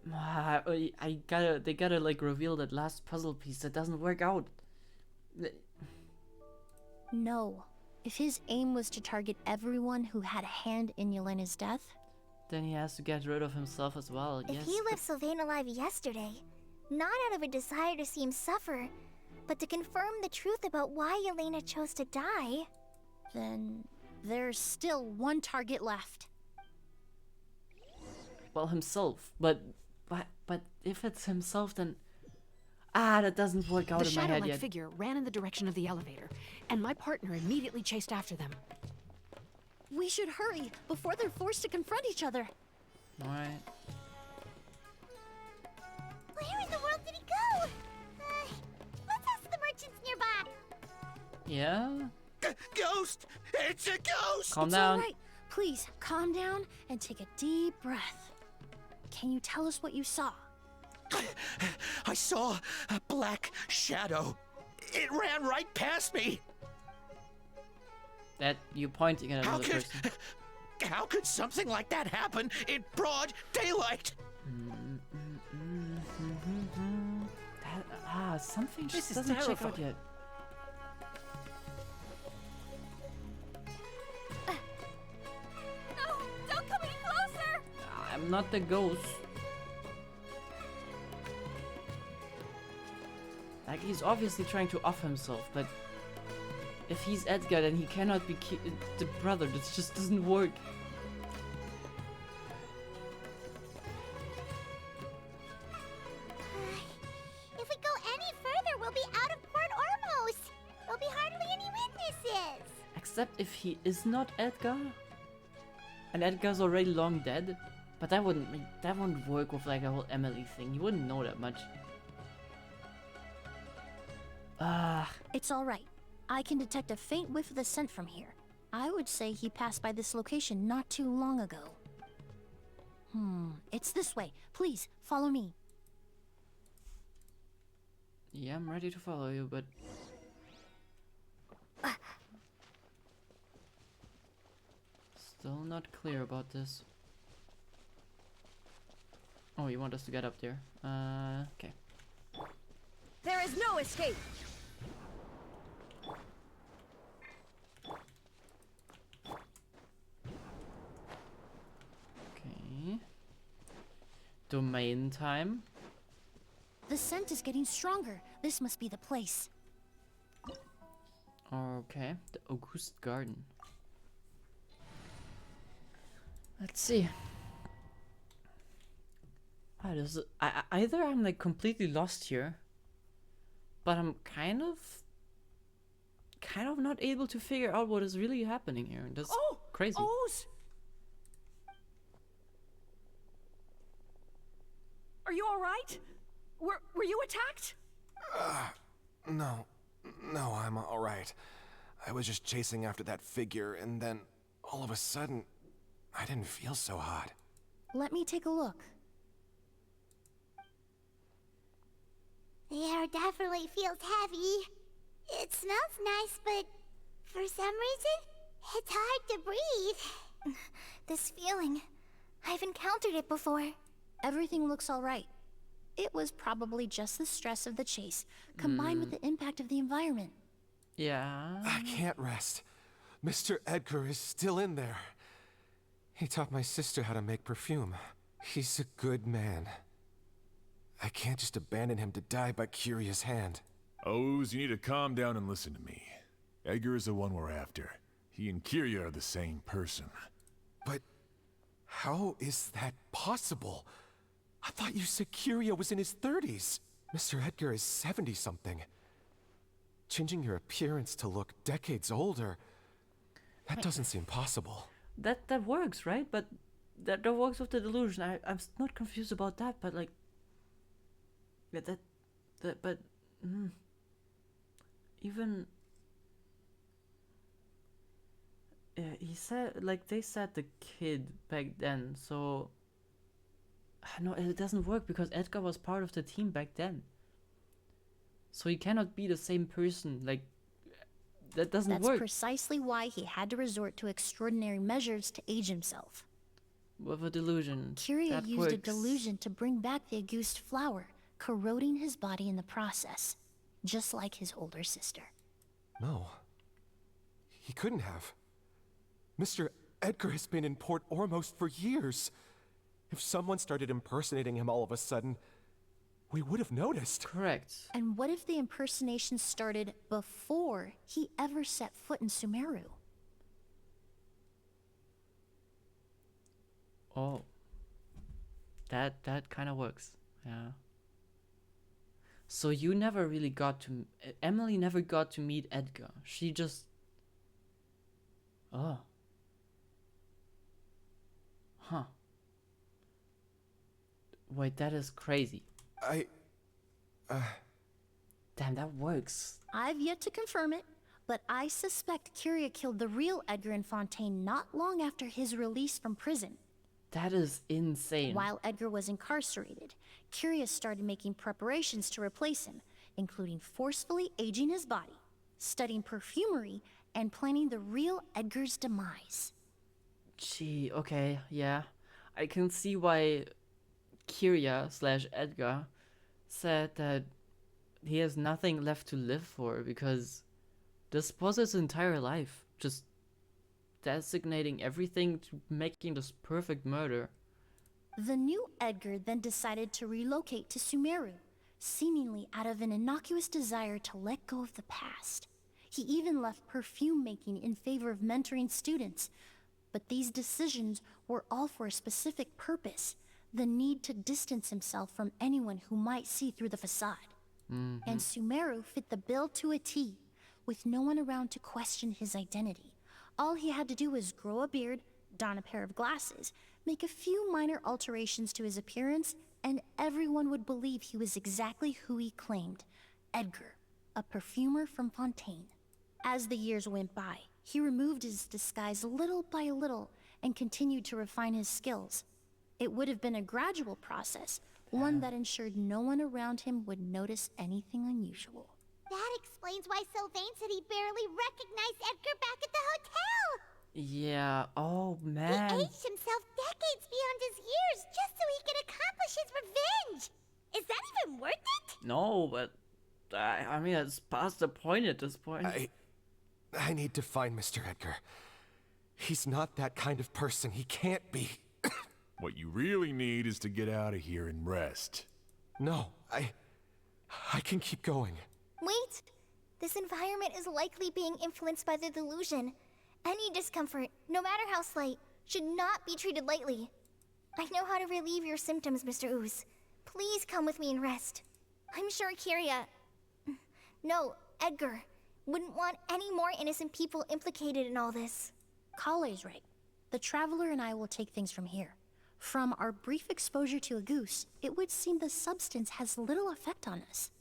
A: they gotta, like, reveal that last puzzle piece that doesn't work out.
C: No. If his aim was to target everyone who had a hand in Yelena's death...
A: Then he has to get rid of himself as well,
J: If he left Sylvain alive yesterday, not out of a desire to see him suffer, but to confirm the truth about why Yelena chose to die...
C: Then there's still one target left.
A: Well, himself. But if it's himself, then... that doesn't work out in my head
O: The shadow-like
A: yet.
O: figure ran in the direction of the elevator, and my partner immediately chased after them.
C: We should hurry before they're forced to confront each other.
A: Alright.
D: Where in the world did he go? Let's ask the merchants nearby.
A: Yeah?
G: Ghost! It's a ghost!
A: Calm
C: It's
A: down.
C: all right. Please, calm down and take a deep breath. Can you tell us what you saw?
G: I saw a black shadow. It ran right past me.
A: That you pointing at another person.
G: How could something like that happen in broad daylight?
A: Something just
O: This is
A: doesn't check out
O: terrifying.
A: yet.
O: No! Don't come any closer!
A: I'm not the ghost. Like, he's obviously trying to off himself, but if he's Edgar, then he cannot be the brother. This just doesn't work.
D: If we go any further, we'll be out of Port Ormos. There'll be hardly any witnesses.
A: Except if he is not Edgar, and Edgar's already long dead. But that wouldn't work with like a whole Emilie thing. He wouldn't know that much.
C: It's all right. I can detect a faint whiff of the scent from here. I would say he passed by this location not too long ago. It's this way. Please, follow me.
A: Yeah, I'm ready to follow you, but... Still not clear about this. Oh, you want us to get up there? Okay.
B: There is no escape.
A: Okay. Domain time.
C: The scent is getting stronger. This must be the place.
A: Okay, the August Garden. Let's see. Either I'm like completely lost here, but I'm kind of not able to figure out what is really happening here. That's crazy.
O: Oz! Are you all right? Were you attacked?
K: No. No, I'm alright. I was just chasing after that figure, and then, all of a sudden, I didn't feel so hot.
C: Let me take a look.
D: The air definitely feels heavy. It smells nice, but for some reason, it's hard to breathe.
J: This feeling, I've encountered it before.
C: Everything looks all right. It was probably just the stress of the chase, combined with the impact of the environment.
A: Yeah.
K: I can't rest. Mr. Edgar is still in there. He taught my sister how to make perfume. He's a good man. I can't just abandon him to die by Curia's hand.
I: Oz, you need to calm down and listen to me. Edgar is the one we're after. He and Kiria are the same person.
K: But how is that possible? I thought you said Kiria was in his 30s. Mr. Edgar is 70-something. Changing your appearance to look decades older, that doesn't seem possible.
A: That works, right? But that works with the delusion. I'm not confused about that, but like, yeah, even he said, like, they said the kid back then, so no, it doesn't work because Edgar was part of the team back then, so he cannot be the same person. Like, that doesn't work.
C: That's precisely why he had to resort to extraordinary measures to age himself.
A: With a delusion.
C: Kiria used
A: works.
C: a delusion to bring back the Auguste flower, corroding his body in the process, just like his older sister.
K: No. He couldn't have. Mr. Edgar has been in Port Ormos for years. If someone started impersonating him all of a sudden, we would have noticed.
A: Correct.
C: And what if the impersonation started before he ever set foot in Sumeru?
A: Oh. That kind of works. Yeah. So you never really got to... Emilie never got to meet Edgar. She just... Oh. Huh. Wait, that is crazy. Damn, that works.
C: I've yet to confirm it, but I suspect Kiria killed the real Edgar in Fontaine not long after his release from prison.
A: That is insane.
C: While Edgar was incarcerated, Kiria started making preparations to replace him, including forcefully aging his body, studying perfumery, and planning the real Edgar's demise.
A: Gee, okay, yeah. I can see why Kiria/Edgar said that he has nothing left to live for, because this was his entire life. Just designating everything to making this perfect murder.
C: The new Edgar then decided to relocate to Sumeru, seemingly out of an innocuous desire to let go of the past. He even left perfume making in favor of mentoring students. But these decisions were all for a specific purpose: the need to distance himself from anyone who might see through the facade. And Sumeru fit the bill to a T, with no one around to question his identity. All he had to do was grow a beard, don a pair of glasses, make a few minor alterations to his appearance, and everyone would believe he was exactly who he claimed: Edgar, a perfumer from Fontaine. As the years went by, he removed his disguise little by little and continued to refine his skills. It would have been a gradual process, one that ensured no one around him would notice anything unusual.
D: That explains why Sylvain said he barely recognized Edgar back at the hotel.
A: Yeah, oh man.
D: He aged himself decades beyond his years just so he could accomplish his revenge. Is that even worth it?
A: No, but I mean, it's past the point at this point.
K: I need to find Mr. Edgar. He's not that kind of person. He can't be.
I: What you really need is to get out of here and rest.
K: No, I can keep going.
J: Wait! This environment is likely being influenced by the delusion. Any discomfort, no matter how slight, should not be treated lightly. I know how to relieve your symptoms, Mr. Ooze. Please come with me and rest. I'm sure Kiria... No, Edgar wouldn't want any more innocent people implicated in all this.
C: Kale's right. The Traveler and I will take things from here. From our brief exposure to a goose, it would seem the substance has little effect on us.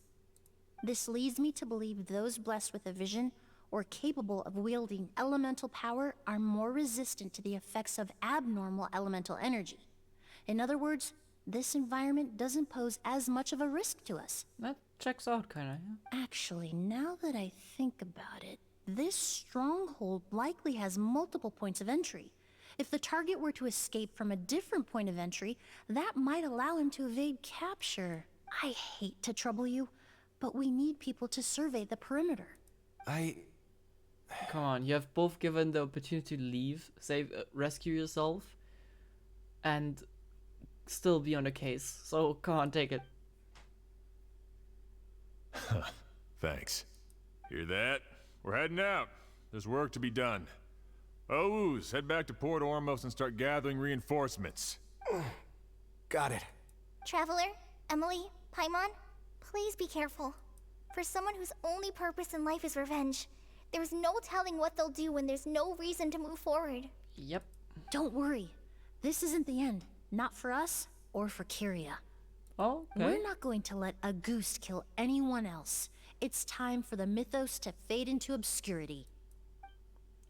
C: This leads me to believe those blessed with a vision or capable of wielding elemental power are more resistant to the effects of abnormal elemental energy. In other words, this environment doesn't pose as much of a risk to us.
A: That checks out, kinda. Yeah.
C: Actually, now that I think about it, this stronghold likely has multiple points of entry. If the target were to escape from a different point of entry, that might allow him to evade capture. I hate to trouble you, but we need people to survey the perimeter.
A: Come on, you have both given the opportunity to leave, save, rescue yourself, and still be on the case. So come on, take it.
I: Thanks. Hear that? We're heading out. There's work to be done. Ooze, head back to Port Ormos and start gathering reinforcements.
K: Got it.
J: Traveler, Emilie, Paimon, please be careful. For someone whose only purpose in life is revenge, there's no telling what they'll do when there's no reason to move forward.
A: Yep.
C: Don't worry. This isn't the end. Not for us or for Kyria.
A: Oh, okay.
C: We're not going to let a goose kill anyone else. It's time for the mythos to fade into obscurity.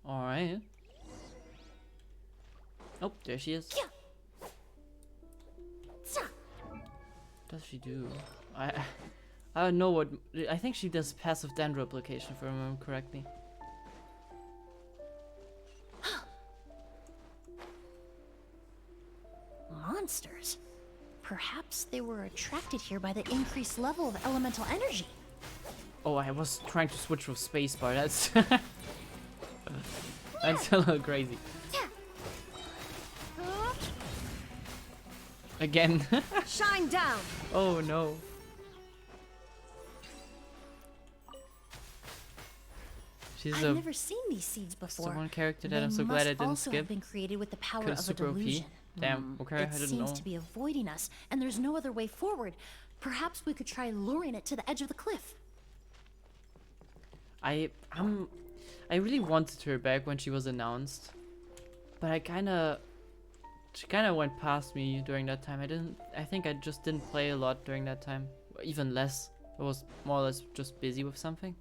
A: Alright. Oh, there she is. What does she do? I don't know what. I think she does passive dendro application, if I remember correctly.
C: Monsters. Perhaps they were attracted here by the increased level of elemental energy.
A: Oh, I was trying to switch with spacebar. That's that's a little crazy. Again.
B: Shine down.
A: Oh no. She's
C: I've never seen these seeds before.
A: one character that
C: They
A: I'm so glad I
C: must
A: didn't
C: also
A: skip.
C: have been created with the power
A: 'Cause
C: of a
A: super OP.
C: delusion.
A: Damn. Okay, I
C: It
A: didn't
C: seems
A: know.
C: to be avoiding us, and there's no other way forward. Perhaps we could try luring it to the edge of the cliff.
A: I really wanted her back when she was announced, but she kind of went past me during that time. I think I just didn't play a lot during that time, even less. I was more or less just busy with something.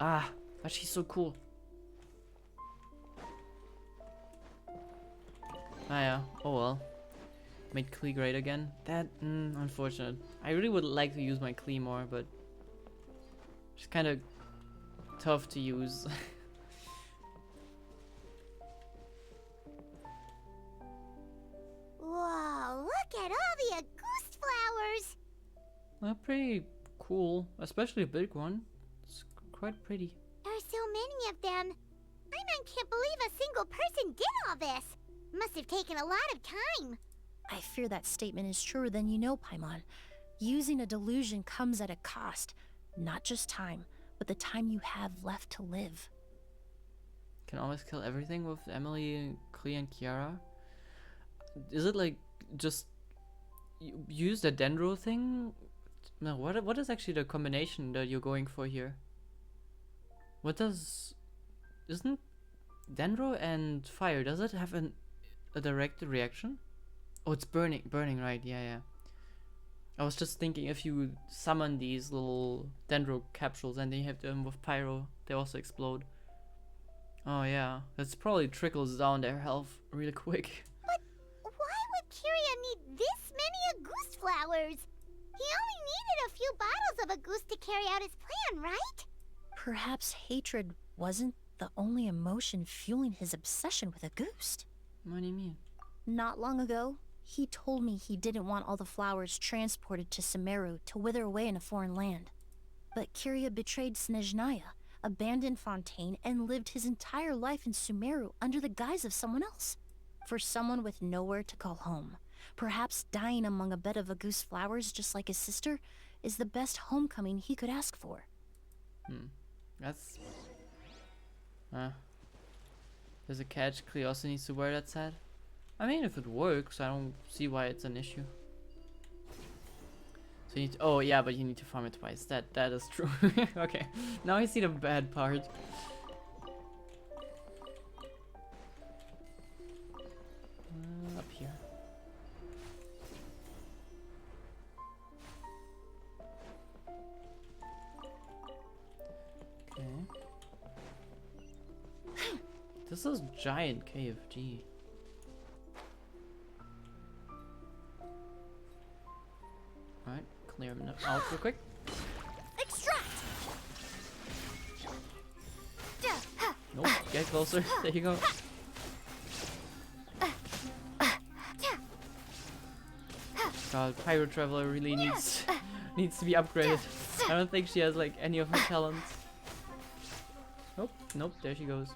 A: Ah, but she's so cool. Ah yeah, oh well. Made Klee great again. That, unfortunate. I really would like to use my Klee more, but she's kind of tough to use.
D: Whoa, look at all the Auguste flowers!
A: Well, pretty cool, especially a big one. It's quite pretty.
D: There are so many of them. I can't believe a single person did all this. Must have taken a lot of time.
C: I fear that statement is truer than you know, Paimon. Using a delusion comes at a cost. Not just time, but the time you have left to live.
A: Can always kill everything with Emilie, Klee, and Kiara? Is it like just use the dendro thing? No, what is actually the combination that you're going for here? Isn't dendro and fire, does it have a direct reaction? Oh, it's burning, right? Yeah. I was just thinking if you summon these little dendro capsules and then you have them with pyro, they also explode. Oh yeah, that's probably trickles down their health really quick.
D: But why would Kyria need this many Auguste flowers? He only needed a few bottles of Auguste to carry out his plan, right?
C: Perhaps hatred wasn't the only emotion fueling his obsession with Auguste.
A: What do you mean?
C: Not long ago, he told me he didn't want all the flowers transported to Sumeru to wither away in a foreign land. But Kyria betrayed Snezhnaya, abandoned Fontaine, and lived his entire life in Sumeru under the guise of someone else. For someone with nowhere to call home, perhaps dying among a bed of Auguste flowers just like his sister is the best homecoming he could ask for.
A: That's... There's a catch. Klee also needs to wear that set. I mean, if it works, I don't see why it's an issue. So you need to, oh yeah, but you need to farm it twice. That is true. Okay, now I see the bad part. Up here. This is giant cave, gee. Alright, clear him out real quick.
J: Extract!
A: Nope, get closer. There you go. God, Pyro Traveler really needs to be upgraded. I don't think she has like any of her talents. Nope, nope, there she goes.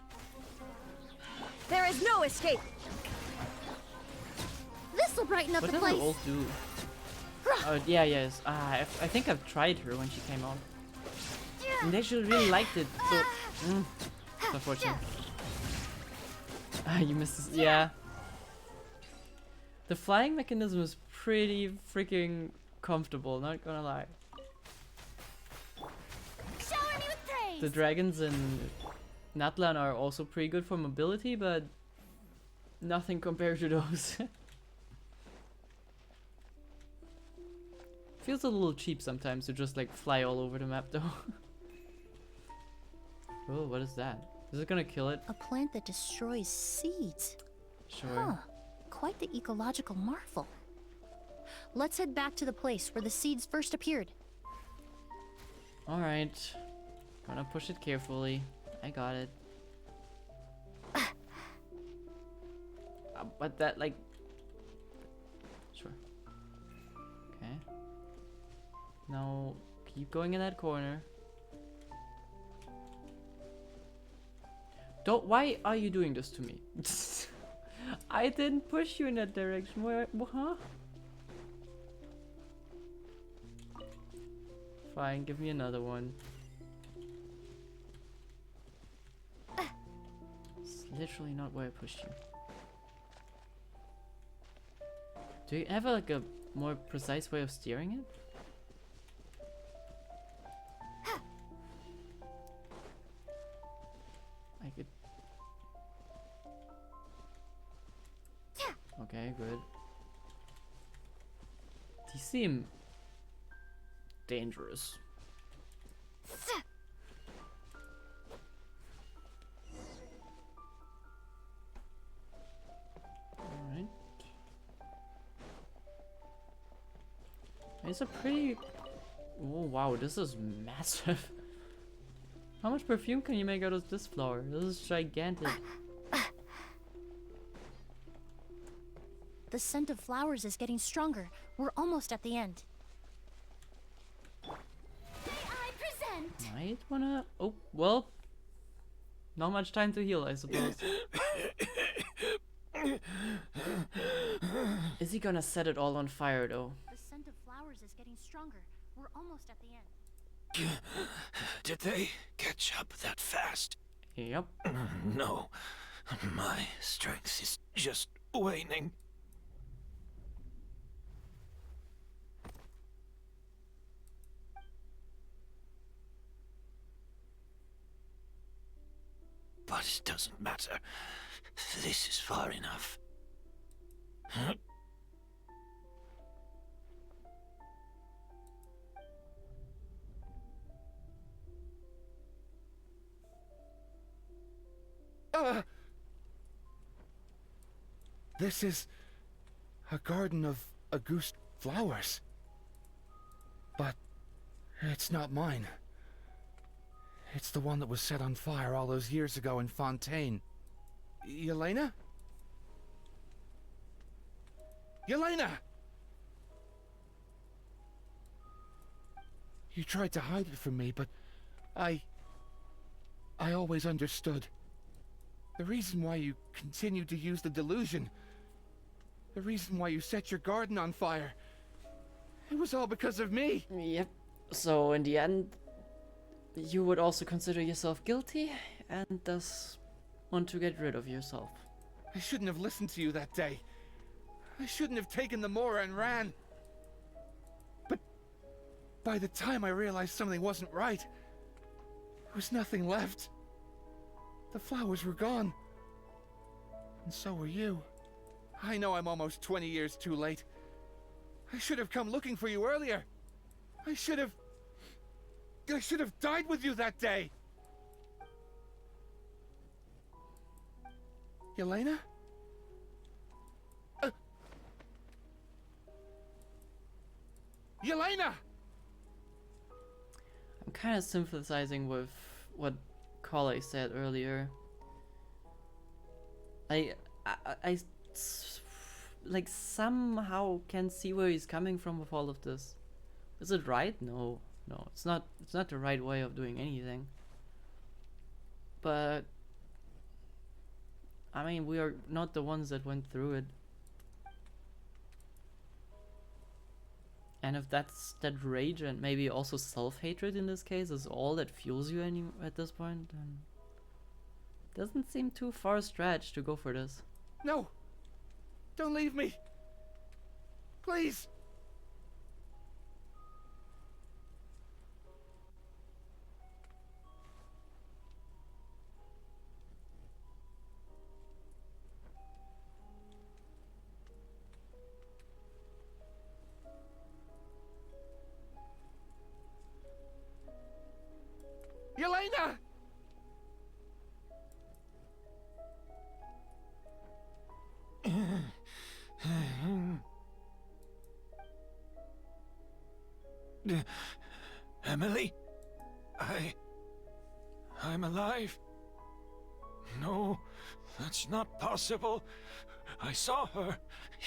B: There is no escape.
J: This'll brighten up
A: What
J: the
A: does the
J: place.
A: ult do? Oh yeah, yes. I think I've tried her when she came out. And they should really liked it. So, unfortunate. You missed this. Yeah. The flying mechanism is pretty freaking comfortable, not gonna lie.
J: Shower me with praise.
A: The dragons in Natlan are also pretty good for mobility, but nothing compared to those. Feels a little cheap sometimes to just like fly all over the map though. Oh, what is that? Is it gonna kill it?
C: A plant that destroys seeds.
A: Sure.
C: Huh. Quite the ecological marvel. Let's head back to the place where the seeds first appeared.
A: Alright. Gonna push it carefully. I got it. But that, like... Sure. Okay. Now, keep going in that corner. Don't... Why are you doing this to me? I didn't push you in that direction. Where... Huh? Fine, give me another one. It's literally not where I pushed you. Do you have like a more precise way of steering it? I could... Okay, good. These seem dangerous. Alright. It's a pretty... Oh wow, this is massive. How much perfume can you make out of this flower? This is gigantic.
C: The scent of flowers is getting stronger. We're almost at the end.
J: I present.
A: Might wanna... Oh, well. Not much time to heal, I suppose. Is he gonna set it all on fire, though?
C: The scent of flowers is getting stronger. We're almost at the end.
G: Did they catch up that fast?
A: Yep.
G: No. My strength is just waning. But it doesn't matter. This is far enough.
K: This is a garden of Auguste flowers. But it's not mine. It's the one that was set on fire all those years ago in Fontaine. Yelena? Yelena! You tried to hide it from me, but I always understood. The reason why you continued to use the delusion, the reason why you set your garden on fire, it was all because of me.
A: Yep. So in the end, you would also consider yourself guilty and thus want to get rid of yourself.
K: I shouldn't have listened to you that day. I shouldn't have taken the Mora and ran. But by the time I realized something wasn't right, there was nothing left. The flowers were gone. And so were you. I know I'm almost 20 years too late. I should have come looking for you earlier. I should have died with you that day.
F: Yelena? Yelena!
A: I'm kind of sympathizing with what Kale said earlier. I like somehow can see where he's coming from with all of this. Is it right? No, it's not. It's not the right way of doing anything. But I mean, we are not the ones that went through it. And if that's that rage and maybe also self-hatred in this case is all that fuels you at this point, then doesn't seem too far a stretch to go for this.
F: No! Don't leave me! Please! Yelena!
K: Emilie? I'm alive. No, that's not possible. I saw her.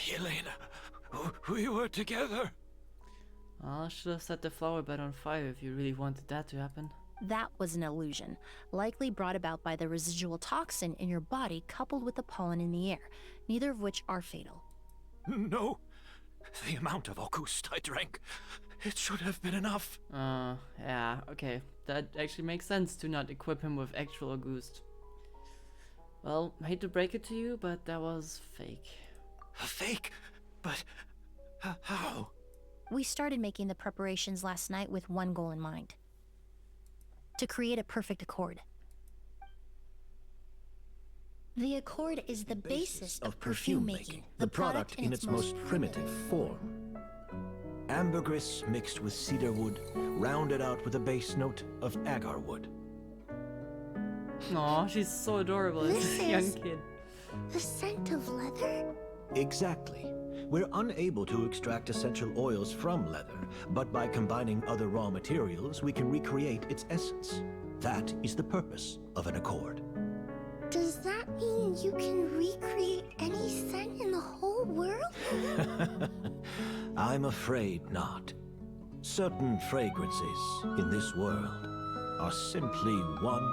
K: Yelena. We were together.
A: I should have set the flower bed on fire if you really wanted that to happen.
C: That was an illusion, likely brought about by the residual toxin in your body coupled with the pollen in the air, neither of which are fatal.
K: No. The amount of August I drank, it should have been enough.
A: Yeah, okay. That actually makes sense to not equip him with actual August. Well, I hate to break it to you, but that was fake.
K: Fake? But how?
C: We started making the preparations last night with one goal in mind. To create a perfect accord. The accord is the basis of perfume making, the product in its most
G: primitive form. Ambergris mixed with cedarwood, rounded out with a base note of agarwood.
A: Aw, she's so adorable as a young kid.
J: The scent of leather?
G: Exactly. We're unable to extract essential oils from leather, but by combining other raw materials, we can recreate its essence. That is the purpose of an accord.
J: Does that mean you can recreate any scent in the whole world?
G: I'm afraid not. Certain fragrances in this world are simply one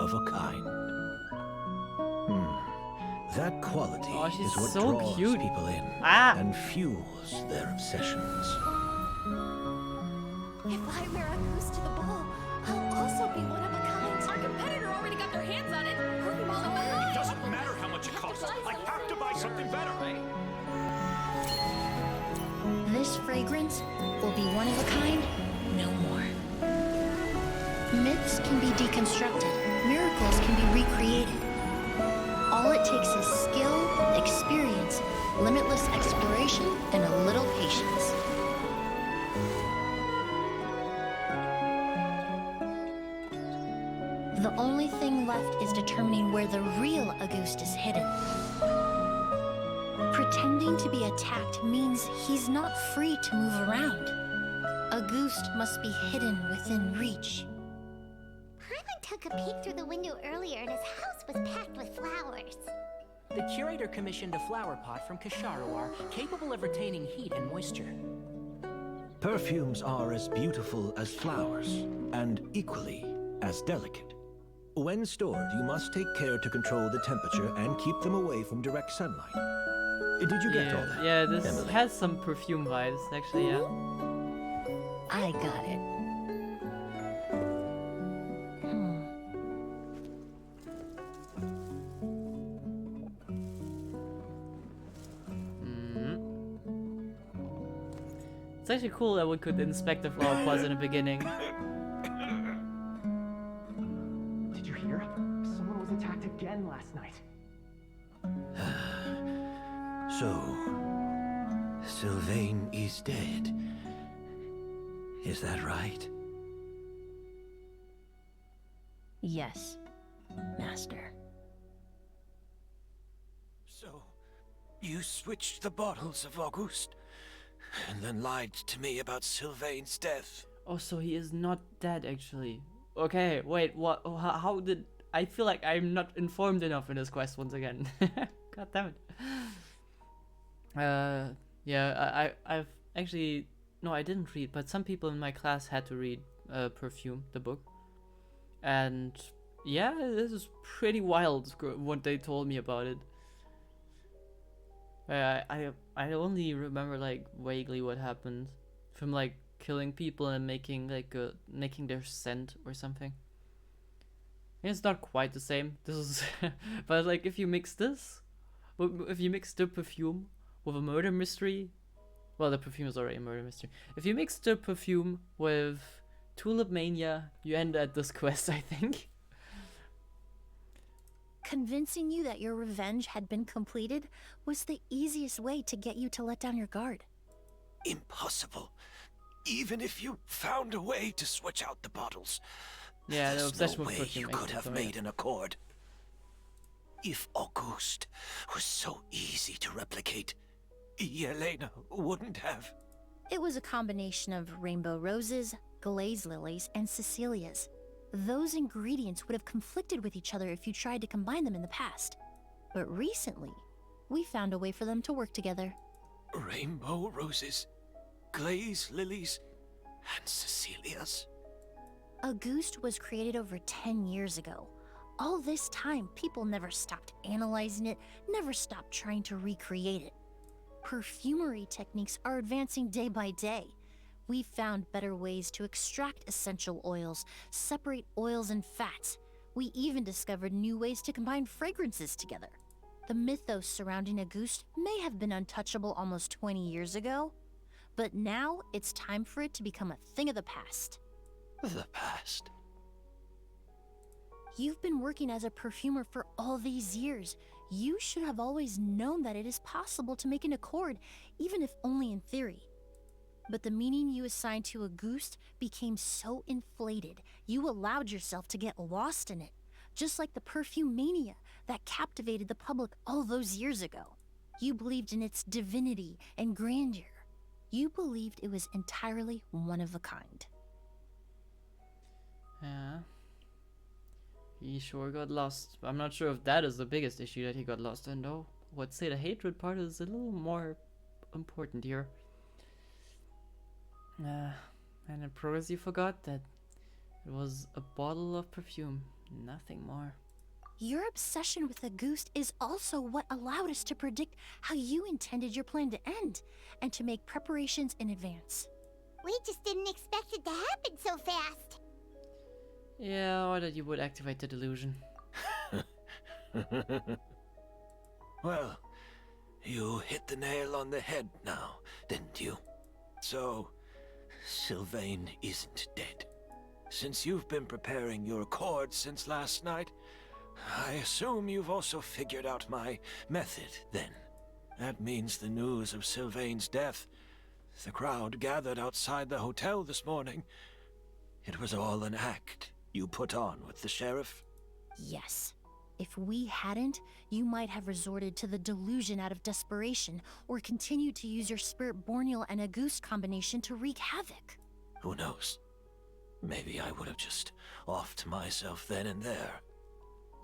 G: of a kind. That quality is what
A: so
G: draws
A: cute.
G: people in and fuels their obsessions.
B: If I wear a goose to the ball, I'll also be one of a kind. Our competitor already got their hands on it. Hurry while I'm behind.
H: It doesn't matter how much it costs. I have to buy something better.
C: This fragrance will be one of a kind, no more. Myths can be deconstructed, miracles can be recreated. All it takes is skill, experience, limitless exploration, and a little patience. The only thing left is determining where the real Auguste is hidden. Pretending to be attacked means he's not free to move around. Auguste must be hidden within reach.
D: Paimon took a peek through the window earlier and his house was packed with flowers.
E: The curator commissioned a flower pot from Kasharawar, capable of retaining heat and moisture.
G: Perfumes are as beautiful as flowers, and equally as delicate. When stored, you must take care to control the temperature and keep them away from direct sunlight. Did you get all that?
A: Yeah, this
G: Emilie?
A: has some perfume vibes, actually, yeah.
C: I got it.
A: It's actually cool that we could inspect the flower pots in the beginning.
E: Did you hear? Someone was attacked again last night.
G: So, Sylvain is dead. Is that right?
C: Yes, Master.
G: So, you switched the bottles of Auguste, and then lied to me about Sylvain's death.
A: Oh, so he is not dead, actually. Okay, wait, what? How did... I feel like I'm not informed enough in this quest once again. God damn it. Yeah, I've actually... No, I didn't read, but some people in my class had to read Perfume, the book. And yeah, this is pretty wild what they told me about it. I only remember like vaguely what happened from like killing people and making like making their scent or something. It's not quite the same. This is, but like if you mix this, if you mix the perfume with a murder mystery, well, the perfume is already a murder mystery. If you mix the perfume with Tulip Mania, you end at this quest, I think.
C: Convincing you that your revenge had been completed was the easiest way to get you to let down your guard.
G: Impossible. Even if you found a way to switch out the bottles,
A: yeah, the
G: there's
A: obsession
G: no
A: with
G: way
A: perfume
G: you
A: makes
G: could
A: it
G: have
A: so,
G: made
A: yeah.
G: an accord. If Auguste was so easy to replicate, Yelena wouldn't have.
C: It was a combination of rainbow roses, glaze lilies, and Cecilias. Those ingredients would have conflicted with each other if you tried to combine them in the past. But recently, we found a way for them to work together.
G: Rainbow roses, glaze lilies, and Cecilias.
C: Auguste was created over 10 years ago. All this time, people never stopped analyzing it, never stopped trying to recreate it. Perfumery techniques are advancing day by day. We found better ways to extract essential oils, separate oils and fats. We even discovered new ways to combine fragrances together. The mythos surrounding Auguste may have been untouchable almost 20 years ago, but now it's time for it to become a thing of the past.
G: The past?
C: You've been working as a perfumer for all these years. You should have always known that it is possible to make an accord, even if only in theory. But the meaning you assigned to Auguste became so inflated, you allowed yourself to get lost in it, just like the perfume mania that captivated the public all those years ago. You believed in its divinity and grandeur. You believed it was entirely one of a kind.
A: Yeah. He sure got lost. I'm not sure if that is the biggest issue that he got lost in, though. I would say the hatred part is a little more important here. And in progress, you forgot that it was a bottle of perfume, nothing more.
C: Your obsession with Auguste is also what allowed us to predict how you intended your plan to end, and to make preparations in advance.
D: We just didn't expect it to happen so fast.
A: Yeah, or that you would activate the delusion.
G: Well, you hit the nail on the head now, didn't you? So, Sylvain isn't dead. Since you've been preparing your accord since last night, I assume you've also figured out my method, then. That means the news of Sylvain's death. The crowd gathered outside the hotel this morning. It was all an act you put on with the sheriff?
C: Yes. If we hadn't, you might have resorted to the delusion out of desperation, or continued to use your Spirit Borneal and Auguste combination to wreak havoc.
G: Who knows? Maybe I would have just offed myself then and there.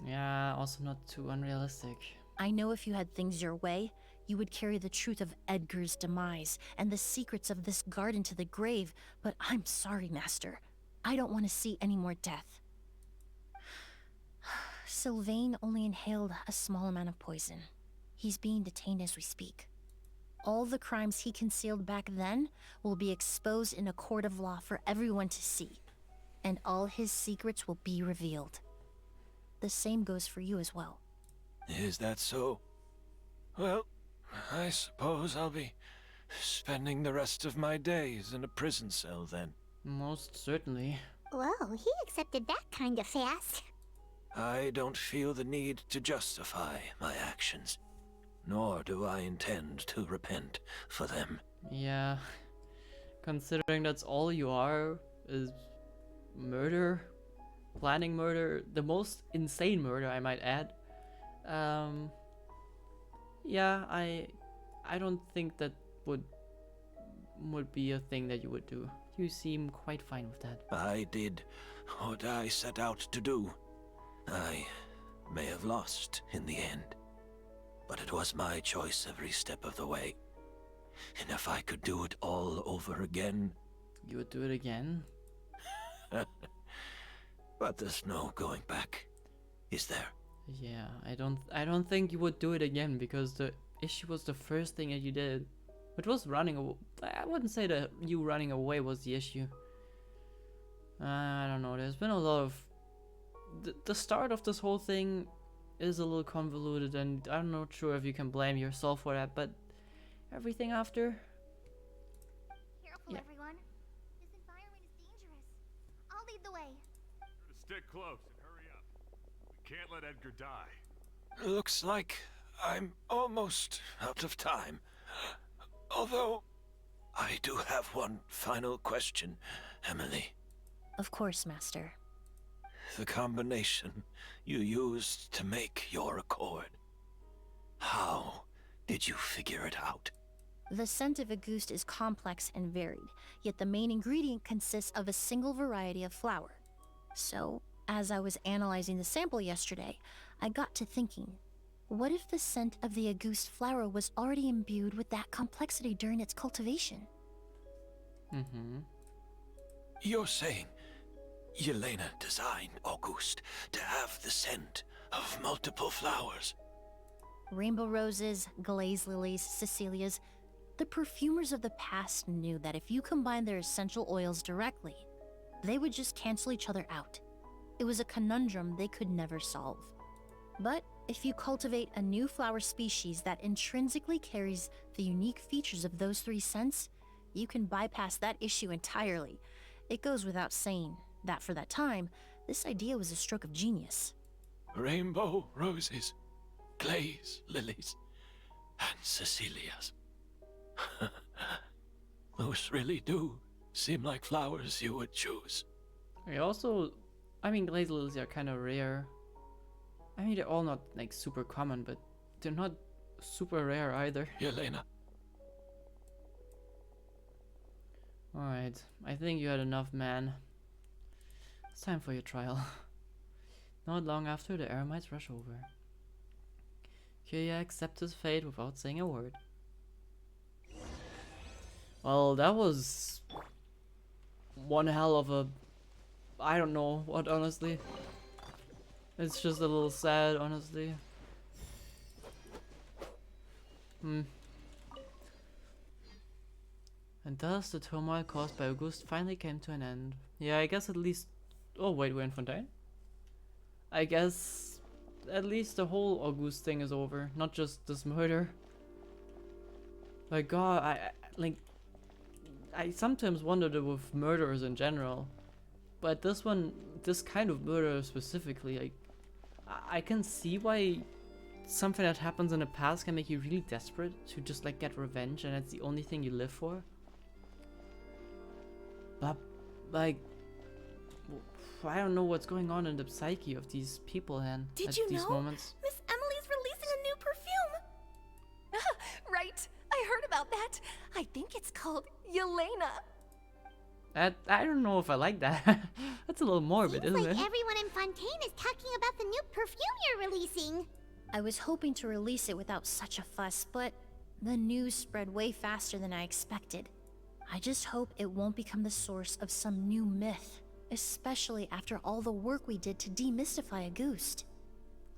A: Yeah, also not too unrealistic.
C: I know if you had things your way, you would carry the truth of Edgar's demise and the secrets of this garden to the grave, but I'm sorry, Master. I don't want to see any more death. Sylvain only inhaled a small amount of poison. He's being detained as we speak. All the crimes he concealed back then will be exposed in a court of law for everyone to see, and all his secrets will be revealed. The same goes for you as well.
G: Is that so? Well, I suppose I'll be spending the rest of my days in a prison cell then.
A: Most certainly.
D: Whoa, he accepted that kind of fast.
G: I don't feel the need to justify my actions, nor do I intend to repent for them.
A: Yeah. Considering that's all you are, is murder, planning murder, the most insane murder I might add. Yeah, I don't think that would be a thing that you would do. You seem quite fine with that.
G: I did what I set out to do. I may have lost in the end, but it was my choice every step of the way. And if I could do it all over again...
A: You would do it again?
G: But there's no going back, is there?
A: Yeah, I don't think you would do it again, because the issue was the first thing that you did. It was running away. I wouldn't say that you running away was the issue. I don't know, there's been a lot of... The start of this whole thing is a little convoluted, and I'm not sure if you can blame yourself for that, but everything after...
J: Careful, everyone. This environment is dangerous. I'll lead the way.
I: Stick close and hurry up. We can't let Edgar die.
G: Looks like I'm almost out of time. Although, I do have one final question, Emilie.
C: Of course, Master.
G: The combination you used to make your accord. How did you figure it out?
C: The scent of Auguste is complex and varied, yet the main ingredient consists of a single variety of flower. So, as I was analyzing the sample yesterday, I got to thinking, what if the scent of the Auguste flower was already imbued with that complexity during its cultivation?
A: Mm-hmm.
G: You're saying Yelena designed Auguste to have the scent of multiple flowers?
C: Rainbow roses, glaze lilies, Cecilias. The perfumers of the past knew that if you combine their essential oils directly, they would just cancel each other out. It was a conundrum they could never solve. But if you cultivate a new flower species that intrinsically carries the unique features of those three scents, you can bypass that issue entirely. It goes without saying that for that time, this idea was a stroke of genius.
G: Rainbow roses, glaze lilies, and Cecilias. Those really do seem like flowers you would choose.
A: I mean, glaze lilies are kind of rare. I mean, they're all not like super common, but they're not super rare either.
G: Yelena.
A: Alright, I think you had enough, man. It's time for your trial. Not long after, the Eremites rush over. Kyria accepts his fate without saying a word. Well, that was one hell of a... I don't know what, honestly. It's just a little sad, honestly. And thus, the turmoil caused by Auguste finally came to an end. Yeah, I guess at least... Oh, wait, we're in Fontaine? I guess at least the whole Auguste thing is over, not just this murder. Like, God, I sometimes wondered with murderers in general. But this one, this kind of murder specifically, like, I can see why something that happens in the past can make you really desperate to just like get revenge, and that's the only thing you live for. But like, I don't know what's going on in the psyche of these people then
B: Did
A: at
B: you
A: these
B: know?
A: moments.
B: Miss Emily's releasing a new perfume. Right, I heard about that. I think it's called Yelena.
A: I don't know if I like that. That's a little morbid,
D: Seems
A: isn't
D: like
A: it?
D: everyone in Fontaine is talking about the new perfume you're releasing.
C: I was hoping to release it without such a fuss, but the news spread way faster than I expected. I just hope it won't become the source of some new myth, especially after all the work we did to demystify Auguste.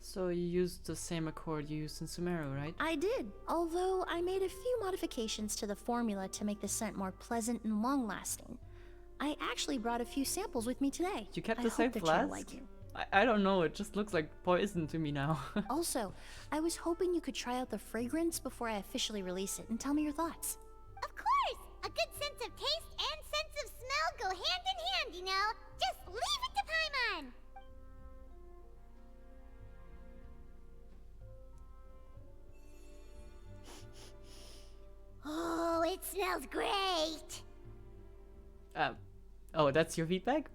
A: So you used the same accord you used in Sumeru, right?
C: I did, although I made a few modifications to the formula to make the scent more pleasant and long-lasting. I actually brought a few samples with me today.
A: You kept
C: I
A: the same
C: hope that
A: flask?
C: you'll like it.
A: I don't know, it just looks like poison to me now.
C: Also, I was hoping you could try out the fragrance before I officially release it and tell me your thoughts.
D: Of course! A good sense of taste and sense of smell go hand in hand, you know? Just leave it to Paimon! Oh, it smells great!
A: Oh, that's your feedback?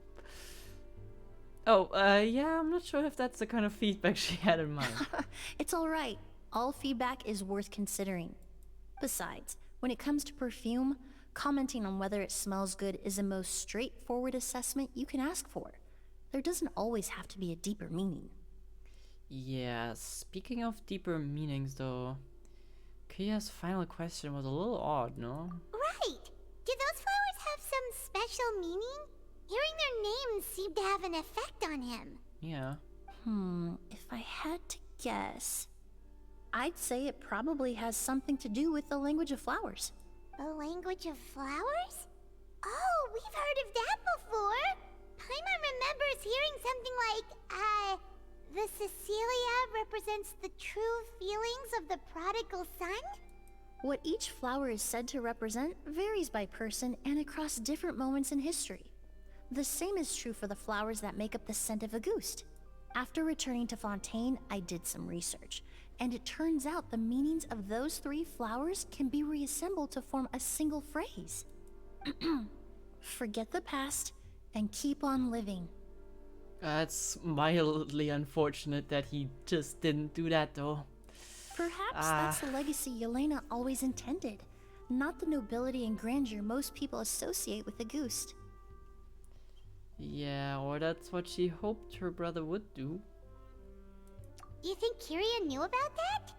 A: Oh, yeah, I'm not sure if that's the kind of feedback she had in mind.
C: It's alright. All feedback is worth considering. Besides, when it comes to perfume, commenting on whether it smells good is the most straightforward assessment you can ask for. There doesn't always have to be a deeper meaning.
A: Yeah, speaking of deeper meanings though, Kia's final question was a little odd, no?
D: Right! Do those flowers have some special meaning? Hearing their names seemed to have an effect on him.
A: Yeah.
C: If I had to guess, I'd say it probably has something to do with the language of flowers.
D: The language of flowers? Oh, we've heard of that before! Paimon remembers hearing something like, the Cecilia represents the true feelings of the prodigal son?
C: What each flower is said to represent varies by person and across different moments in history. The same is true for the flowers that make up the scent of Auguste. After returning to Fontaine, I did some research, and it turns out the meanings of those 3 flowers can be reassembled to form a single phrase. Forget the past and keep on living.
A: It's mildly unfortunate that he just didn't do that though.
C: Perhaps that's the legacy Yelena always intended, not the nobility and grandeur most people associate with Auguste.
A: Yeah, or that's what she hoped her brother would do.
D: You think Kiria knew about that?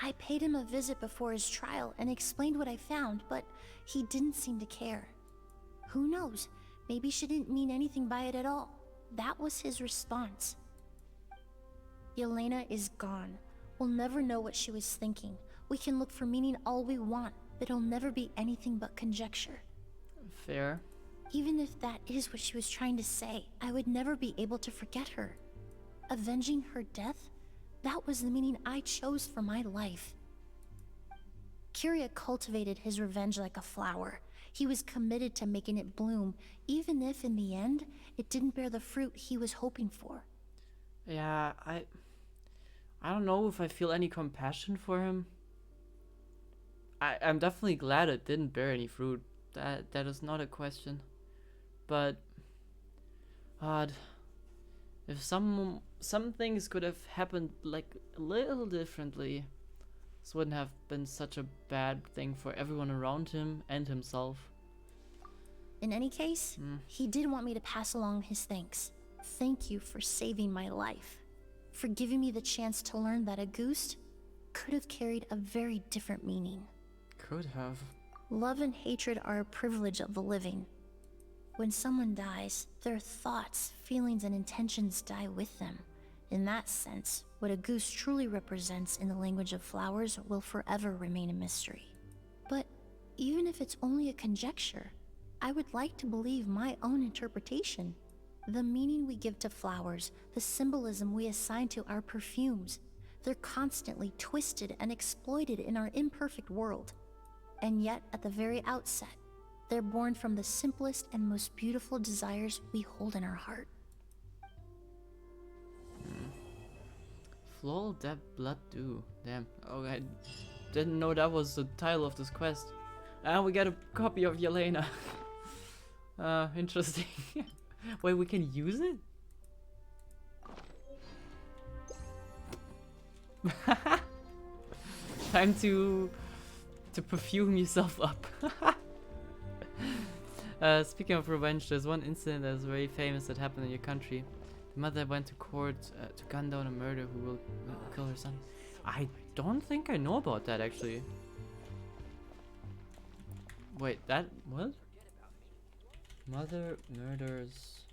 C: I paid him a visit before his trial and explained what I found, but he didn't seem to care. Who knows? Maybe she didn't mean anything by it at all. That was his response. Yelena is gone. We'll never know what she was thinking. We can look for meaning all we want, but it'll never be anything but conjecture.
A: Fair.
C: Even if that is what she was trying to say, I would never be able to forget her. Avenging her death? That was the meaning I chose for my life. Kiria cultivated his revenge like a flower. He was committed to making it bloom, even if in the end, it didn't bear the fruit he was hoping for.
A: Yeah, I don't know if I feel any compassion for him. I'm definitely glad it didn't bear any fruit. That is not a question. But odd. If some things could have happened like a little differently, this wouldn't have been such a bad thing for everyone around him and himself.
C: In any case, he did want me to pass along his thanks. Thank you for saving my life, for giving me the chance to learn that Auguste could have carried a very different meaning.
A: Could have.
C: Love and hatred are a privilege of the living. When someone dies, their thoughts, feelings, and intentions die with them. In that sense, what Auguste truly represents in the language of flowers will forever remain a mystery. But even if it's only a conjecture, I would like to believe my own interpretation. The meaning we give to flowers, the symbolism we assign to our perfumes, they're constantly twisted and exploited in our imperfect world. And yet, at the very outset, they're born from the simplest and most beautiful desires we hold in our heart.
A: Floral Dead Blood Dew. Damn. Oh, I didn't know that was the title of this quest. And we got a copy of Yelena. Interesting. Wait, we can use it? Time to perfume yourself up. Speaking of revenge, there's one incident that is very famous that happened in your country. The mother went to court to gun down a murderer who will kill her son. I don't think I know about that actually. Wait, that what? Mother murders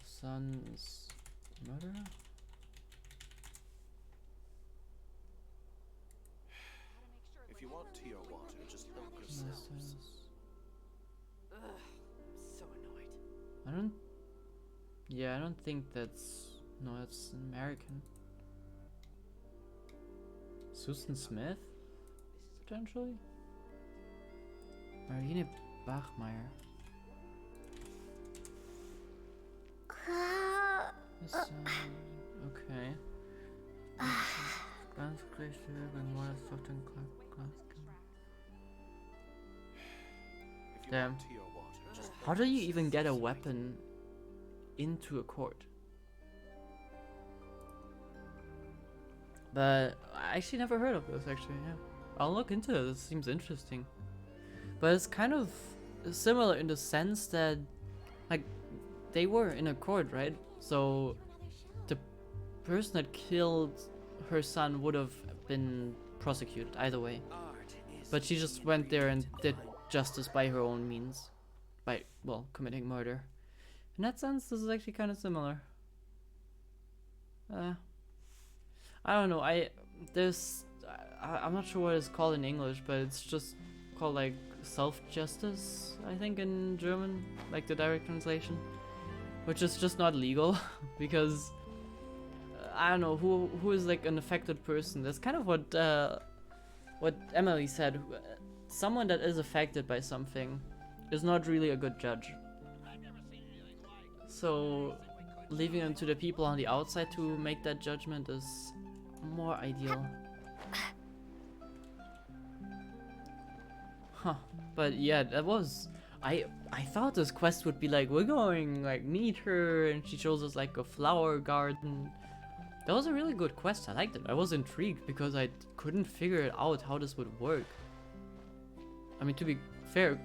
A: son's murderer?
K: If you want tea or water, just help yourselves.
O: Ugh, so annoyed.
A: I don't think that's... No, that's American. Susan Smith? Potentially? Marlene Bachmeier. Okay. Damn. How do you even get a weapon into a court? But I actually never heard of this, actually, yeah. I'll look into it, this seems interesting. But it's kind of similar in the sense that, like, they were in a court, right? So the person that killed her son would have been prosecuted either way. But she just went there and did justice by her own means. By, well, committing murder. In that sense, this is actually kind of similar. I don't know, I'm not sure what it's called in English, but it's just called like self-justice, I think, in German, like the direct translation. Which is just not legal, because I don't know, who is like an affected person. That's kind of what Emilie said. Someone that is affected by something is not really a good judge. So leaving it to the people on the outside to make that judgment is more ideal. Huh. But yeah, that was... I thought this quest would be like, we're going, like, meet her, and she shows us, like, a flower garden. That was a really good quest, I liked it. I was intrigued, because I couldn't figure it out how this would work. I mean, to be fair,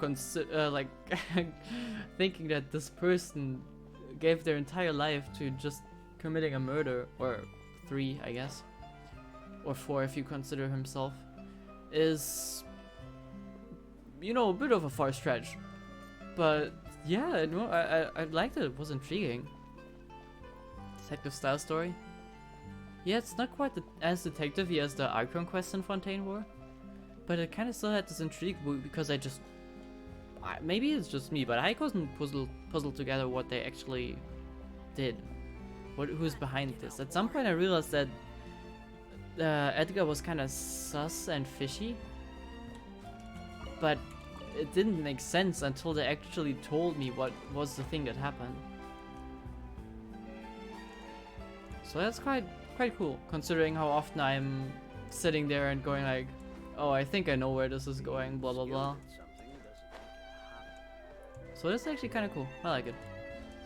A: like, thinking that this person gave their entire life to just committing a murder, or 3, I guess, or 4 if you consider himself, is, you know, a bit of a far stretch. But yeah, no, I liked it. It was intriguing. Detective style story. Yeah, it's not quite as detective-y as the Icon quest in Fontaine were, but it kind of still had this intrigue because maybe it's just me, but I couldn't puzzle together what they actually did. Who's behind this? At some point, I realized that Edgar was kind of sus and fishy, but it didn't make sense until they actually told me what was the thing that happened. So that's quite cool, considering how often I'm sitting there and going like, oh, I think I know where this is going, blah blah blah. So that's actually kind of cool. I like it.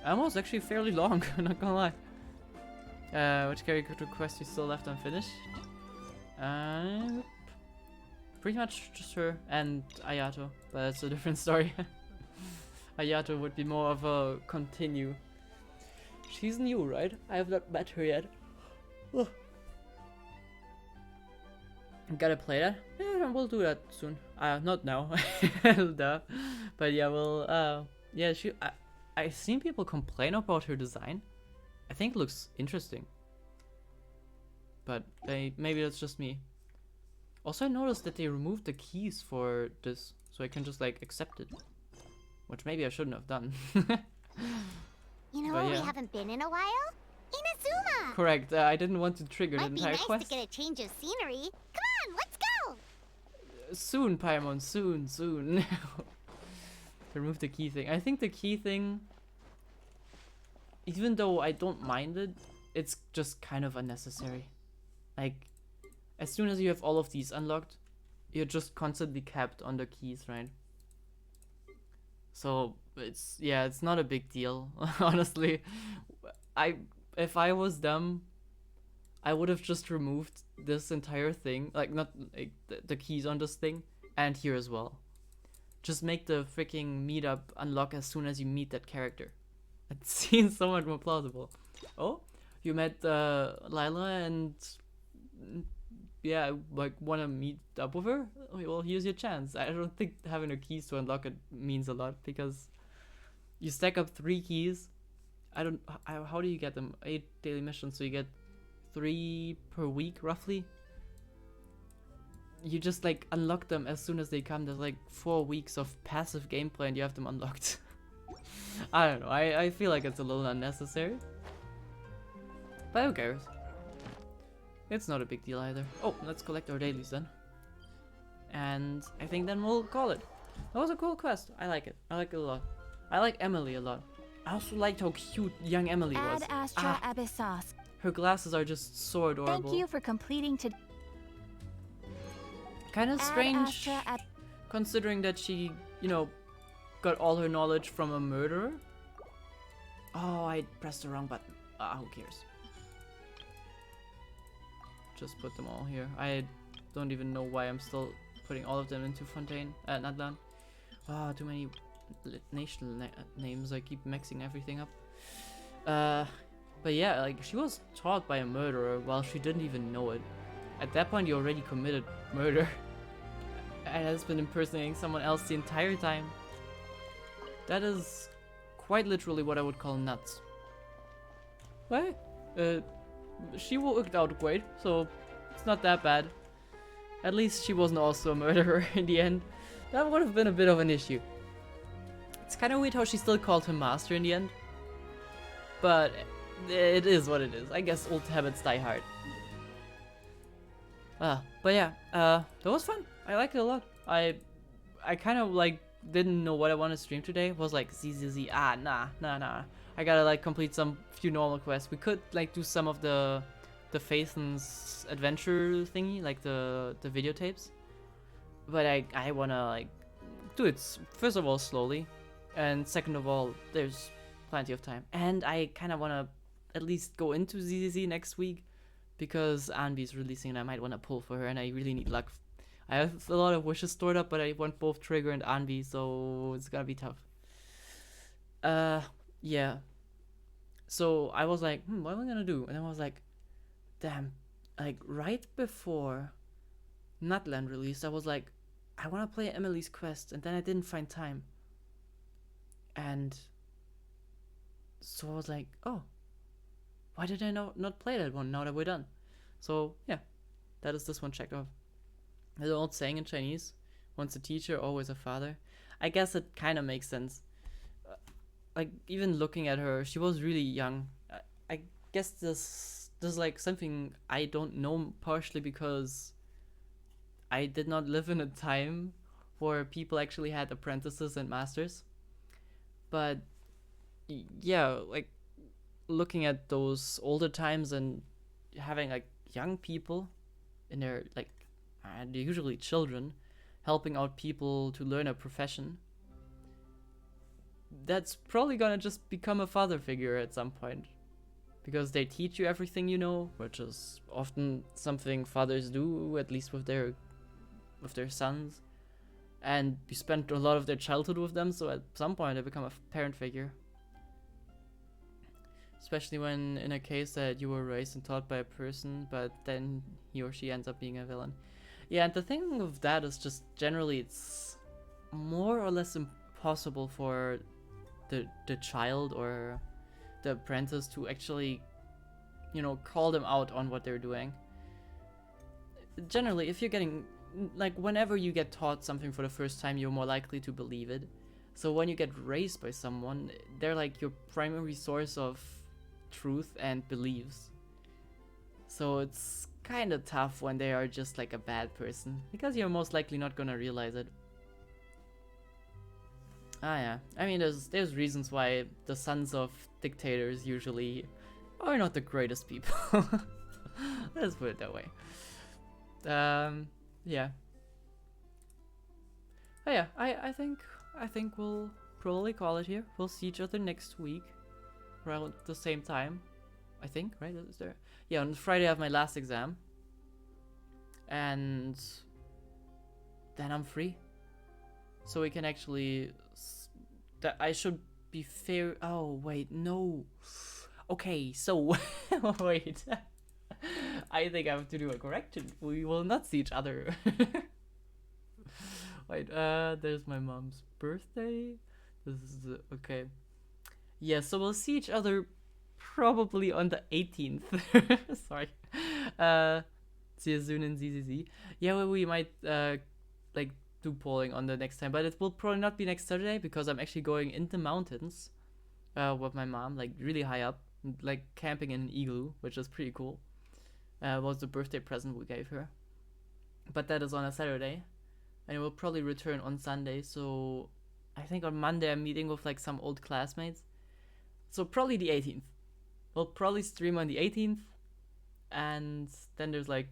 A: And was actually fairly long, not gonna lie. Which character quest is still left unfinished? Pretty much just her and Ayato, but that's a different story. Ayato would be more of a continue. She's new, right? I have not met her yet. Ugh. Gotta play that? Yeah, we'll do that soon. Not now. Duh. But yeah, we'll, yeah, I've seen people complain about her design. I think it looks interesting. But maybe that's just me. Also, I noticed that they removed the keys for this, so I can just, like, accept it. Which maybe I shouldn't have done.
D: You know where we haven't been in a while? Inazuma!
A: Correct, I didn't want to trigger the entire quest.
D: Might be nice to get a change of scenery. Come on, let's go!
A: Soon, Paimon, soon. Remove the key thing. I think the key thing, even though I don't mind it, it's just kind of unnecessary. Like, as soon as you have all of these unlocked, you're just constantly capped on the keys, right? So it's not a big deal, honestly. If I was them, I would have just removed this entire thing, like not like the keys on this thing, and here as well. Just make the freaking meetup unlock as soon as you meet that character. It seems somewhat more plausible. Oh, you met Lila and yeah, like wanna meet up with her? Well, here's your chance. I don't think having the keys to unlock it means a lot, because you stack up 3 keys. How do you get them? 8 daily missions, so you get 3 per week roughly. You just like unlock them as soon as they come. There's like 4 weeks of passive gameplay and you have them unlocked. I don't know, I feel like it's a little unnecessary. But who cares? It's not a big deal either. Oh, let's collect our dailies then. And I think then we'll call it. That was a cool quest. I like it. I like it a lot. I like Emilie a lot. I also liked how cute young Emilie was.
N: Ad Astra Abyssos.
A: Her glasses are just so adorable.
N: Thank you for completing to.
A: Kind of strange, considering that she, you know, got all her knowledge from a murderer. Oh, I pressed the wrong button. Who cares? just put them all here. I don't even know why I'm still putting all of them into Fontaine, Natlan. Ah, too many national names. I keep mixing everything up. But yeah, like, she was taught by a murderer while she didn't even know it. At that point, you already committed murder. And has been impersonating someone else the entire time. That is quite literally what I would call nuts. Well, she worked out great, so it's not that bad. At least she wasn't also a murderer in the end. That would have been a bit of an issue. It's kind of weird how she still called him master in the end. But it is what it is. I guess old habits die hard. But yeah, that was fun. I liked it a lot. I kind of like didn't know what I wanted to stream today. It was like ZZZ. Nah. I gotta like complete some few normal quests. We could like do some of the Phaethon's adventure thingy, like the videotapes. But I wanna like do it first of all slowly, and second of all there's plenty of time. And I kind of wanna at least go into ZZZ next week because Anvi's releasing and I might wanna pull for her, and I really need luck. I have a lot of wishes stored up, but I want both Trigger and Anvi, so it's gonna be tough. Yeah. So I was like, what am I gonna do? And I was like, damn, like right before Nutland released, I was like, I wanna play Emilie's Quest, and then I didn't find time. And so I was like, oh, why did I not play that one now that we're done? So yeah, that is this one checked off. There's an old saying in Chinese, once a teacher, always a father. I guess it kind of makes sense. Like, even looking at her, she was really young. I guess this is like something I don't know, partially because I did not live in a time where people actually had apprentices and masters. But yeah, like looking at those older times and having like young people in their like, and usually children, helping out people to learn a profession, that's probably gonna just become a father figure at some point. Because they teach you everything you know, which is often something fathers do, at least with their sons. And you spend a lot of their childhood with them, so at some point they become a parent figure. Especially when in a case that you were raised and taught by a person, but then he or she ends up being a villain. Yeah, and the thing of that is just generally it's more or less impossible for the child or the apprentice to actually, you know, call them out on what they're doing. Generally, if you're getting, like, whenever you get taught something for the first time, you're more likely to believe it. So when you get raised by someone, they're like your primary source of truth and beliefs. So it's kind of tough when they are just like a bad person, because you're most likely not gonna realize it. Ah yeah, I mean there's reasons why the sons of dictators usually are not the greatest people. Let's put it that way. Yeah. Oh yeah, I think we'll probably call it here. We'll see each other next week around the same time, I think, right? Is there? Yeah, on Friday I have my last exam, and then I'm free, so we can actually that I should be fair. Oh wait, no. Okay, so wait. I think I have to do a correction. We will not see each other. Wait, there's my mom's birthday. This is okay. Yeah, so we'll see each other probably on the 18th. Sorry. See you soon in ZZZ. Yeah, well, we might like do polling on the next time, but it will probably not be next Saturday because I'm actually going in the mountains with my mom, like really high up, like camping in an igloo, which is pretty cool. Was the birthday present we gave her. But that is on a Saturday, and it will probably return on Sunday. So I think on Monday I'm meeting with like some old classmates. So probably the 18th. We'll probably stream on the 18th, and then there's like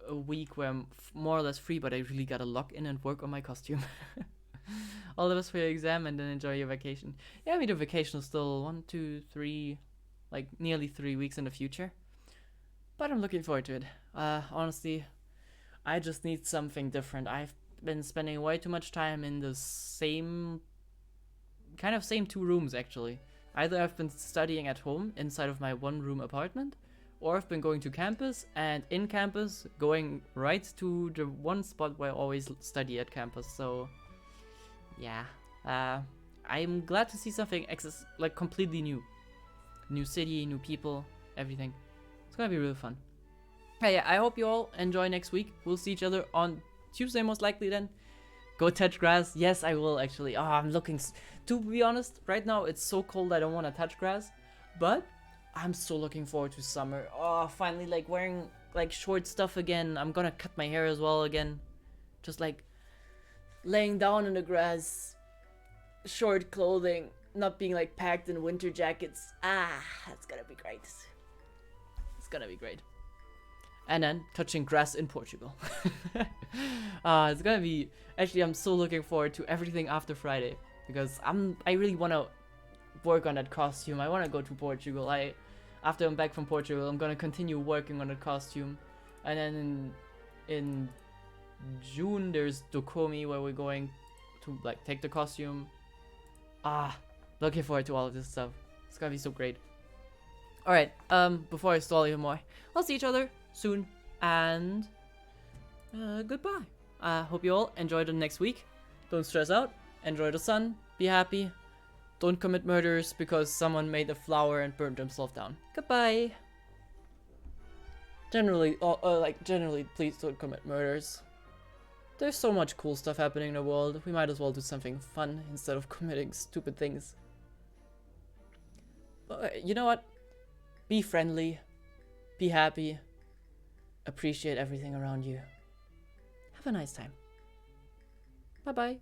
A: a week where I'm more or less free, but I really gotta lock in and work on my costume. All the best for your exam, and then enjoy your vacation. Yeah, I mean the vacation is still 1, 2, 3, like nearly 3 weeks in the future. But I'm looking forward to it. Honestly, I just need something different. I've been spending way too much time in the same two rooms actually. Either I've been studying at home inside of my one-room apartment, or I've been going to campus, and in campus going right to the one spot where I always study at campus. So yeah, I'm glad to see something like completely new. New city, new people, everything. It's gonna be really fun. Hey, yeah, I hope you all enjoy next week. We'll see each other on Tuesday most likely then. Go touch grass. Yes, I will actually. Oh, I'm looking... To be honest, right now it's so cold I don't want to touch grass. But I'm so looking forward to summer. Oh, finally like wearing like short stuff again. I'm gonna cut my hair as well again. Just like laying down in the grass. Short clothing. Not being like packed in winter jackets. Ah, that's gonna be great. It's gonna be great. And then touching grass in Portugal. It's gonna be... Actually, I'm so looking forward to everything after Friday. Because I really want to work on that costume. I want to go to Portugal. After I'm back from Portugal, I'm gonna continue working on the costume. And then in June, there's Dokomi, where we're going to like take the costume. Looking forward to all of this stuff. It's gonna be so great. Alright, before I stall even more, I'll see each other soon, and goodbye. Hope you all enjoy the next week. Don't stress out, enjoy the sun, be happy, don't commit murders because someone made a flower and burned himself down. Goodbye. Generally, please don't commit murders. There's so much cool stuff happening in the world, we might as well do something fun instead of committing stupid things. You know what? Be friendly, be happy, appreciate everything around you. Have a nice time. Bye bye.